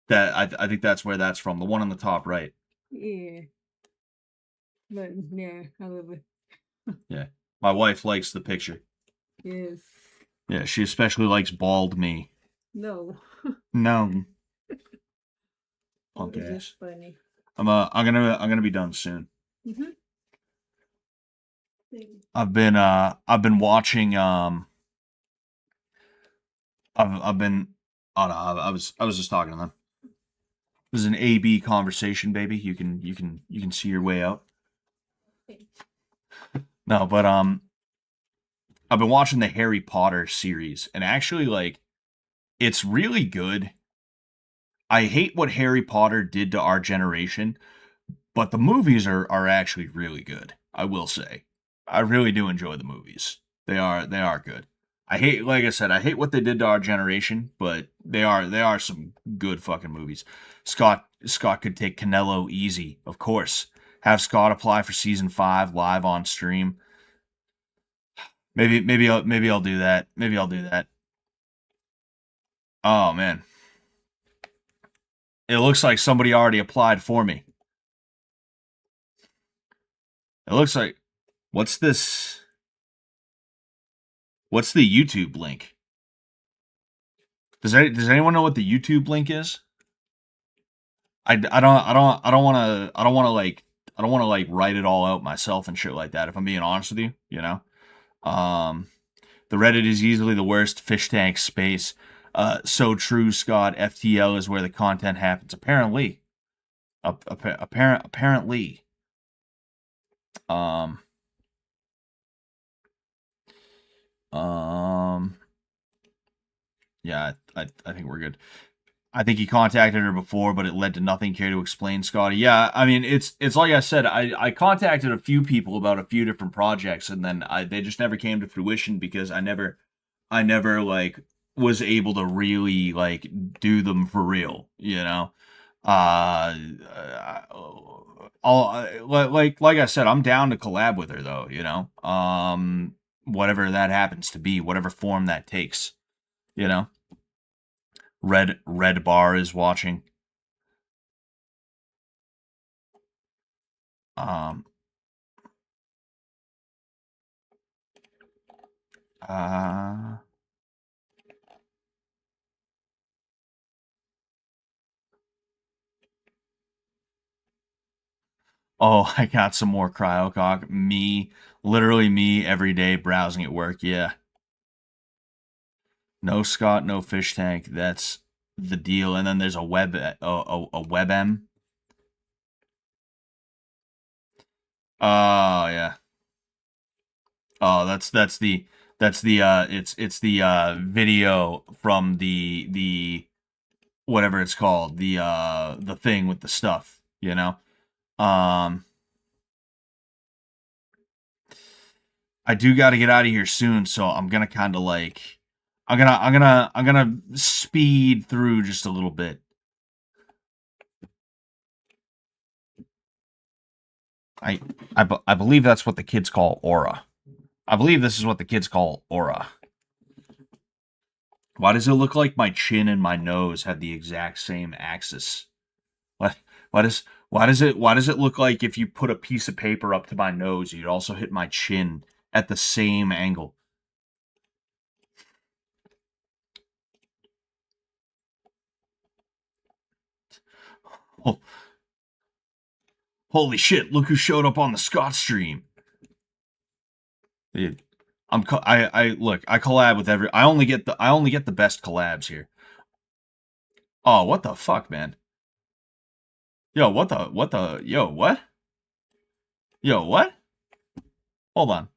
that I think that's where that's from. The one on the top right. Yeah. But yeah, I love it. Yeah, my wife likes the picture. Yes. Yeah, she especially likes bald me. No. No. Okay. Okay. Just funny. I'm gonna be done soon. Mm-hmm. I've been watching I've been oh no, I was just talking to them. This is an A-B conversation, baby. You can see your way out. No, but I've been watching the Harry Potter series, and actually, like, it's really good. I hate what Harry Potter did to our generation, but the movies are actually really good. I will say, I really do enjoy the movies. They are good. I hate, like I said, I hate what they did to our generation, but they are some good fucking movies. Scott could take Canelo easy, of course. Have Scott apply for season 5 live on stream. Maybe I'll do that. Maybe I'll do that. Oh man, it looks like somebody already applied for me. It looks like what's this? What's the YouTube link? Does anyone know what the YouTube link is? I don't want to like write it all out myself and shit like that. If I'm being honest with you, you know. Um, the Reddit is easily the worst fish tank space. So true, Scott. FTL is where the content happens. Apparently, apparently. Um, um, yeah, I think we're good. I think he contacted her before, but it led to nothing. Care to explain, Scotty? Yeah, I mean, it's like I said. I contacted a few people about a few different projects, and then they just never came to fruition because I never like was able to really like do them for real, you know. Uh, like I said, I'm down to collab with her though, you know. Whatever that happens to be, whatever form that takes, you know. Red Bar is watching. Um. Uh. Oh, I got some more cryocock. Literally me every day browsing at work. Yeah. No Scott, no fish tank. That's the deal. And then there's a WebM. Oh yeah. Oh, that's the it's the video from the whatever it's called, the thing with the stuff, you know. Um I do got to get out of here soon, so I'm going to kind of like I'm going to speed through just a little bit. I believe that's what the kids call aura. I believe this is what the kids call aura. Why does it look like my chin and my nose have the exact same axis? What why does it look like if you put a piece of paper up to my nose, you'd also hit my chin at the same angle? Oh, holy shit, look who showed up on the Scott stream. Dude, I look, I collab with I only get the best collabs here. Oh, what the fuck, man? Yo, yo, what? Yo, what? Hold on.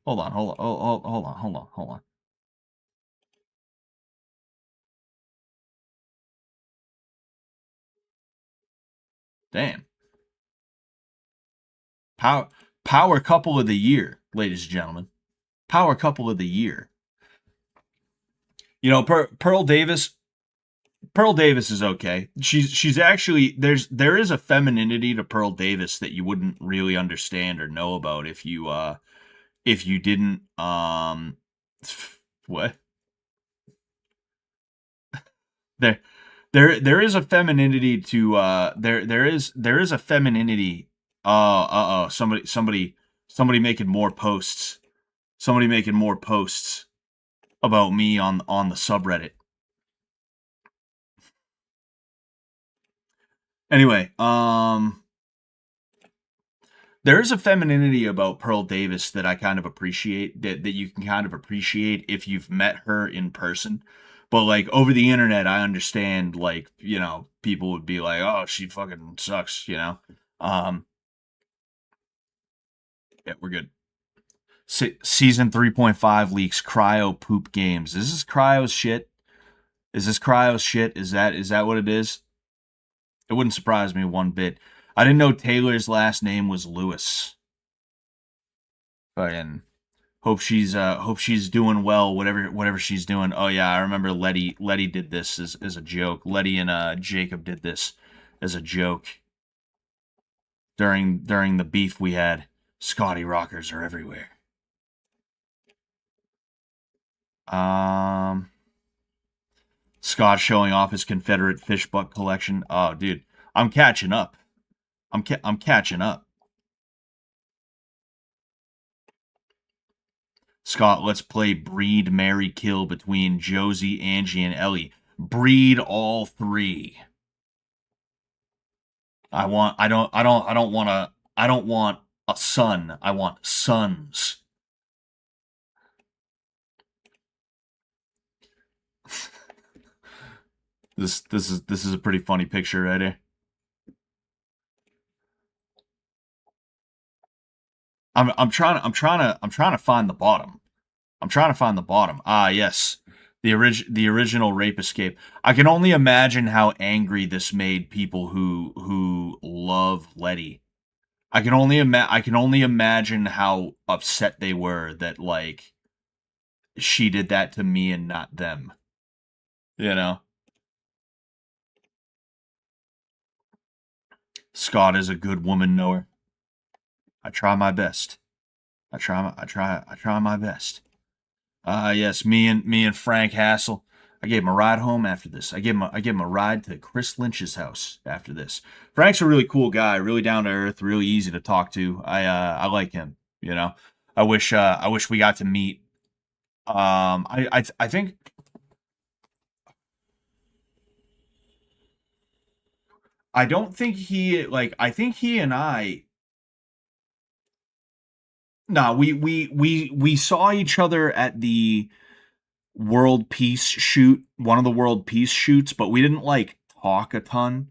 Damn. Power power couple of the year, ladies and gentlemen. Power couple of the year. You know, Pearl Davis. Pearl Davis is okay. She's actually there is a femininity to Pearl Davis that you wouldn't really understand or know about if you didn't what there there is a femininity to there is a femininity somebody making more posts, somebody making more posts about me on the subreddit. Anyway, there is a femininity about Pearl Davis that I kind of appreciate, that you can kind of appreciate if you've met her in person. But like over the internet, I understand, like, people would be like, "Oh, she fucking sucks." Um, yeah, we're good. Season 3.5 leaks cryo poop games. Is this cryo's shit? Is this cryo's shit? Is that what it is? It wouldn't surprise me one bit. I didn't know Taylor's last name was Lewis. Fucking hope she's doing well, whatever she's doing. Oh yeah, I remember Letty did this as a joke. Letty and Jacob did this as a joke during the beef we had. Scotty rockers are everywhere. Um Scott showing off his Confederate fish butt collection. Oh dude, I'm catching up. I'm catching up. Scott, let's play breed, marry, kill between Josie, Angie, and Ellie. Breed all three. I don't want a son. I want sons. This is a pretty funny picture right here. I'm trying to find the bottom. I'm trying to find the bottom. Ah, yes. The original rape escape. I can only imagine how angry this made people who love Letty. I can only imagine how upset they were that, like, she did that to me and not them. You know? Scott is a good woman knower. I try my best. I try my best. Yes, me and Frank Hassel. I gave him a ride home after this. I gave him a ride to Chris Lynch's house after this. Frank's a really cool guy, really down to earth, really easy to talk to. I like him. I wish we got to meet. I think I don't think he like I think he and I no, we saw each other at the world peace shoot, one of the world peace shoots, but we didn't like talk a ton.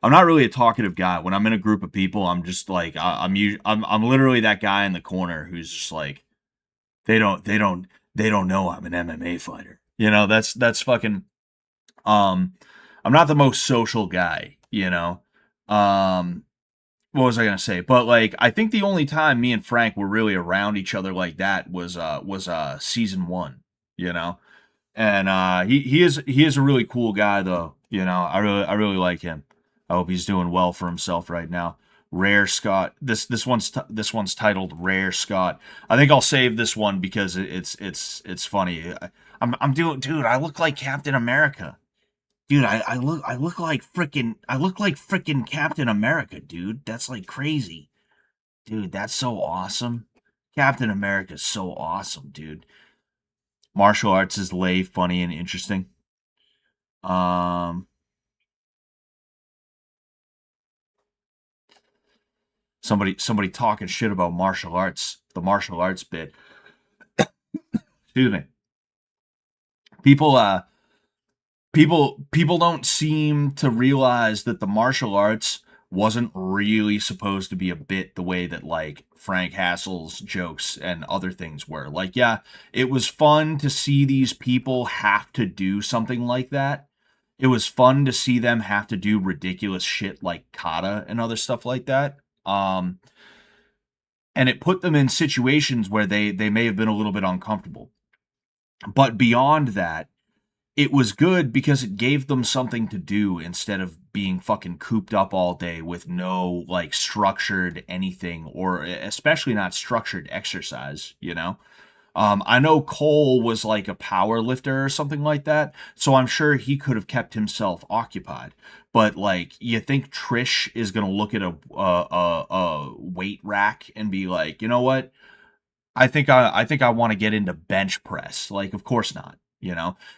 I'm not really a talkative guy. When I'm in a group of people, I'm just like I'm literally that guy in the corner who's just like they don't know I'm an MMA fighter. That's fucking I'm not the most social guy. Um what was I gonna say? But like I think the only time me and Frank were really around each other like that was season one, you know? And he is a really cool guy though. I really like him. I hope he's doing well for himself right now. Rare Scott. This one's titled Rare Scott. I think I'll save this one because it's funny. I'm doing, dude. I look like Captain America, dude. I look like frickin' Captain America, dude. That's like crazy, dude. That's so awesome. Captain America's so awesome, dude. Martial arts is lay, funny, and interesting. Um, somebody talking shit about martial arts, the martial arts bit. Excuse me. People, people don't seem to realize that the martial arts wasn't really supposed to be a bit the way that like Frank Hassel's jokes and other things were. Like, yeah, it was fun to see these people have to do something like that. It was fun to see them have to do ridiculous shit like kata and other stuff like that. And it put them in situations where they may have been a little bit uncomfortable. But beyond that, it was good because it gave them something to do instead of being fucking cooped up all day with no like structured anything, or especially not structured exercise. I know Cole was like a power lifter or something like that, so I'm sure he could have kept himself occupied. But like, you think Trish is gonna look at a weight rack and be like, you know what? I think I want to get into bench press. Like, of course not.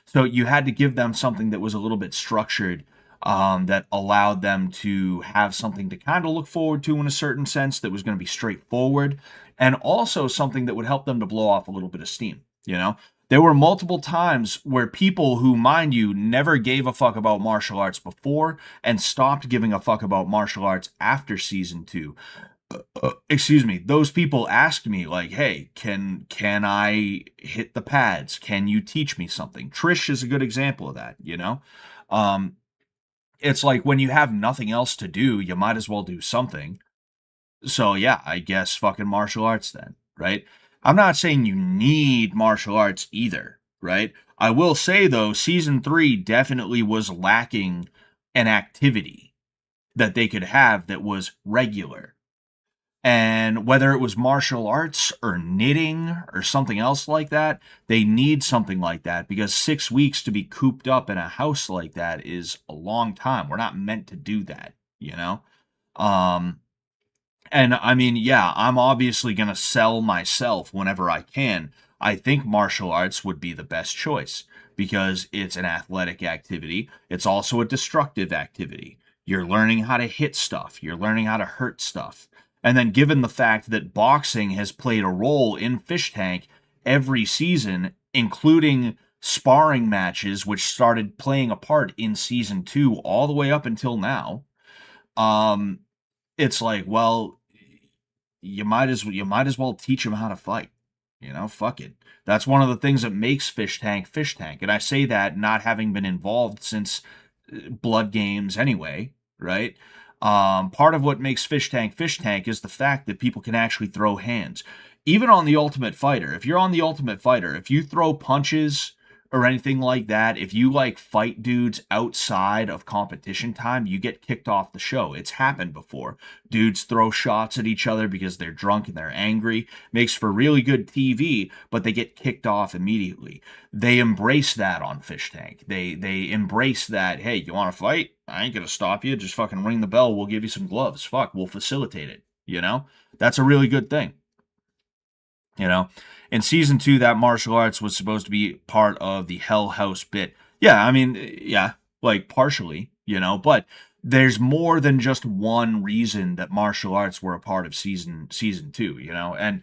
So you had to give them something that was a little bit structured, that allowed them to have something to kind of look forward to in a certain sense that was going to be straightforward, and also something that would help them to blow off a little bit of steam. There were multiple times where people who, mind you, never gave a fuck about martial arts before and stopped giving a fuck about martial arts after season 2. Excuse me, those people asked me like, "Hey, can I hit the pads? Can you teach me something?" Trish is a good example of that, you know? Um it's like when you have nothing else to do, you might as well do something. So yeah, I guess fucking martial arts then, right? I'm not saying you need martial arts either, right? I will say though, season 3 definitely was lacking an activity that they could have that was regular. And whether it was martial arts or knitting or something else like that, they need something like that because 6 weeks to be cooped up in a house like that is a long time. We're not meant to do that, you know? Um, and I mean, yeah, I'm obviously going to sell myself whenever I can. I think martial arts would be the best choice because it's an athletic activity. It's also a destructive activity. You're learning how to hit stuff, you're learning how to hurt stuff. And then, given the fact that boxing has played a role in Fish Tank every season, including sparring matches, which started playing a part in season 2 all the way up until now, um, it's like, well, you might as well teach them how to fight. You know, fuck it. That's one of the things that makes Fish Tank. And I say that not having been involved since Blood Games anyway, right? Part of what makes Fish Tank is the fact that people can actually throw hands. Even on the Ultimate Fighter, if you're on the Ultimate Fighter, if you throw punches or anything like that, if you like fight dudes outside of competition time, you get kicked off the show. It's happened before. Dudes throw shots at each other because they're drunk and they're angry. Makes for really good TV, but they get kicked off immediately. They embrace that on Fish Tank. They embrace that, hey, you want to fight? I ain't gonna stop you. Just fucking ring the bell. We'll give you some gloves. Fuck, we'll facilitate it. You know? That's a really good thing. You know, in season 2, that martial arts was supposed to be part of the Hell House bit. Yeah, I mean, yeah, like partially, you know, but there's more than just one reason that martial arts were a part of season 2, you know, and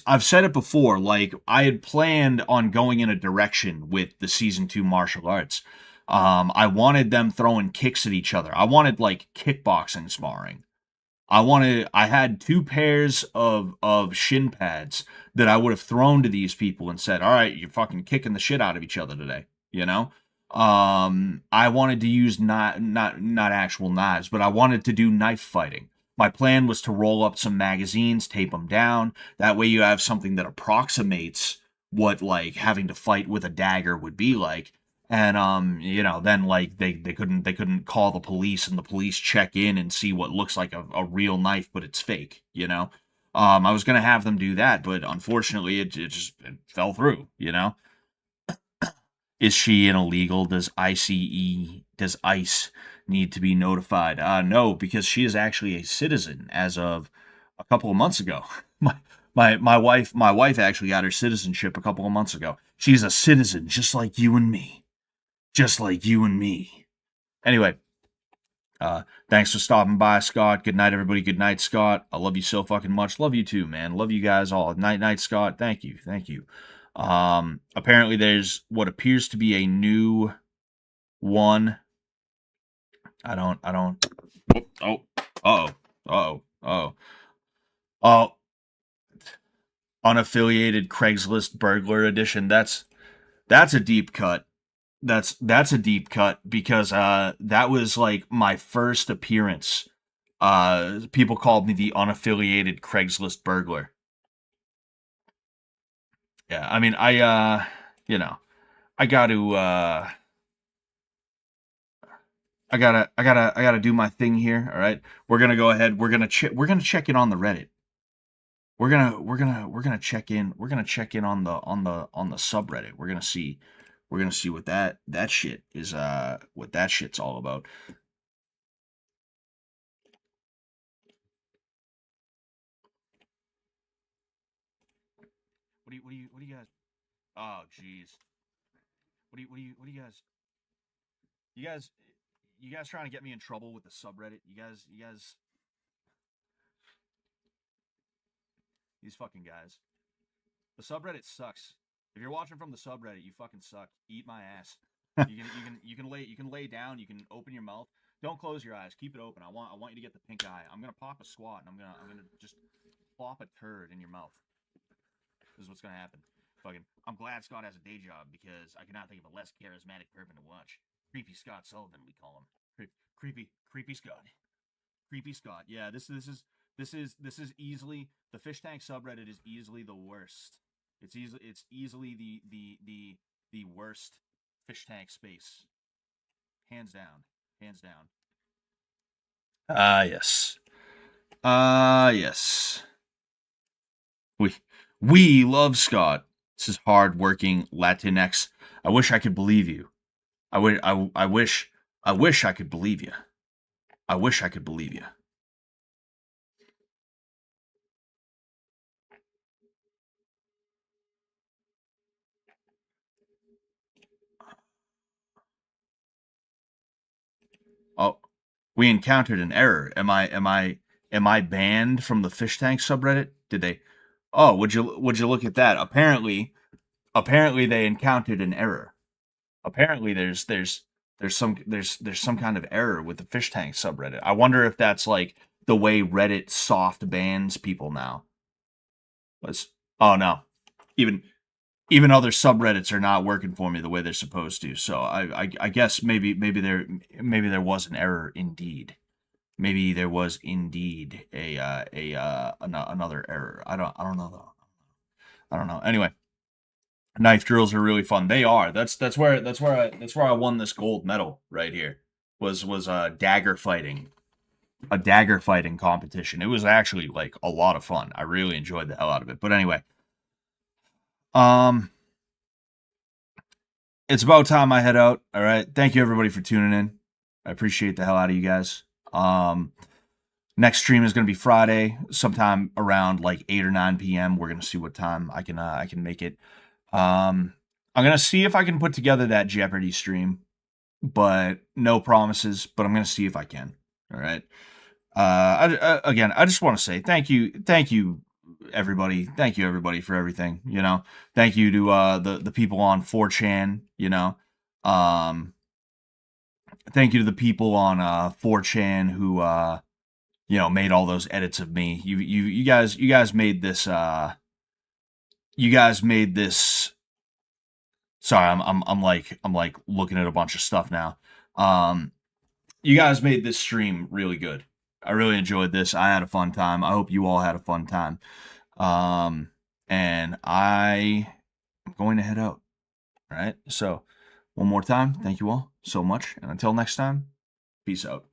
I've said it before, like I had planned on going in a direction with the season 2 martial arts. I wanted them throwing kicks at each other. I wanted like kickboxing sparring. I had 2 pairs of shin pads that I would have thrown to these people and said, "All right, you're fucking kicking the shit out of each other today," you know? I wanted to use not actual knives, but I wanted to do knife fighting. My plan was to roll up some magazines, tape them down. That way you have something that approximates what like having to fight with a dagger would be like, and you know, then like they couldn't call the police and the police check in and see what looks like a real knife but it's fake, you know. I was gonna have them do that, but unfortunately it fell through, you know. Is she an illegal? Does ICE need to be notified? No, because she is actually a citizen as of a couple of months ago. My wife actually got her citizenship a couple of months ago. She's a citizen just like you and me. Just like you and me. Anyway, thanks for stopping by, Scott. Good night, everybody. Good night, Scott. I love you so fucking much. Love you too, man. Love you guys all. Night, Scott. Thank you. Thank you. Apparently there's what appears to be a new one. I don't. Oh, oh, oh, oh, oh. Unaffiliated Craigslist burglar edition. That's a deep cut. That's a deep cut because that was like my first appearance. People called me the unaffiliated Craigslist burglar. Yeah, I mean you know, I got to I gotta do my thing here, all right? We're going to go ahead. We're going to check in on the Reddit. We're going to check in on the subreddit. We're going to see what that shit is what that shit's all about. What do you guys? Oh, jeez. What do you guys? You guys, you guys trying to get me in trouble with the subreddit? You guys, these fucking guys. The subreddit sucks. If you're watching from the subreddit, you fucking suck. Eat my ass. You can lay down. You can open your mouth. Don't close your eyes. Keep it open. I want you to get the pink eye. I'm gonna pop a squat and I'm gonna just plop a turd in your mouth. This is what's gonna happen. Fucking. I'm glad Scott has a day job because I cannot think of a less charismatic person to watch. Creepy Scott Sullivan, we call him. Creepy Scott. Creepy Scott. Yeah, this is easily the fish tank subreddit is easily the worst. It's easily the worst fish tank space. Hands down. Hands down. Yes. Yes. We love Scott. This is hard-working Latinx. I wish I could believe you. I wish I could believe you. I wish I could believe you. Oh, we encountered an error. Am I banned from the fish tank subreddit? Did they? Oh, would you look at that? Apparently they encountered an error. Apparently there's some kind of error with the fish tank subreddit. I wonder if that's like the way Reddit soft bans people now. Oh no. Even other subreddits are not working for me the way they're supposed to. So I guess maybe there was an error indeed. Maybe there was indeed another error. I don't know though. I don't know. Anyway, knife drills are really fun. They are. That's where I won this gold medal right here. Was dagger fighting. A dagger fighting competition. It was actually like a lot of fun. I really enjoyed the hell out of it. But anyway, it's about time I head out. All right. Thank you everybody for tuning in. I appreciate the hell out of you guys. Next stream is going to be Friday, sometime around like 8 or 9 p.m. We're going to see what time I can make it. I'm going to see if I can put together that Jeopardy stream, but no promises, but I'm going to see if I can. All right. I just want to say thank you everybody. Thank you everybody for everything, you know. Thank you to the people on 4chan, you know. Thank you to the people on 4chan who you know, made all those edits of me. You guys made this sorry, I'm like looking at a bunch of stuff now. You guys made this stream really good. I really enjoyed this. I had a fun time. I hope you all had a fun time. And I am going to head out. All right. So, one more time, thank you all so much. And until next time, peace out.